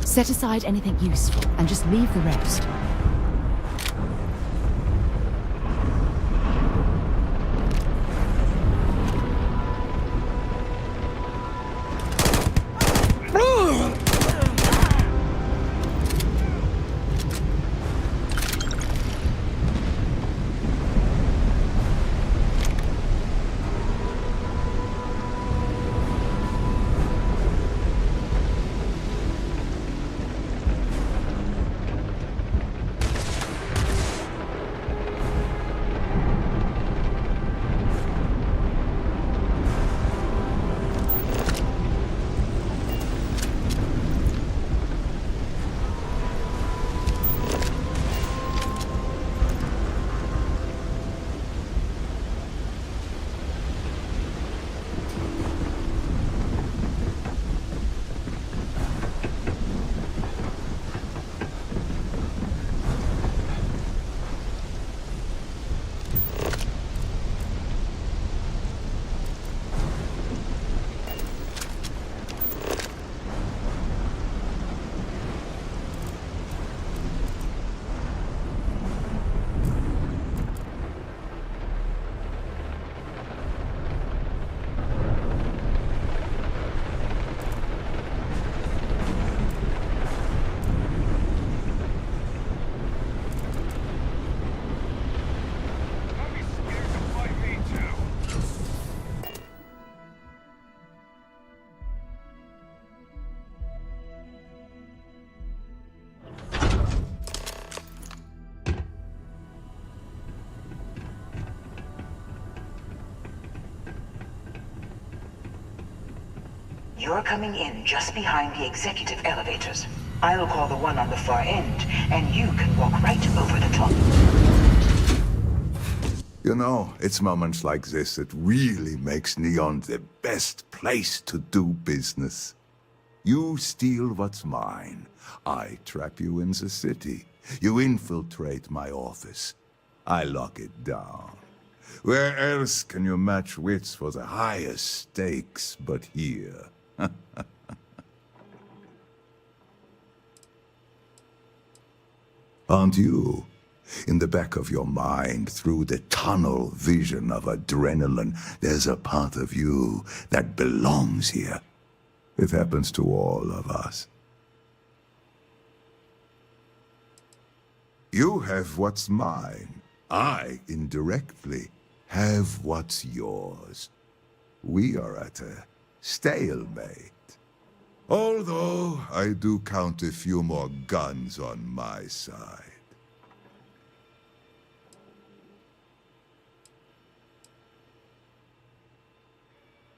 Speaker 7: Set aside anything useful and just leave the rest.
Speaker 22: You're coming in just behind the executive elevators. I'll call the one on the far end, and you can walk right over the top.
Speaker 1: You know, it's moments like this that really makes Neon the best place to do business. You steal what's mine. I trap you in the city. You infiltrate my office. I lock it down. Where else can you match wits for the highest stakes but here? Aren't you? In the back of your mind, through the tunnel vision of adrenaline, there's a part of you that belongs here. It happens to all of us. You have what's mine. I, indirectly, have what's yours. We are at a stalemate. Although I do count a few more guns on my side.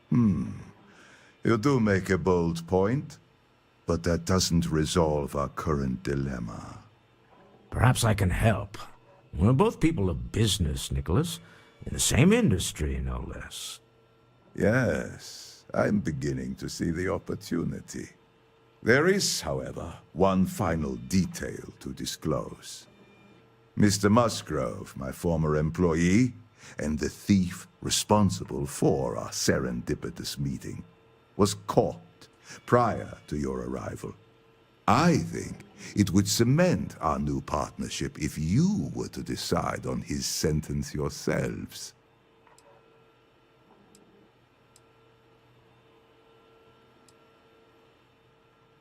Speaker 1: You do make a bold point, but that doesn't resolve our current dilemma.
Speaker 16: Perhaps I can help. We're both people of business, Nicholas. In the same industry, no less.
Speaker 1: Yes, I'm beginning to see the opportunity. There is, however, one final detail to disclose. Mr. Musgrove, my former employee, and the thief responsible for our serendipitous meeting, was caught prior to your arrival. I think it would cement our new partnership if you were to decide on his sentence yourselves.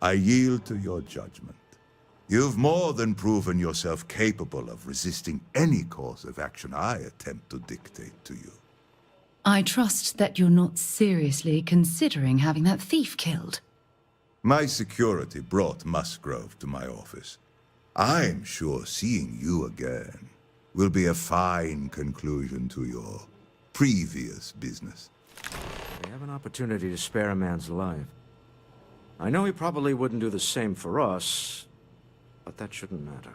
Speaker 1: I yield to your judgment. You've more than proven yourself capable of resisting any course of action I attempt to dictate to you.
Speaker 7: I trust that you're not seriously considering having that thief killed.
Speaker 1: My security brought Musgrove to my office. I'm sure seeing you again will be a fine conclusion to your previous business.
Speaker 16: We have an opportunity to spare a man's life. I know he probably wouldn't do the same for us, but that shouldn't matter.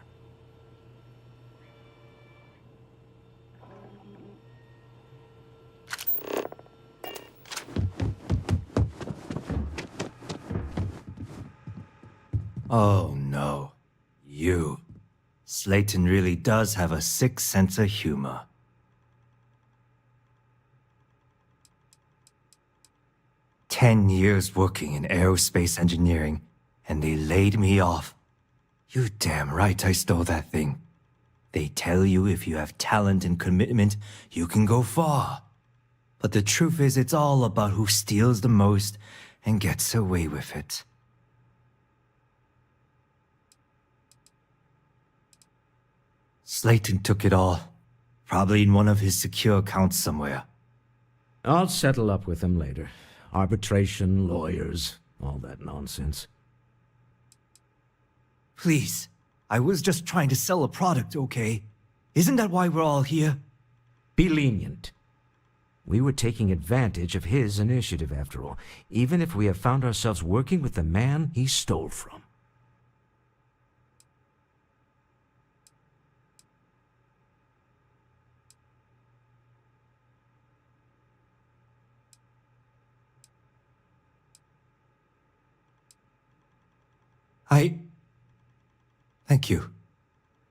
Speaker 17: Oh no. You. Slayton really does have a sick sense of humor. "10 years working in aerospace engineering, and they laid me off. You damn right I stole that thing. They tell you if you have talent and commitment, you can go far. But the truth is, it's all about who steals the most and gets away with it." Slayton took it all. Probably in one of his secure accounts somewhere.
Speaker 16: I'll settle up with him later. Arbitration, lawyers, all that nonsense.
Speaker 17: Please, I was just trying to sell a product, okay? Isn't that why we're all here?
Speaker 16: Be lenient. We were taking advantage of his initiative, after all, even if we have found ourselves working with the man he stole from.
Speaker 17: Thank you.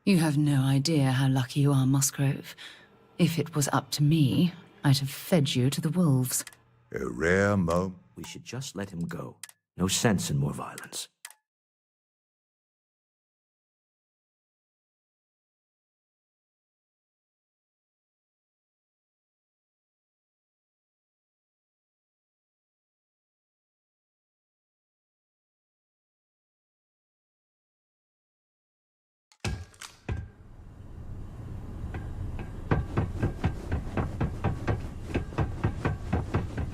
Speaker 7: You have no idea how lucky you are, Musgrove. If it was up to me, I'd have fed you to the wolves.
Speaker 1: A rare moment.
Speaker 16: We should just let him go. No sense in more violence.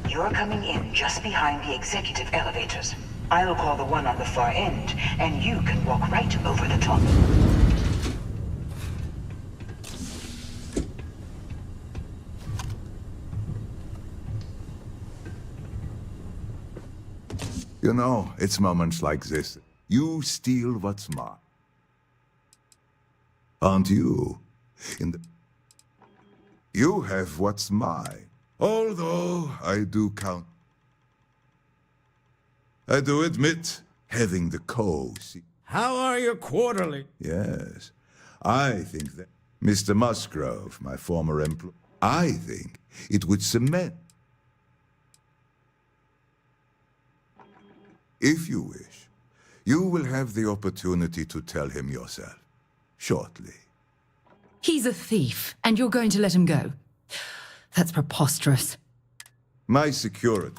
Speaker 5: You're coming in just behind the executive elevators. I'll call the one on the far end, and you can walk right over the top.
Speaker 1: You know, it's moments like this. You steal what's mine. Aren't you? You have what's mine. Although I do admit having the code.
Speaker 16: How are you quarterly?
Speaker 1: Yes. I think that Mr. Musgrove, my former employee, I think it would cement. If you wish, you will have the opportunity to tell him yourself, shortly.
Speaker 7: He's a thief, and you're going to let him go. That's preposterous.
Speaker 1: My security.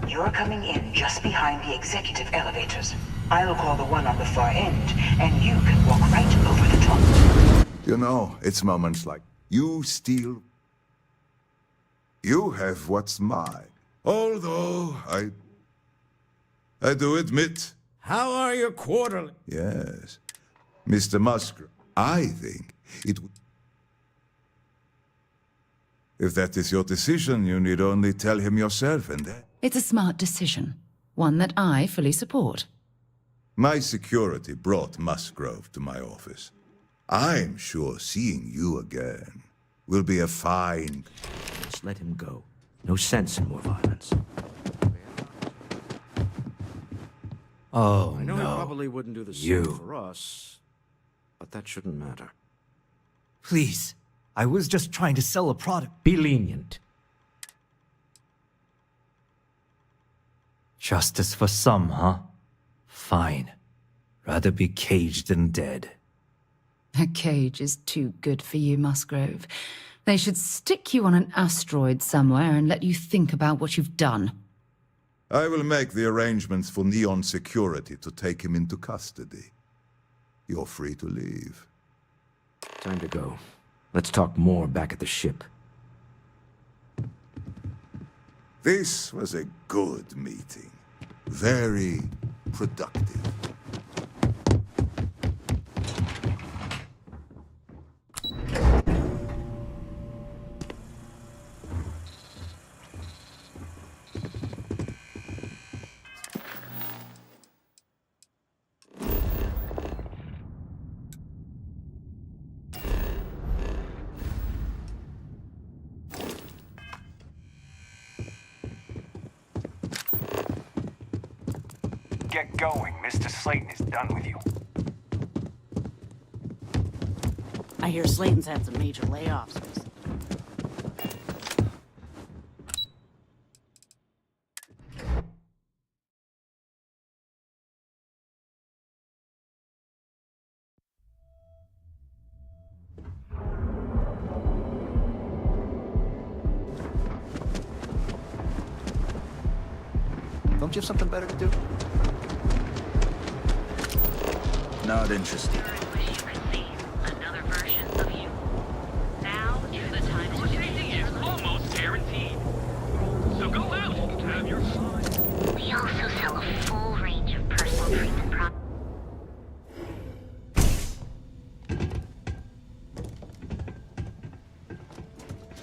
Speaker 5: You're coming in just behind the executive elevators. I'll call the one on the far end, and you can walk right over the top.
Speaker 1: You know, it's moments like you steal. You have what's mine. Although I do admit
Speaker 16: How are your quarterly?
Speaker 1: Yes. Mr. Musgrove, I think it would... If that is your decision, you need only tell him yourself and then...
Speaker 7: It's a smart decision, one that I fully support.
Speaker 1: My security brought Musgrove to my office. I'm sure seeing you again will be a fine...
Speaker 16: Just let him go. No sense in more violence.
Speaker 17: Oh,
Speaker 16: I know
Speaker 17: no.
Speaker 16: he probably wouldn't do the same
Speaker 17: You.
Speaker 16: for us, but that shouldn't matter.
Speaker 17: Please. I was just trying to sell a product.
Speaker 16: Be lenient.
Speaker 17: Justice for some, huh? Fine. Rather be caged than dead.
Speaker 7: A cage is too good for you, Musgrove. They should stick you on an asteroid somewhere and let you think about what you've done.
Speaker 1: I will make the arrangements for Neon Security to take him into custody. You're free to leave.
Speaker 16: Time to go. Let's talk more back at the ship.
Speaker 1: This was a good meeting. Very productive.
Speaker 6: Get going. Mr. Slayton is done with you.
Speaker 19: I hear Slayton's had some major layoffs recently.
Speaker 20: Don't you have something better to do? Not interested.
Speaker 11: Another version of you. Now is the time to change.
Speaker 23: Almost guaranteed. So go out, have your fun.
Speaker 11: We also sell a full range of personal treatment products.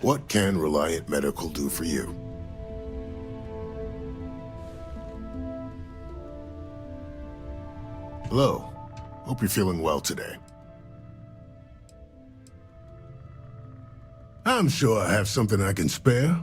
Speaker 24: What can Reliant Medical do for you? Hello. Hope you're feeling well today. I'm sure I have something I can spare.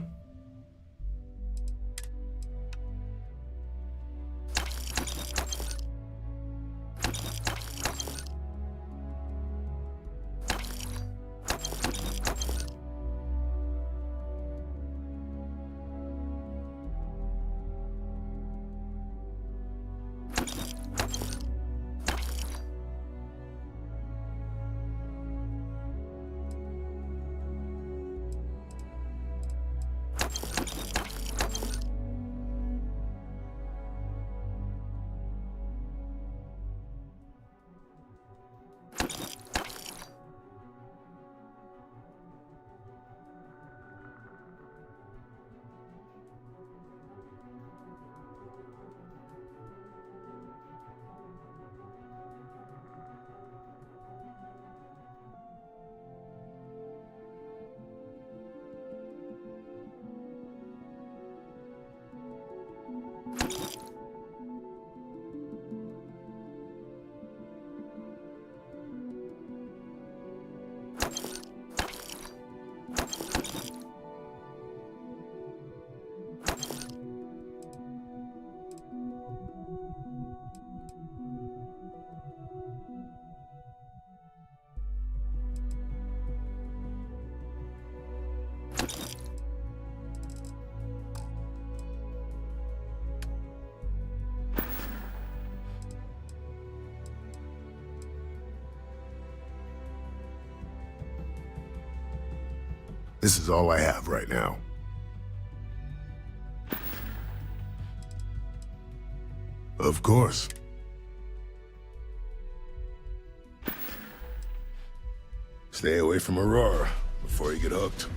Speaker 24: This is all I have right now. Of course. Stay away from Aurora before you get hooked.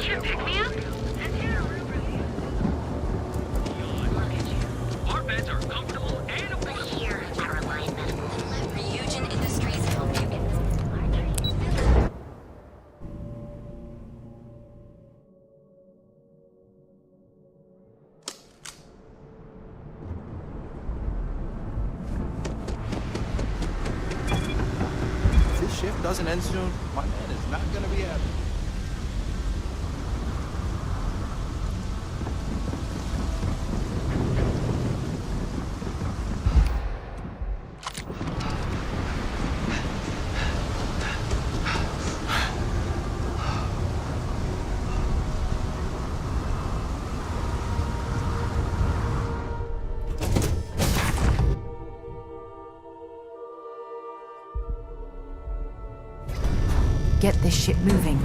Speaker 11: need a pick-me-up?
Speaker 4: Our beds are comfortable and affordable.
Speaker 11: Here at Alignment. Ryujin Industries help you get
Speaker 20: If this shift doesn't end soon, my man is not gonna be happy.
Speaker 7: Get this ship moving.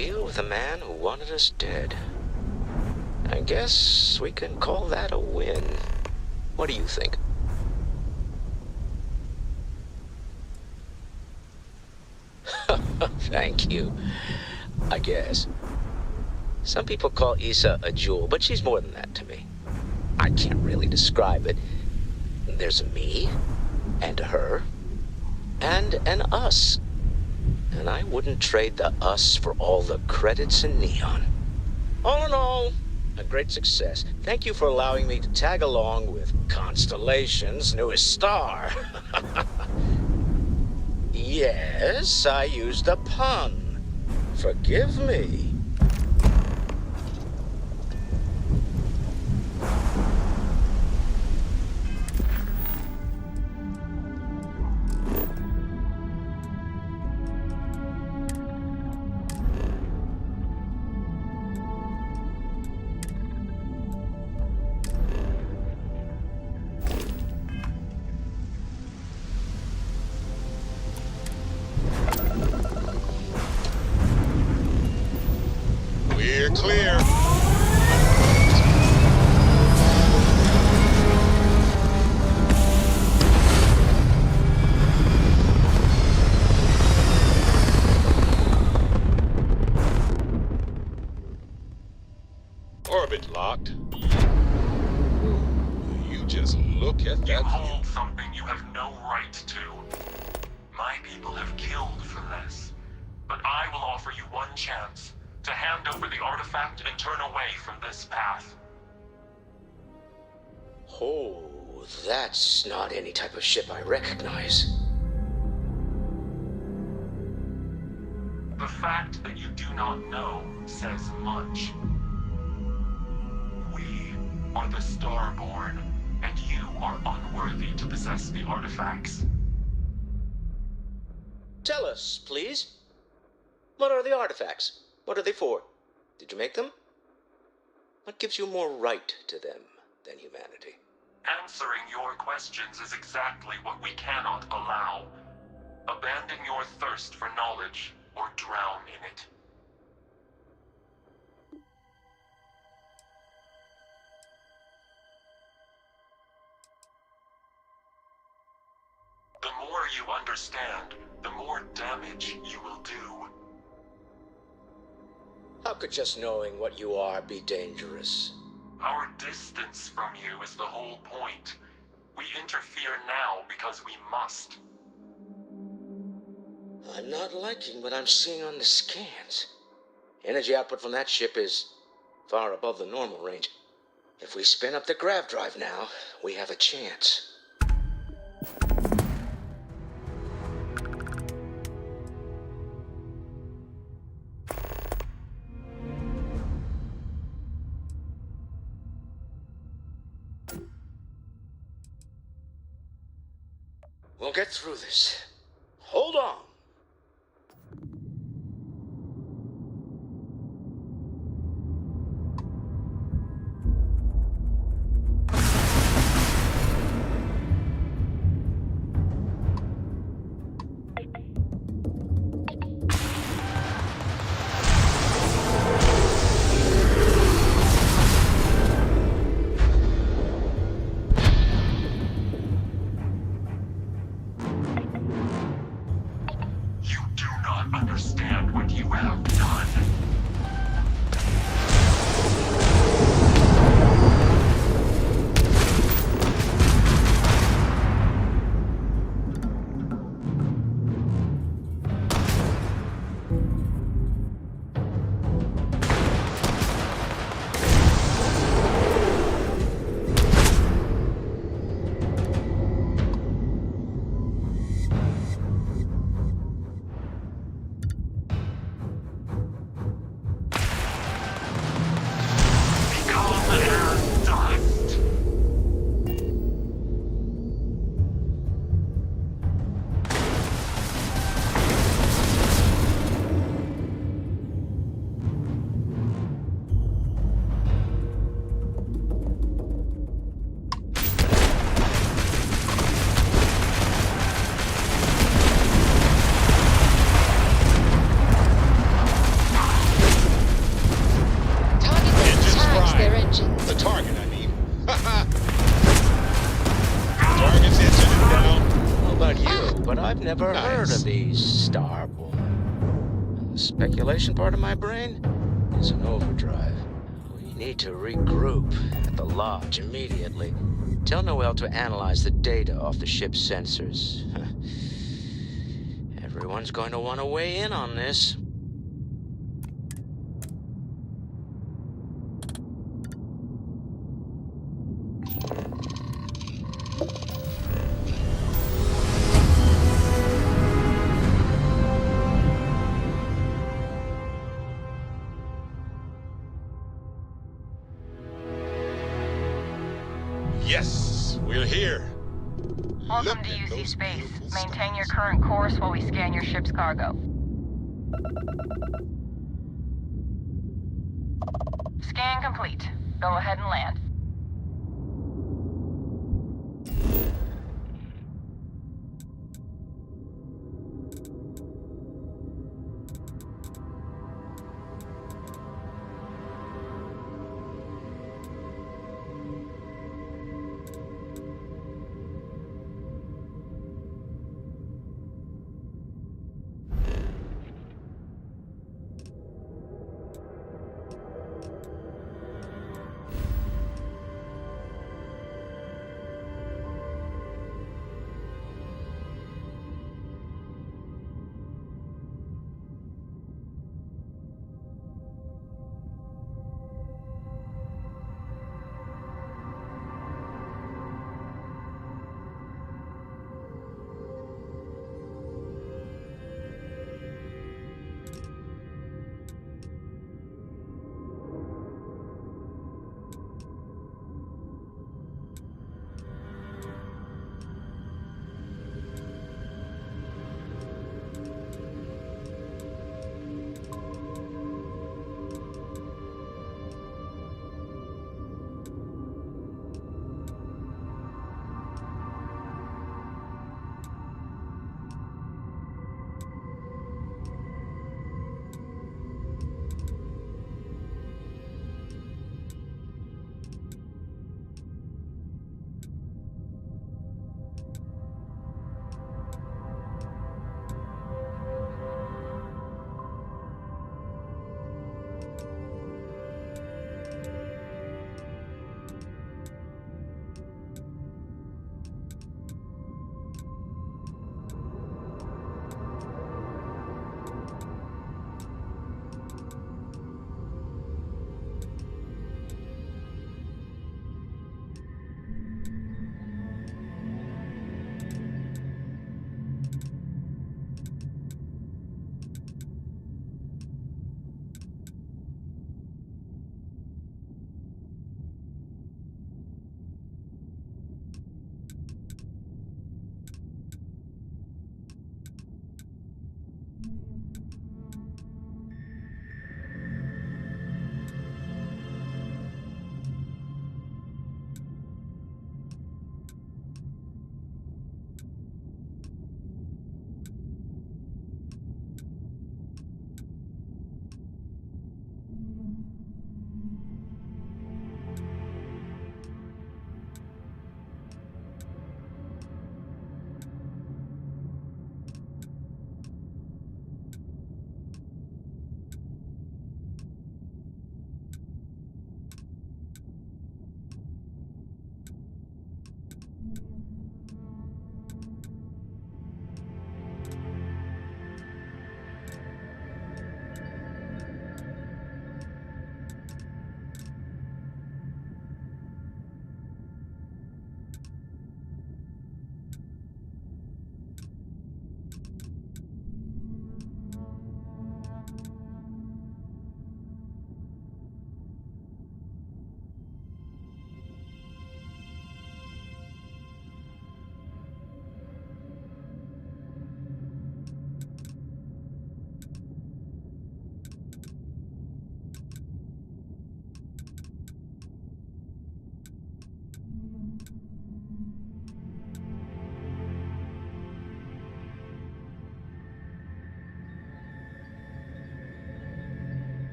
Speaker 9: deal with a man who wanted us dead. I guess we can call that a win. What do you think? Thank you. I guess. Some people call Issa a jewel, but she's more than that to me. I can't really describe it. There's a me, and a her, and an us. And I wouldn't trade the us for all the credits in Neon. All in all, a great success. Thank you for allowing me to tag along with Constellation's newest star. Yes, I used a pun. Forgive me.
Speaker 24: We're clear. Orbit locked. You just look at that.
Speaker 10: You hold something you have no right to. My people have killed for less. But I will offer you one chance to hand over the artifact and turn away from this path.
Speaker 9: Oh, that's not any type of ship I recognize.
Speaker 10: The fact that you do not know says much. We are the Starborn, and you are unworthy to possess the artifacts.
Speaker 9: Tell us, please. What are the artifacts? What are they for? Did you make them? What gives you more right to them than humanity?
Speaker 10: Answering your questions is exactly what we cannot allow. Abandon your thirst for knowledge, or drown in it. The more you understand, the more damage you will do.
Speaker 9: How could just knowing what you are be dangerous?
Speaker 10: Our distance from you is the whole point. We interfere now because we must.
Speaker 9: I'm not liking what I'm seeing on the scans. Energy output from that ship is far above the normal range. If we spin up the grav drive now, we have a chance. We'll get through this. Hold on. never heard of these Starborn. The speculation part of my brain is in overdrive. We need to regroup at the lodge immediately. Tell Noel to analyze the data off the ship's sensors. Everyone's going to want to weigh in on this.
Speaker 24: Yes, we're here.
Speaker 11: Welcome to UC Space. Maintain your current course while we scan your ship's cargo. Scan complete. Go ahead and land.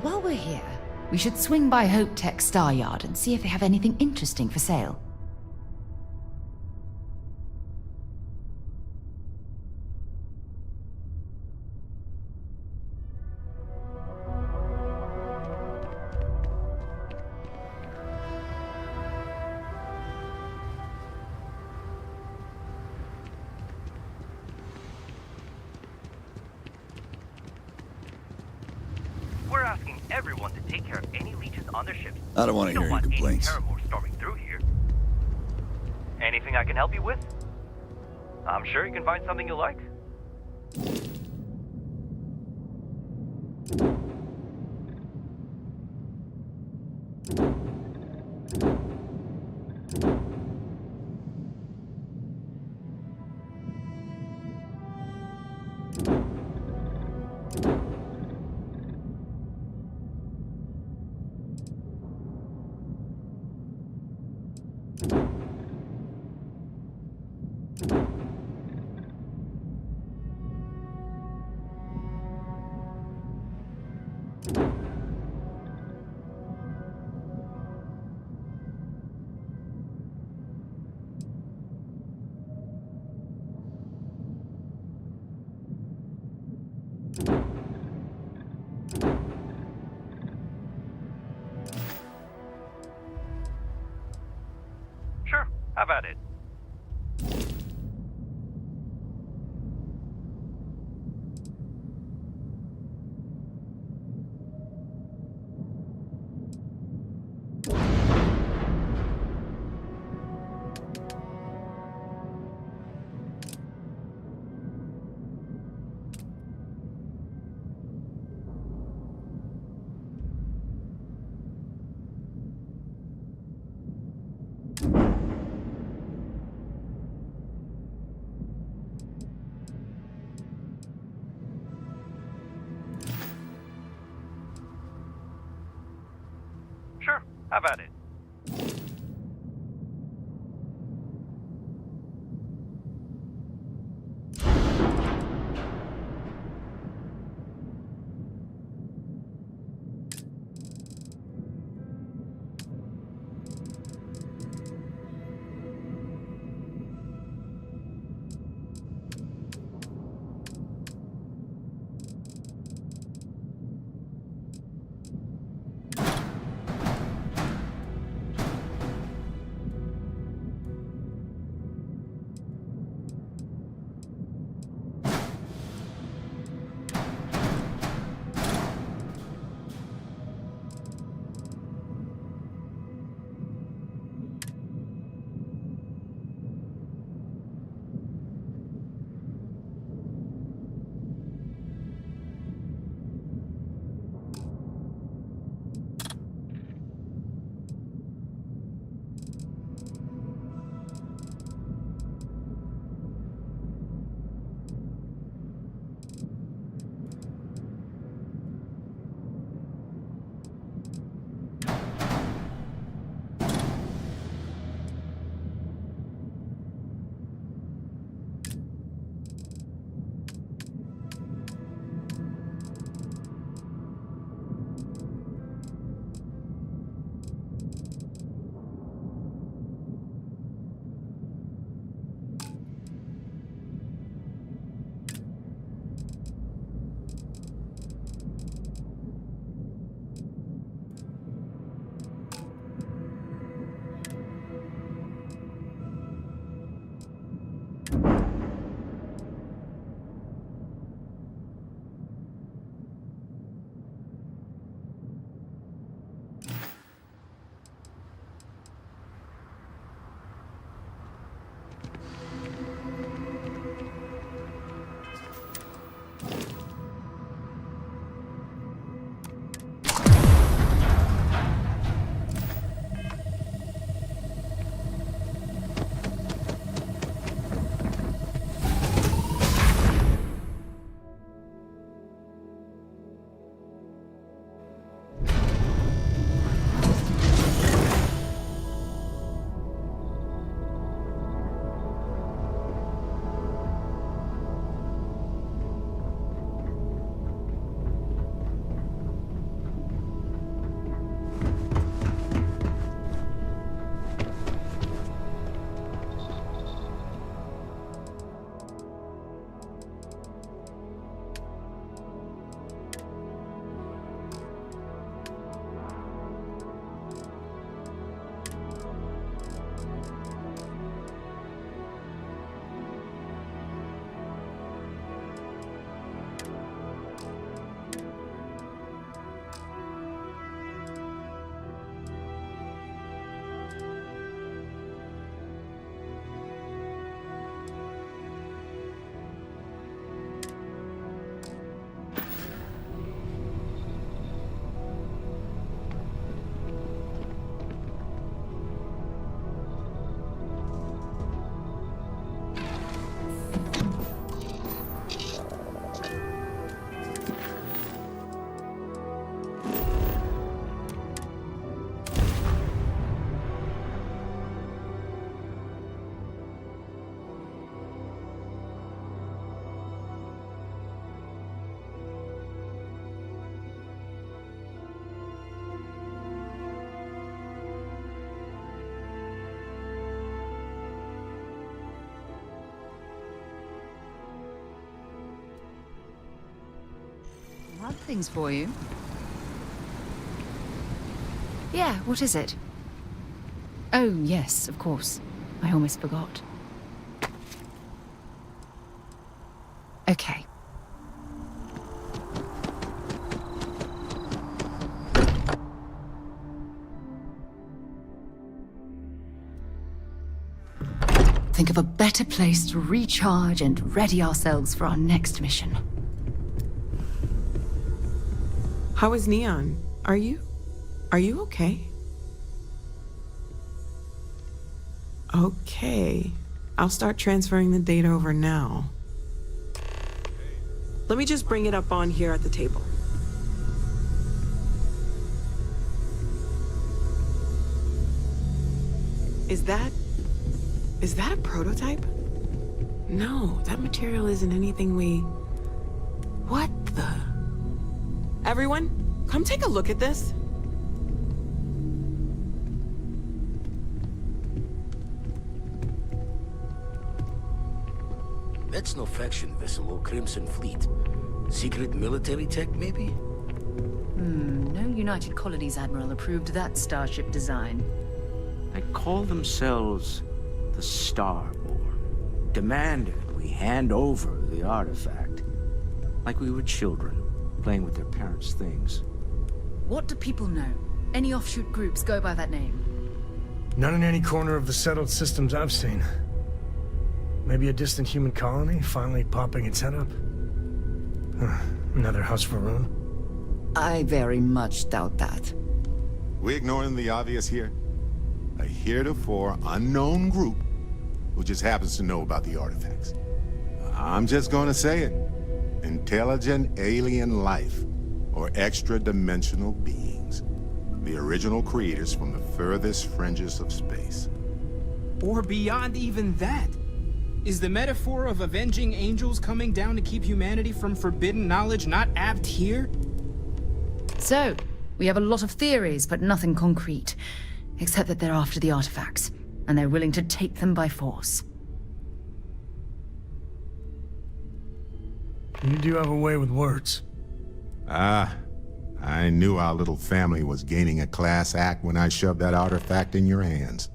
Speaker 7: While we're here, we should swing by Hope Tech Star Yard and see if they have anything interesting for sale.
Speaker 8: We're asking everyone to take care of any leeches on their ships.
Speaker 13: I don't want to hear any complaints.
Speaker 8: Paramore storming through here. Anything I can help you with? I'm sure you can find something you like. Sure, have at it. Sure, have at it.
Speaker 3: had things for you. Yeah, what is it? Oh, yes, of course. I almost forgot. Okay. Think of a better place to recharge and ready ourselves for our next mission.
Speaker 13: How is Neon? Are you okay? Okay. I'll start transferring the data over now. Let me just bring it up on here at the table. Is that a prototype? No, that material isn't anything we... What the... Everyone, come take a look at this.
Speaker 14: That's no faction vessel or Crimson Fleet. Secret military tech, maybe?
Speaker 3: No United Colonies Admiral approved that starship design.
Speaker 16: They call themselves the Starborn. Demanded we hand over the artifact. Like we were children, playing with their parents' things.
Speaker 3: What do people know? Any offshoot groups go by that name?
Speaker 18: None in any corner of the settled systems I've seen. Maybe a distant human colony finally popping its head up? Another house for Varun?
Speaker 21: I very much doubt that.
Speaker 25: We ignoring the obvious here? A heretofore unknown group who just happens to know about the artifacts. I'm just gonna say it. Intelligent alien life, or extra-dimensional beings. The original creators from the furthest fringes of space.
Speaker 4: Or beyond even that. Is the metaphor of avenging angels coming down to keep humanity from forbidden knowledge not apt here?
Speaker 3: So, we have a lot of theories, but nothing concrete. Except that they're after the artifacts, and they're willing to take them by force.
Speaker 18: You do have a way with words.
Speaker 25: I knew our little family was gaining a class act when I shoved that artifact in your hands.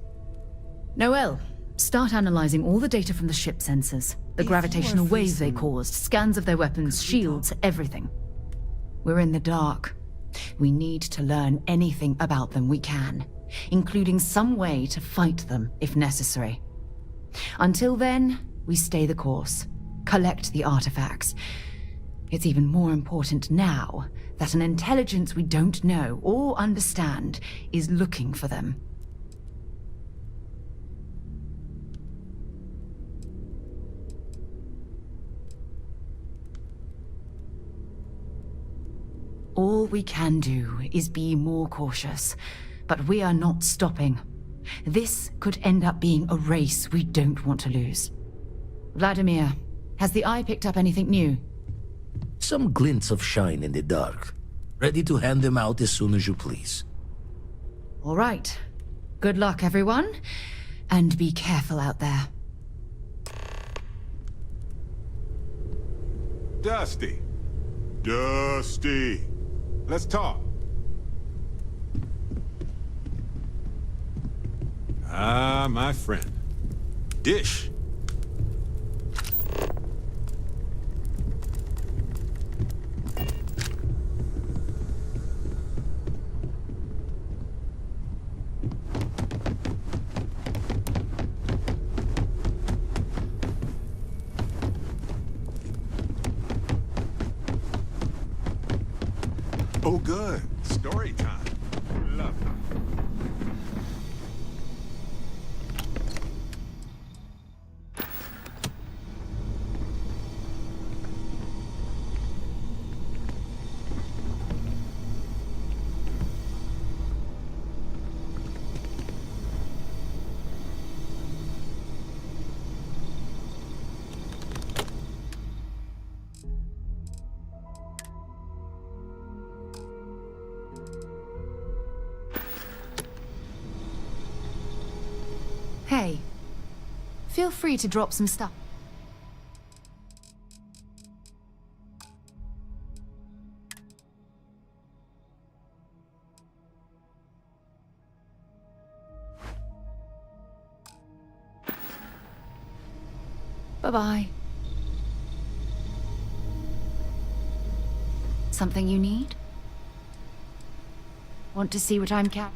Speaker 3: Noel, start analyzing all the data from the ship sensors. The gravitational wave they caused, scans of their weapons, shields, everything. We're in the dark. We need to learn anything about them we can, including some way to fight them if necessary. Until then, we stay the course, collect the artifacts. It's even more important now that an intelligence we don't know or understand is looking for them. All we can do is be more cautious, but we are not stopping. This could end up being a race we don't want to lose. Vladimir, has the Eye picked up anything new?
Speaker 14: Some glints of shine in the dark. Ready to hand them out as soon as you please.
Speaker 3: All right. Good luck, everyone. And be careful out there.
Speaker 25: Dusty. Dusty. Let's talk. Ah, my friend. Dish. Oh, good. Story time. Love it.
Speaker 3: Hey, feel free to drop some stuff.
Speaker 7: Bye-bye. Something you need? Want to see what I'm carrying?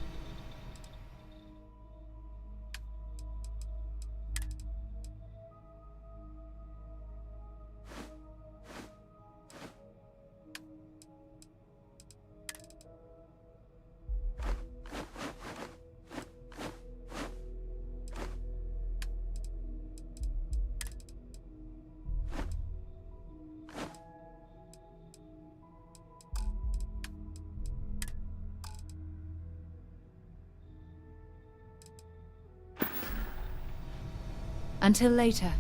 Speaker 7: Until later.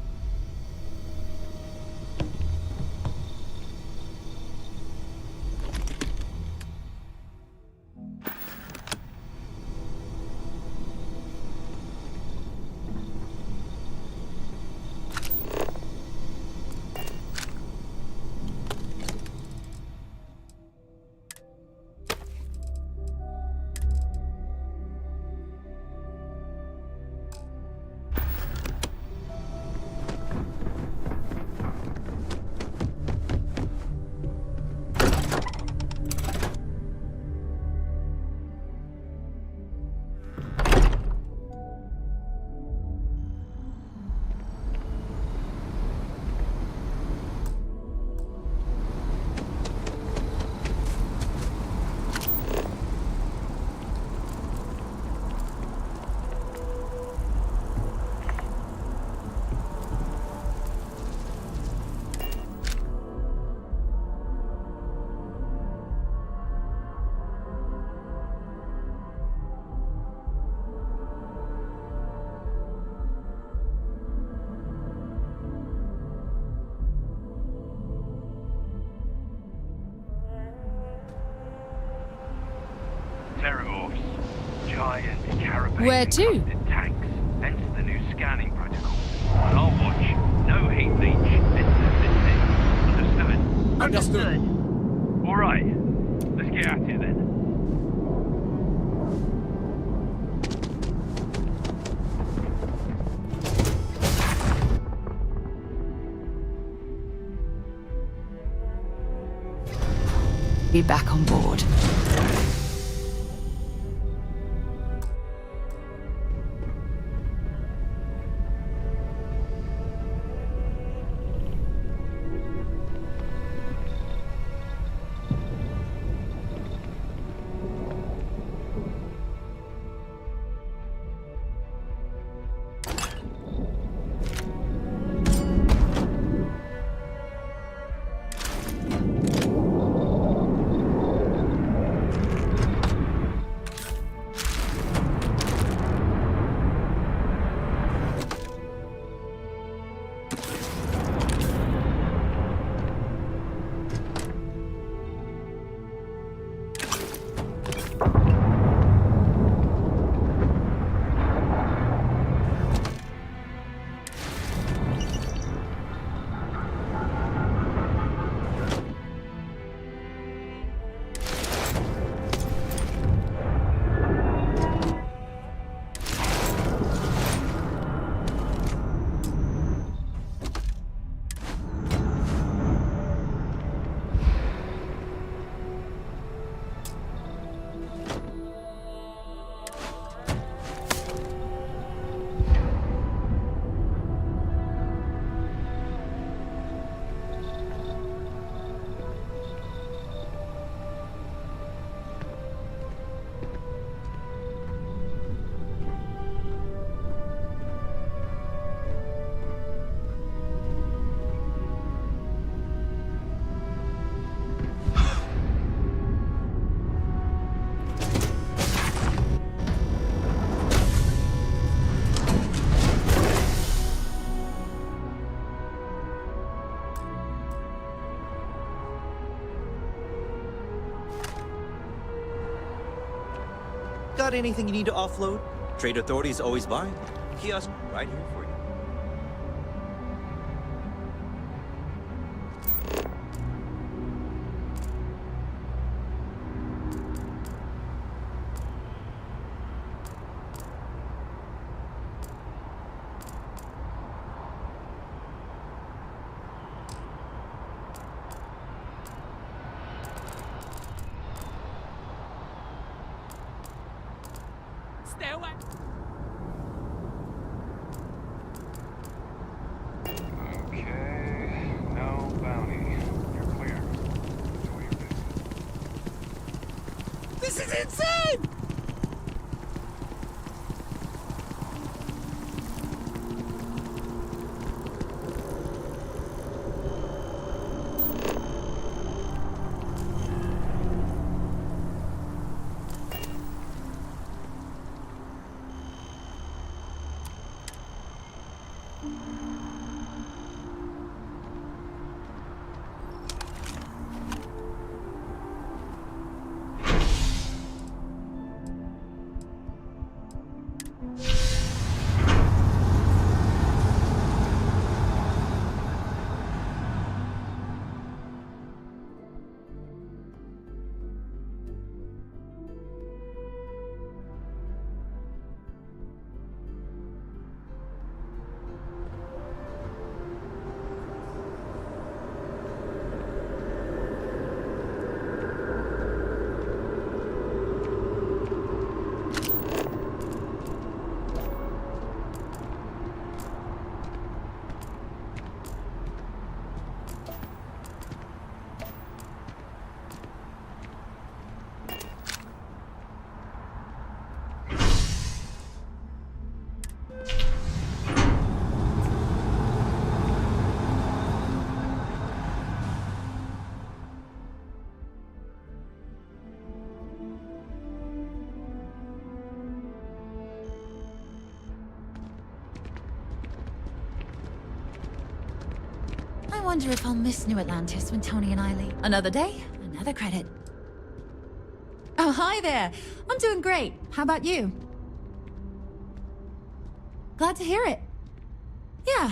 Speaker 11: Giant carapace
Speaker 7: Where to?
Speaker 11: encrusted tanks, hence the new scanning protocol. On our watch, no hate leech. Understood?
Speaker 20: Understood.
Speaker 11: All right, let's get at it then.
Speaker 7: Be back on board.
Speaker 17: Got anything you need to offload? Trade Authority is always buying. Kiosk right here for you.
Speaker 2: Stay away!
Speaker 6: Okay, no bounty. You're clear. Enjoy your visit.
Speaker 2: This is insane!
Speaker 7: I wonder if I'll miss New Atlantis when Tony and I leave. Another day, another credit. Oh, hi there. I'm doing great. How about you? Glad to hear it. Yeah,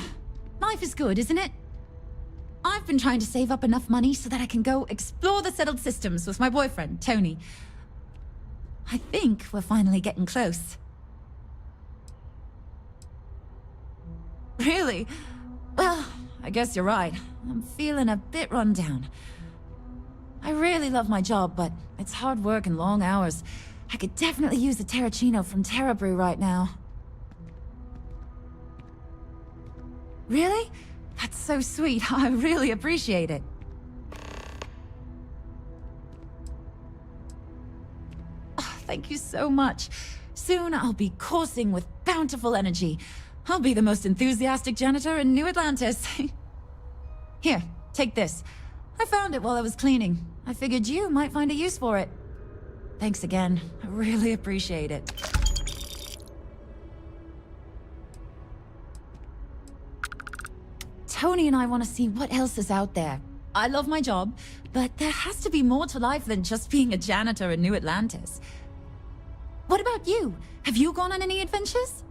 Speaker 7: life is good, isn't it? I've been trying to save up enough money so that I can go explore the settled systems with my boyfriend, Tony. I think we're finally getting close. Really? Well, I guess you're right. I'm feeling a bit run down. I really love my job, but it's hard work and long hours. I could definitely use a Terracino from Terra Brew right now. Really? That's so sweet. I really appreciate it. Oh, thank you so much. Soon I'll be coursing with bountiful energy. I'll be the most enthusiastic janitor in New Atlantis. Here, take this. I found it while I was cleaning. I figured you might find a use for it. Thanks again. I really appreciate it. Tony and I want to see what else is out there. I love my job, but there has to be more to life than just being a janitor in New Atlantis. What about you? Have you gone on any adventures?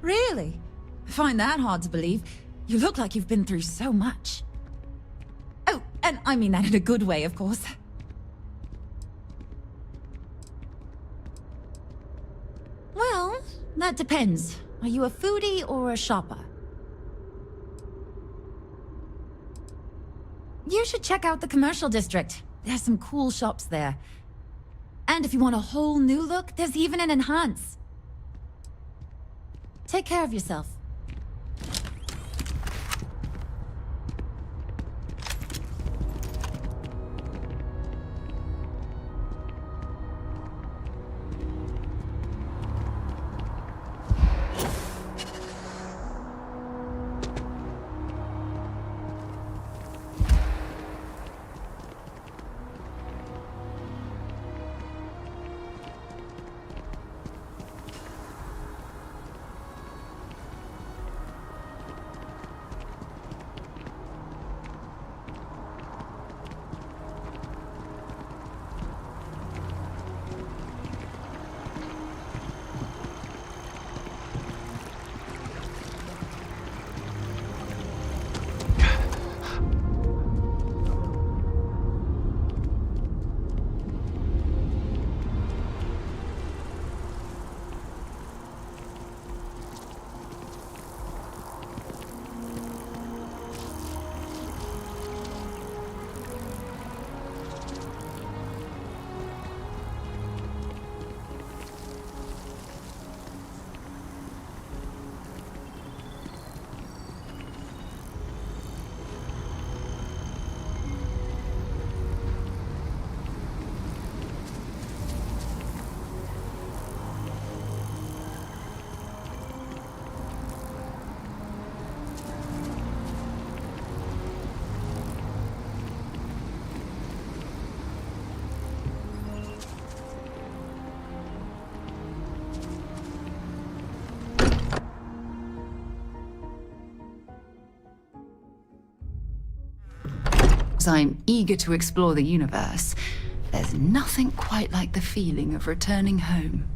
Speaker 7: Really? I find that hard to believe. You look like you've been through so much. Oh, and I mean that in a good way, of course. Well, that depends. Are you a foodie or a shopper? You should check out the commercial district. There's some cool shops there. And if you want a whole new look, there's even an enhance. Take care of yourself. I'm eager to explore the universe, there's nothing quite like the feeling of returning home.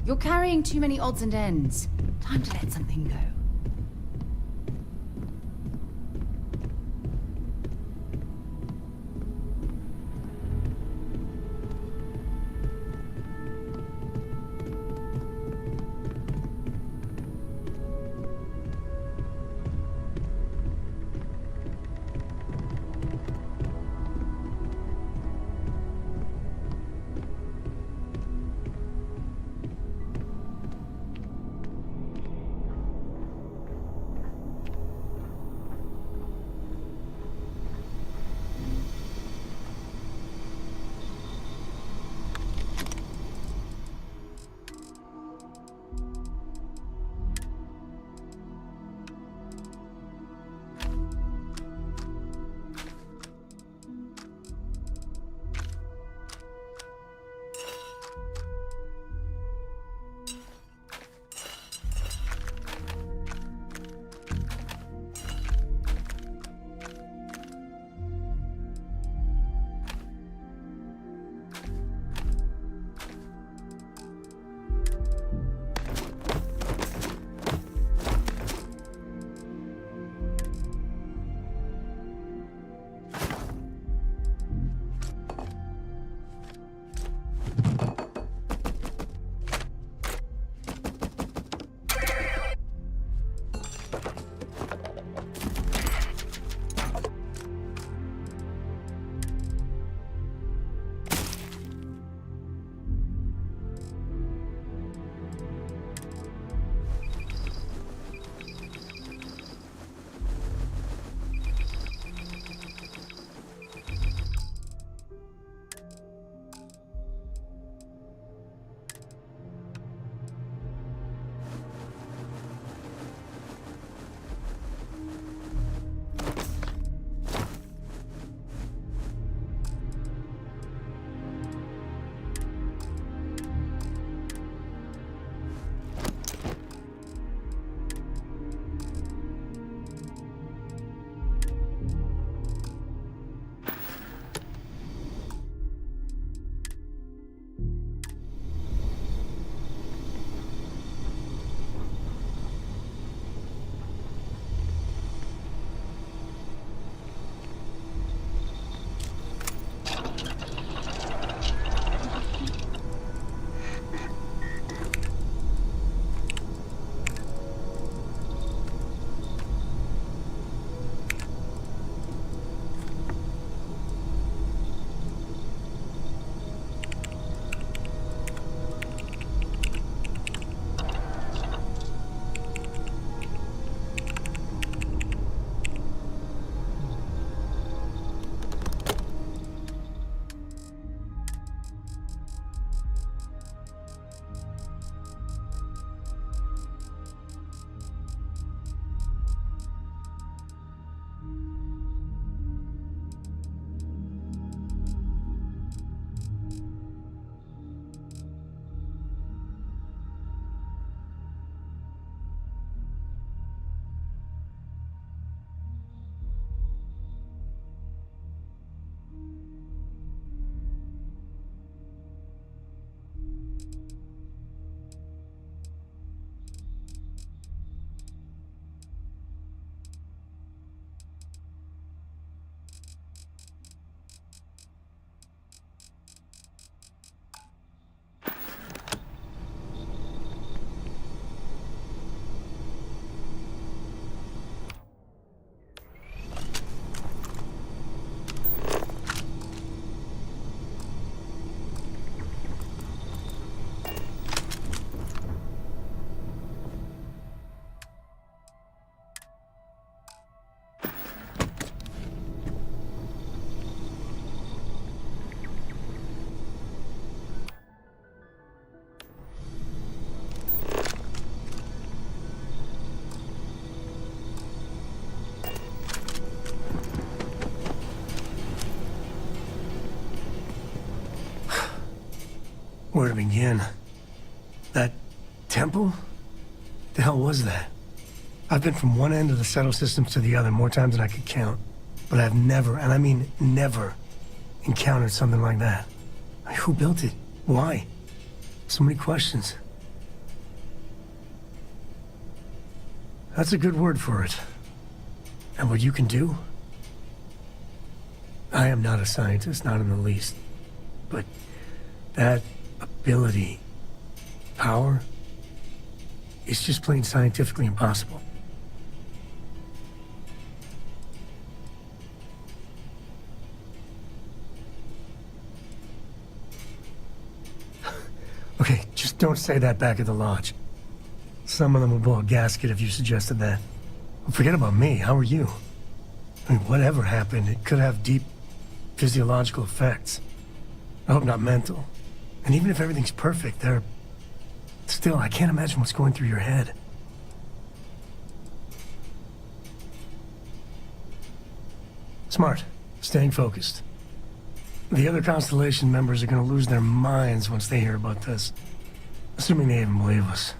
Speaker 7: You're carrying too many odds and ends. Time to let something go.
Speaker 18: Where to begin? That temple? The hell was that? I've been from one end of the settled systems to the other more times than I could count. But I've never, and I mean never, encountered something like that. Who built it? Why? So many questions. That's a good word for it. And what you can do? I am not a scientist, not in the least. But that ability, power, is just plain scientifically impossible. Okay, just don't say that back at the lodge. Some of them will blow a gasket if you suggested that. Forget about me, how are you? I mean, whatever happened, it could have deep physiological effects. I hope not mental. And even if everything's perfect, still, I can't imagine what's going through your head. Smart. Staying focused. The other Constellation members are gonna lose their minds once they hear about this. Assuming they even believe us.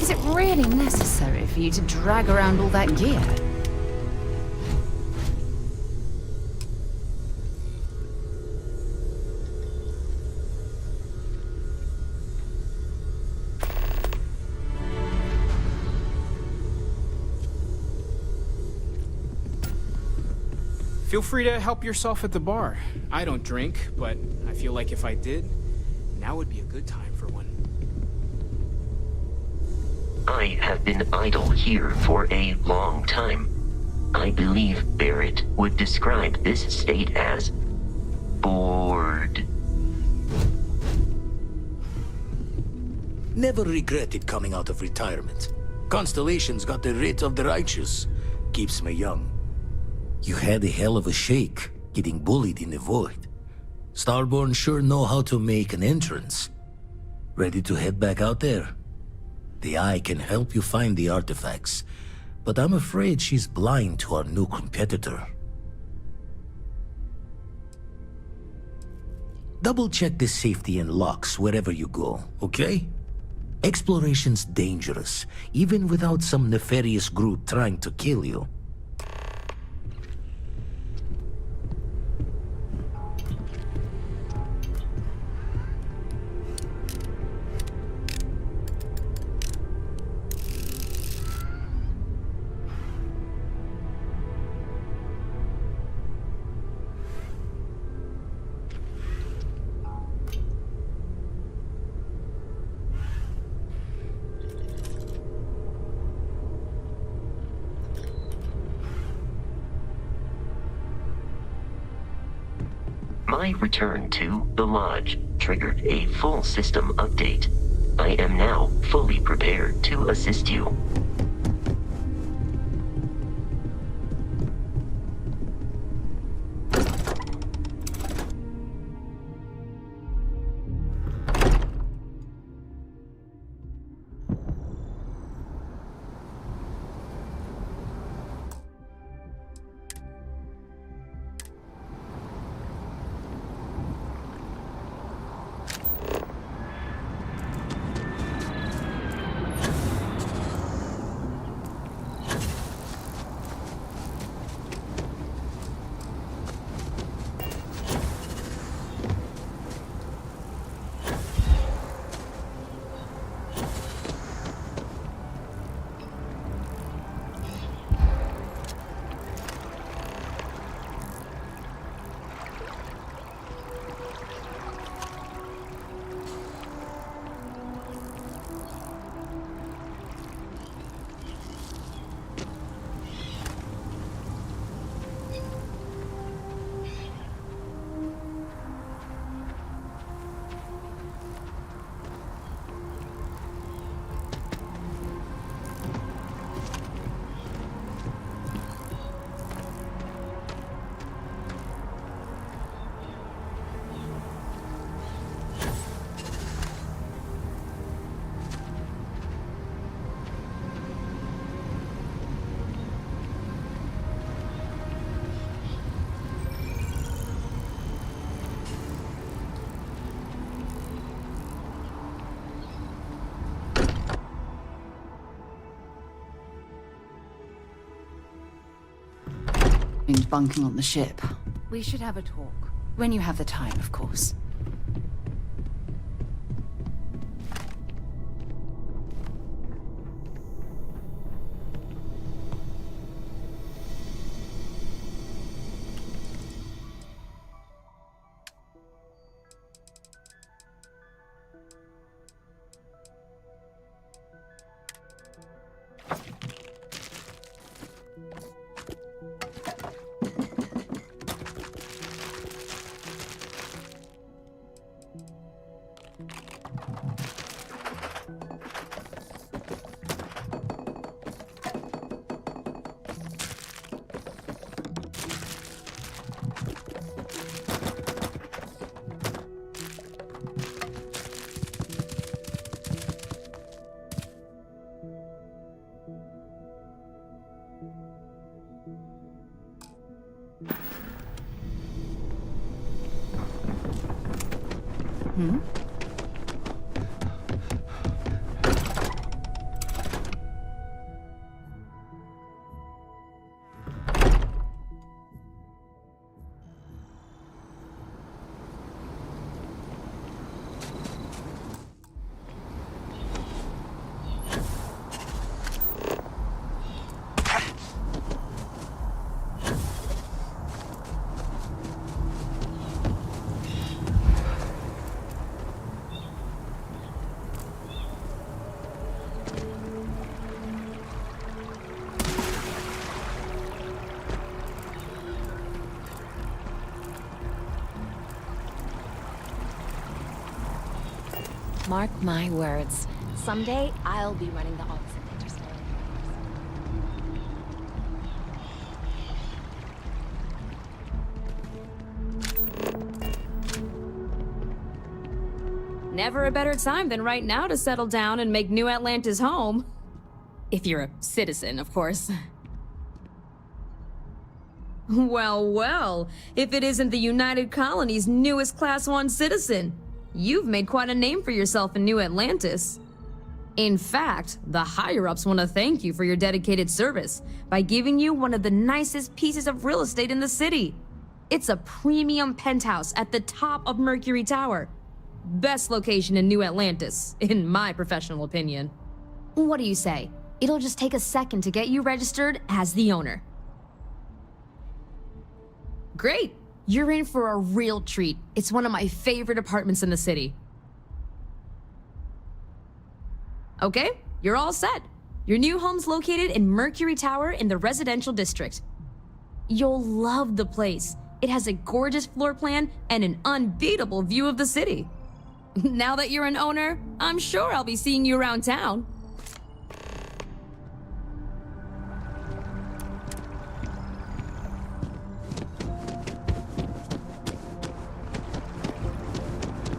Speaker 7: Is it really necessary for you to drag around all that gear?
Speaker 4: Feel free to help yourself at the bar. I don't drink, but I feel like if I did, now would be a good time for one.
Speaker 2: I have been idle here for a long time. I believe Barrett would describe this state as bored.
Speaker 14: Never regretted coming out of retirement. Constellation's got the writ of the righteous. Keeps me young. You had a hell of a shake, getting bullied in the void. Starborn sure know how to make an entrance. Ready to head back out there? The Eye can help you find the artifacts, but I'm afraid she's blind to our new competitor. Double-check the safety and locks wherever you go, okay? Exploration's dangerous, even without some nefarious group trying to kill you.
Speaker 2: My return to the lodge triggered a full system update. I am now fully prepared to assist you.
Speaker 7: mind bunking on the ship. We should have a talk. When you have the time, of course. Hmm?
Speaker 1: Mark my words. Someday, I'll be running the office of Interstellar.
Speaker 5: Never a better time than right now to settle down and make New Atlantis home. If you're a citizen, of course. Well, well, if it isn't the United Colony's newest Class 1 citizen. You've made quite a name for yourself in New Atlantis. In fact, the higher-ups want to thank you for your dedicated service by giving you one of the nicest pieces of real estate in the city. It's a premium penthouse at the top of Mercury Tower. Best location in New Atlantis, in my professional opinion.
Speaker 1: What do you say? It'll just take a second to get you registered as the owner.
Speaker 5: Great! You're in for a real treat. It's one of my favorite apartments in the city. Okay, you're all set. Your new home's located in Mercury Tower in the residential district. You'll love the place. It has a gorgeous floor plan and an unbeatable view of the city. Now that you're an owner, I'm sure I'll be seeing you around town.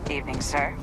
Speaker 12: Evening, sir.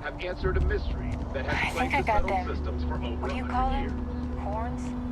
Speaker 15: Have answered a mystery that has plagued the settled systems for over 100 years.
Speaker 12: Horns?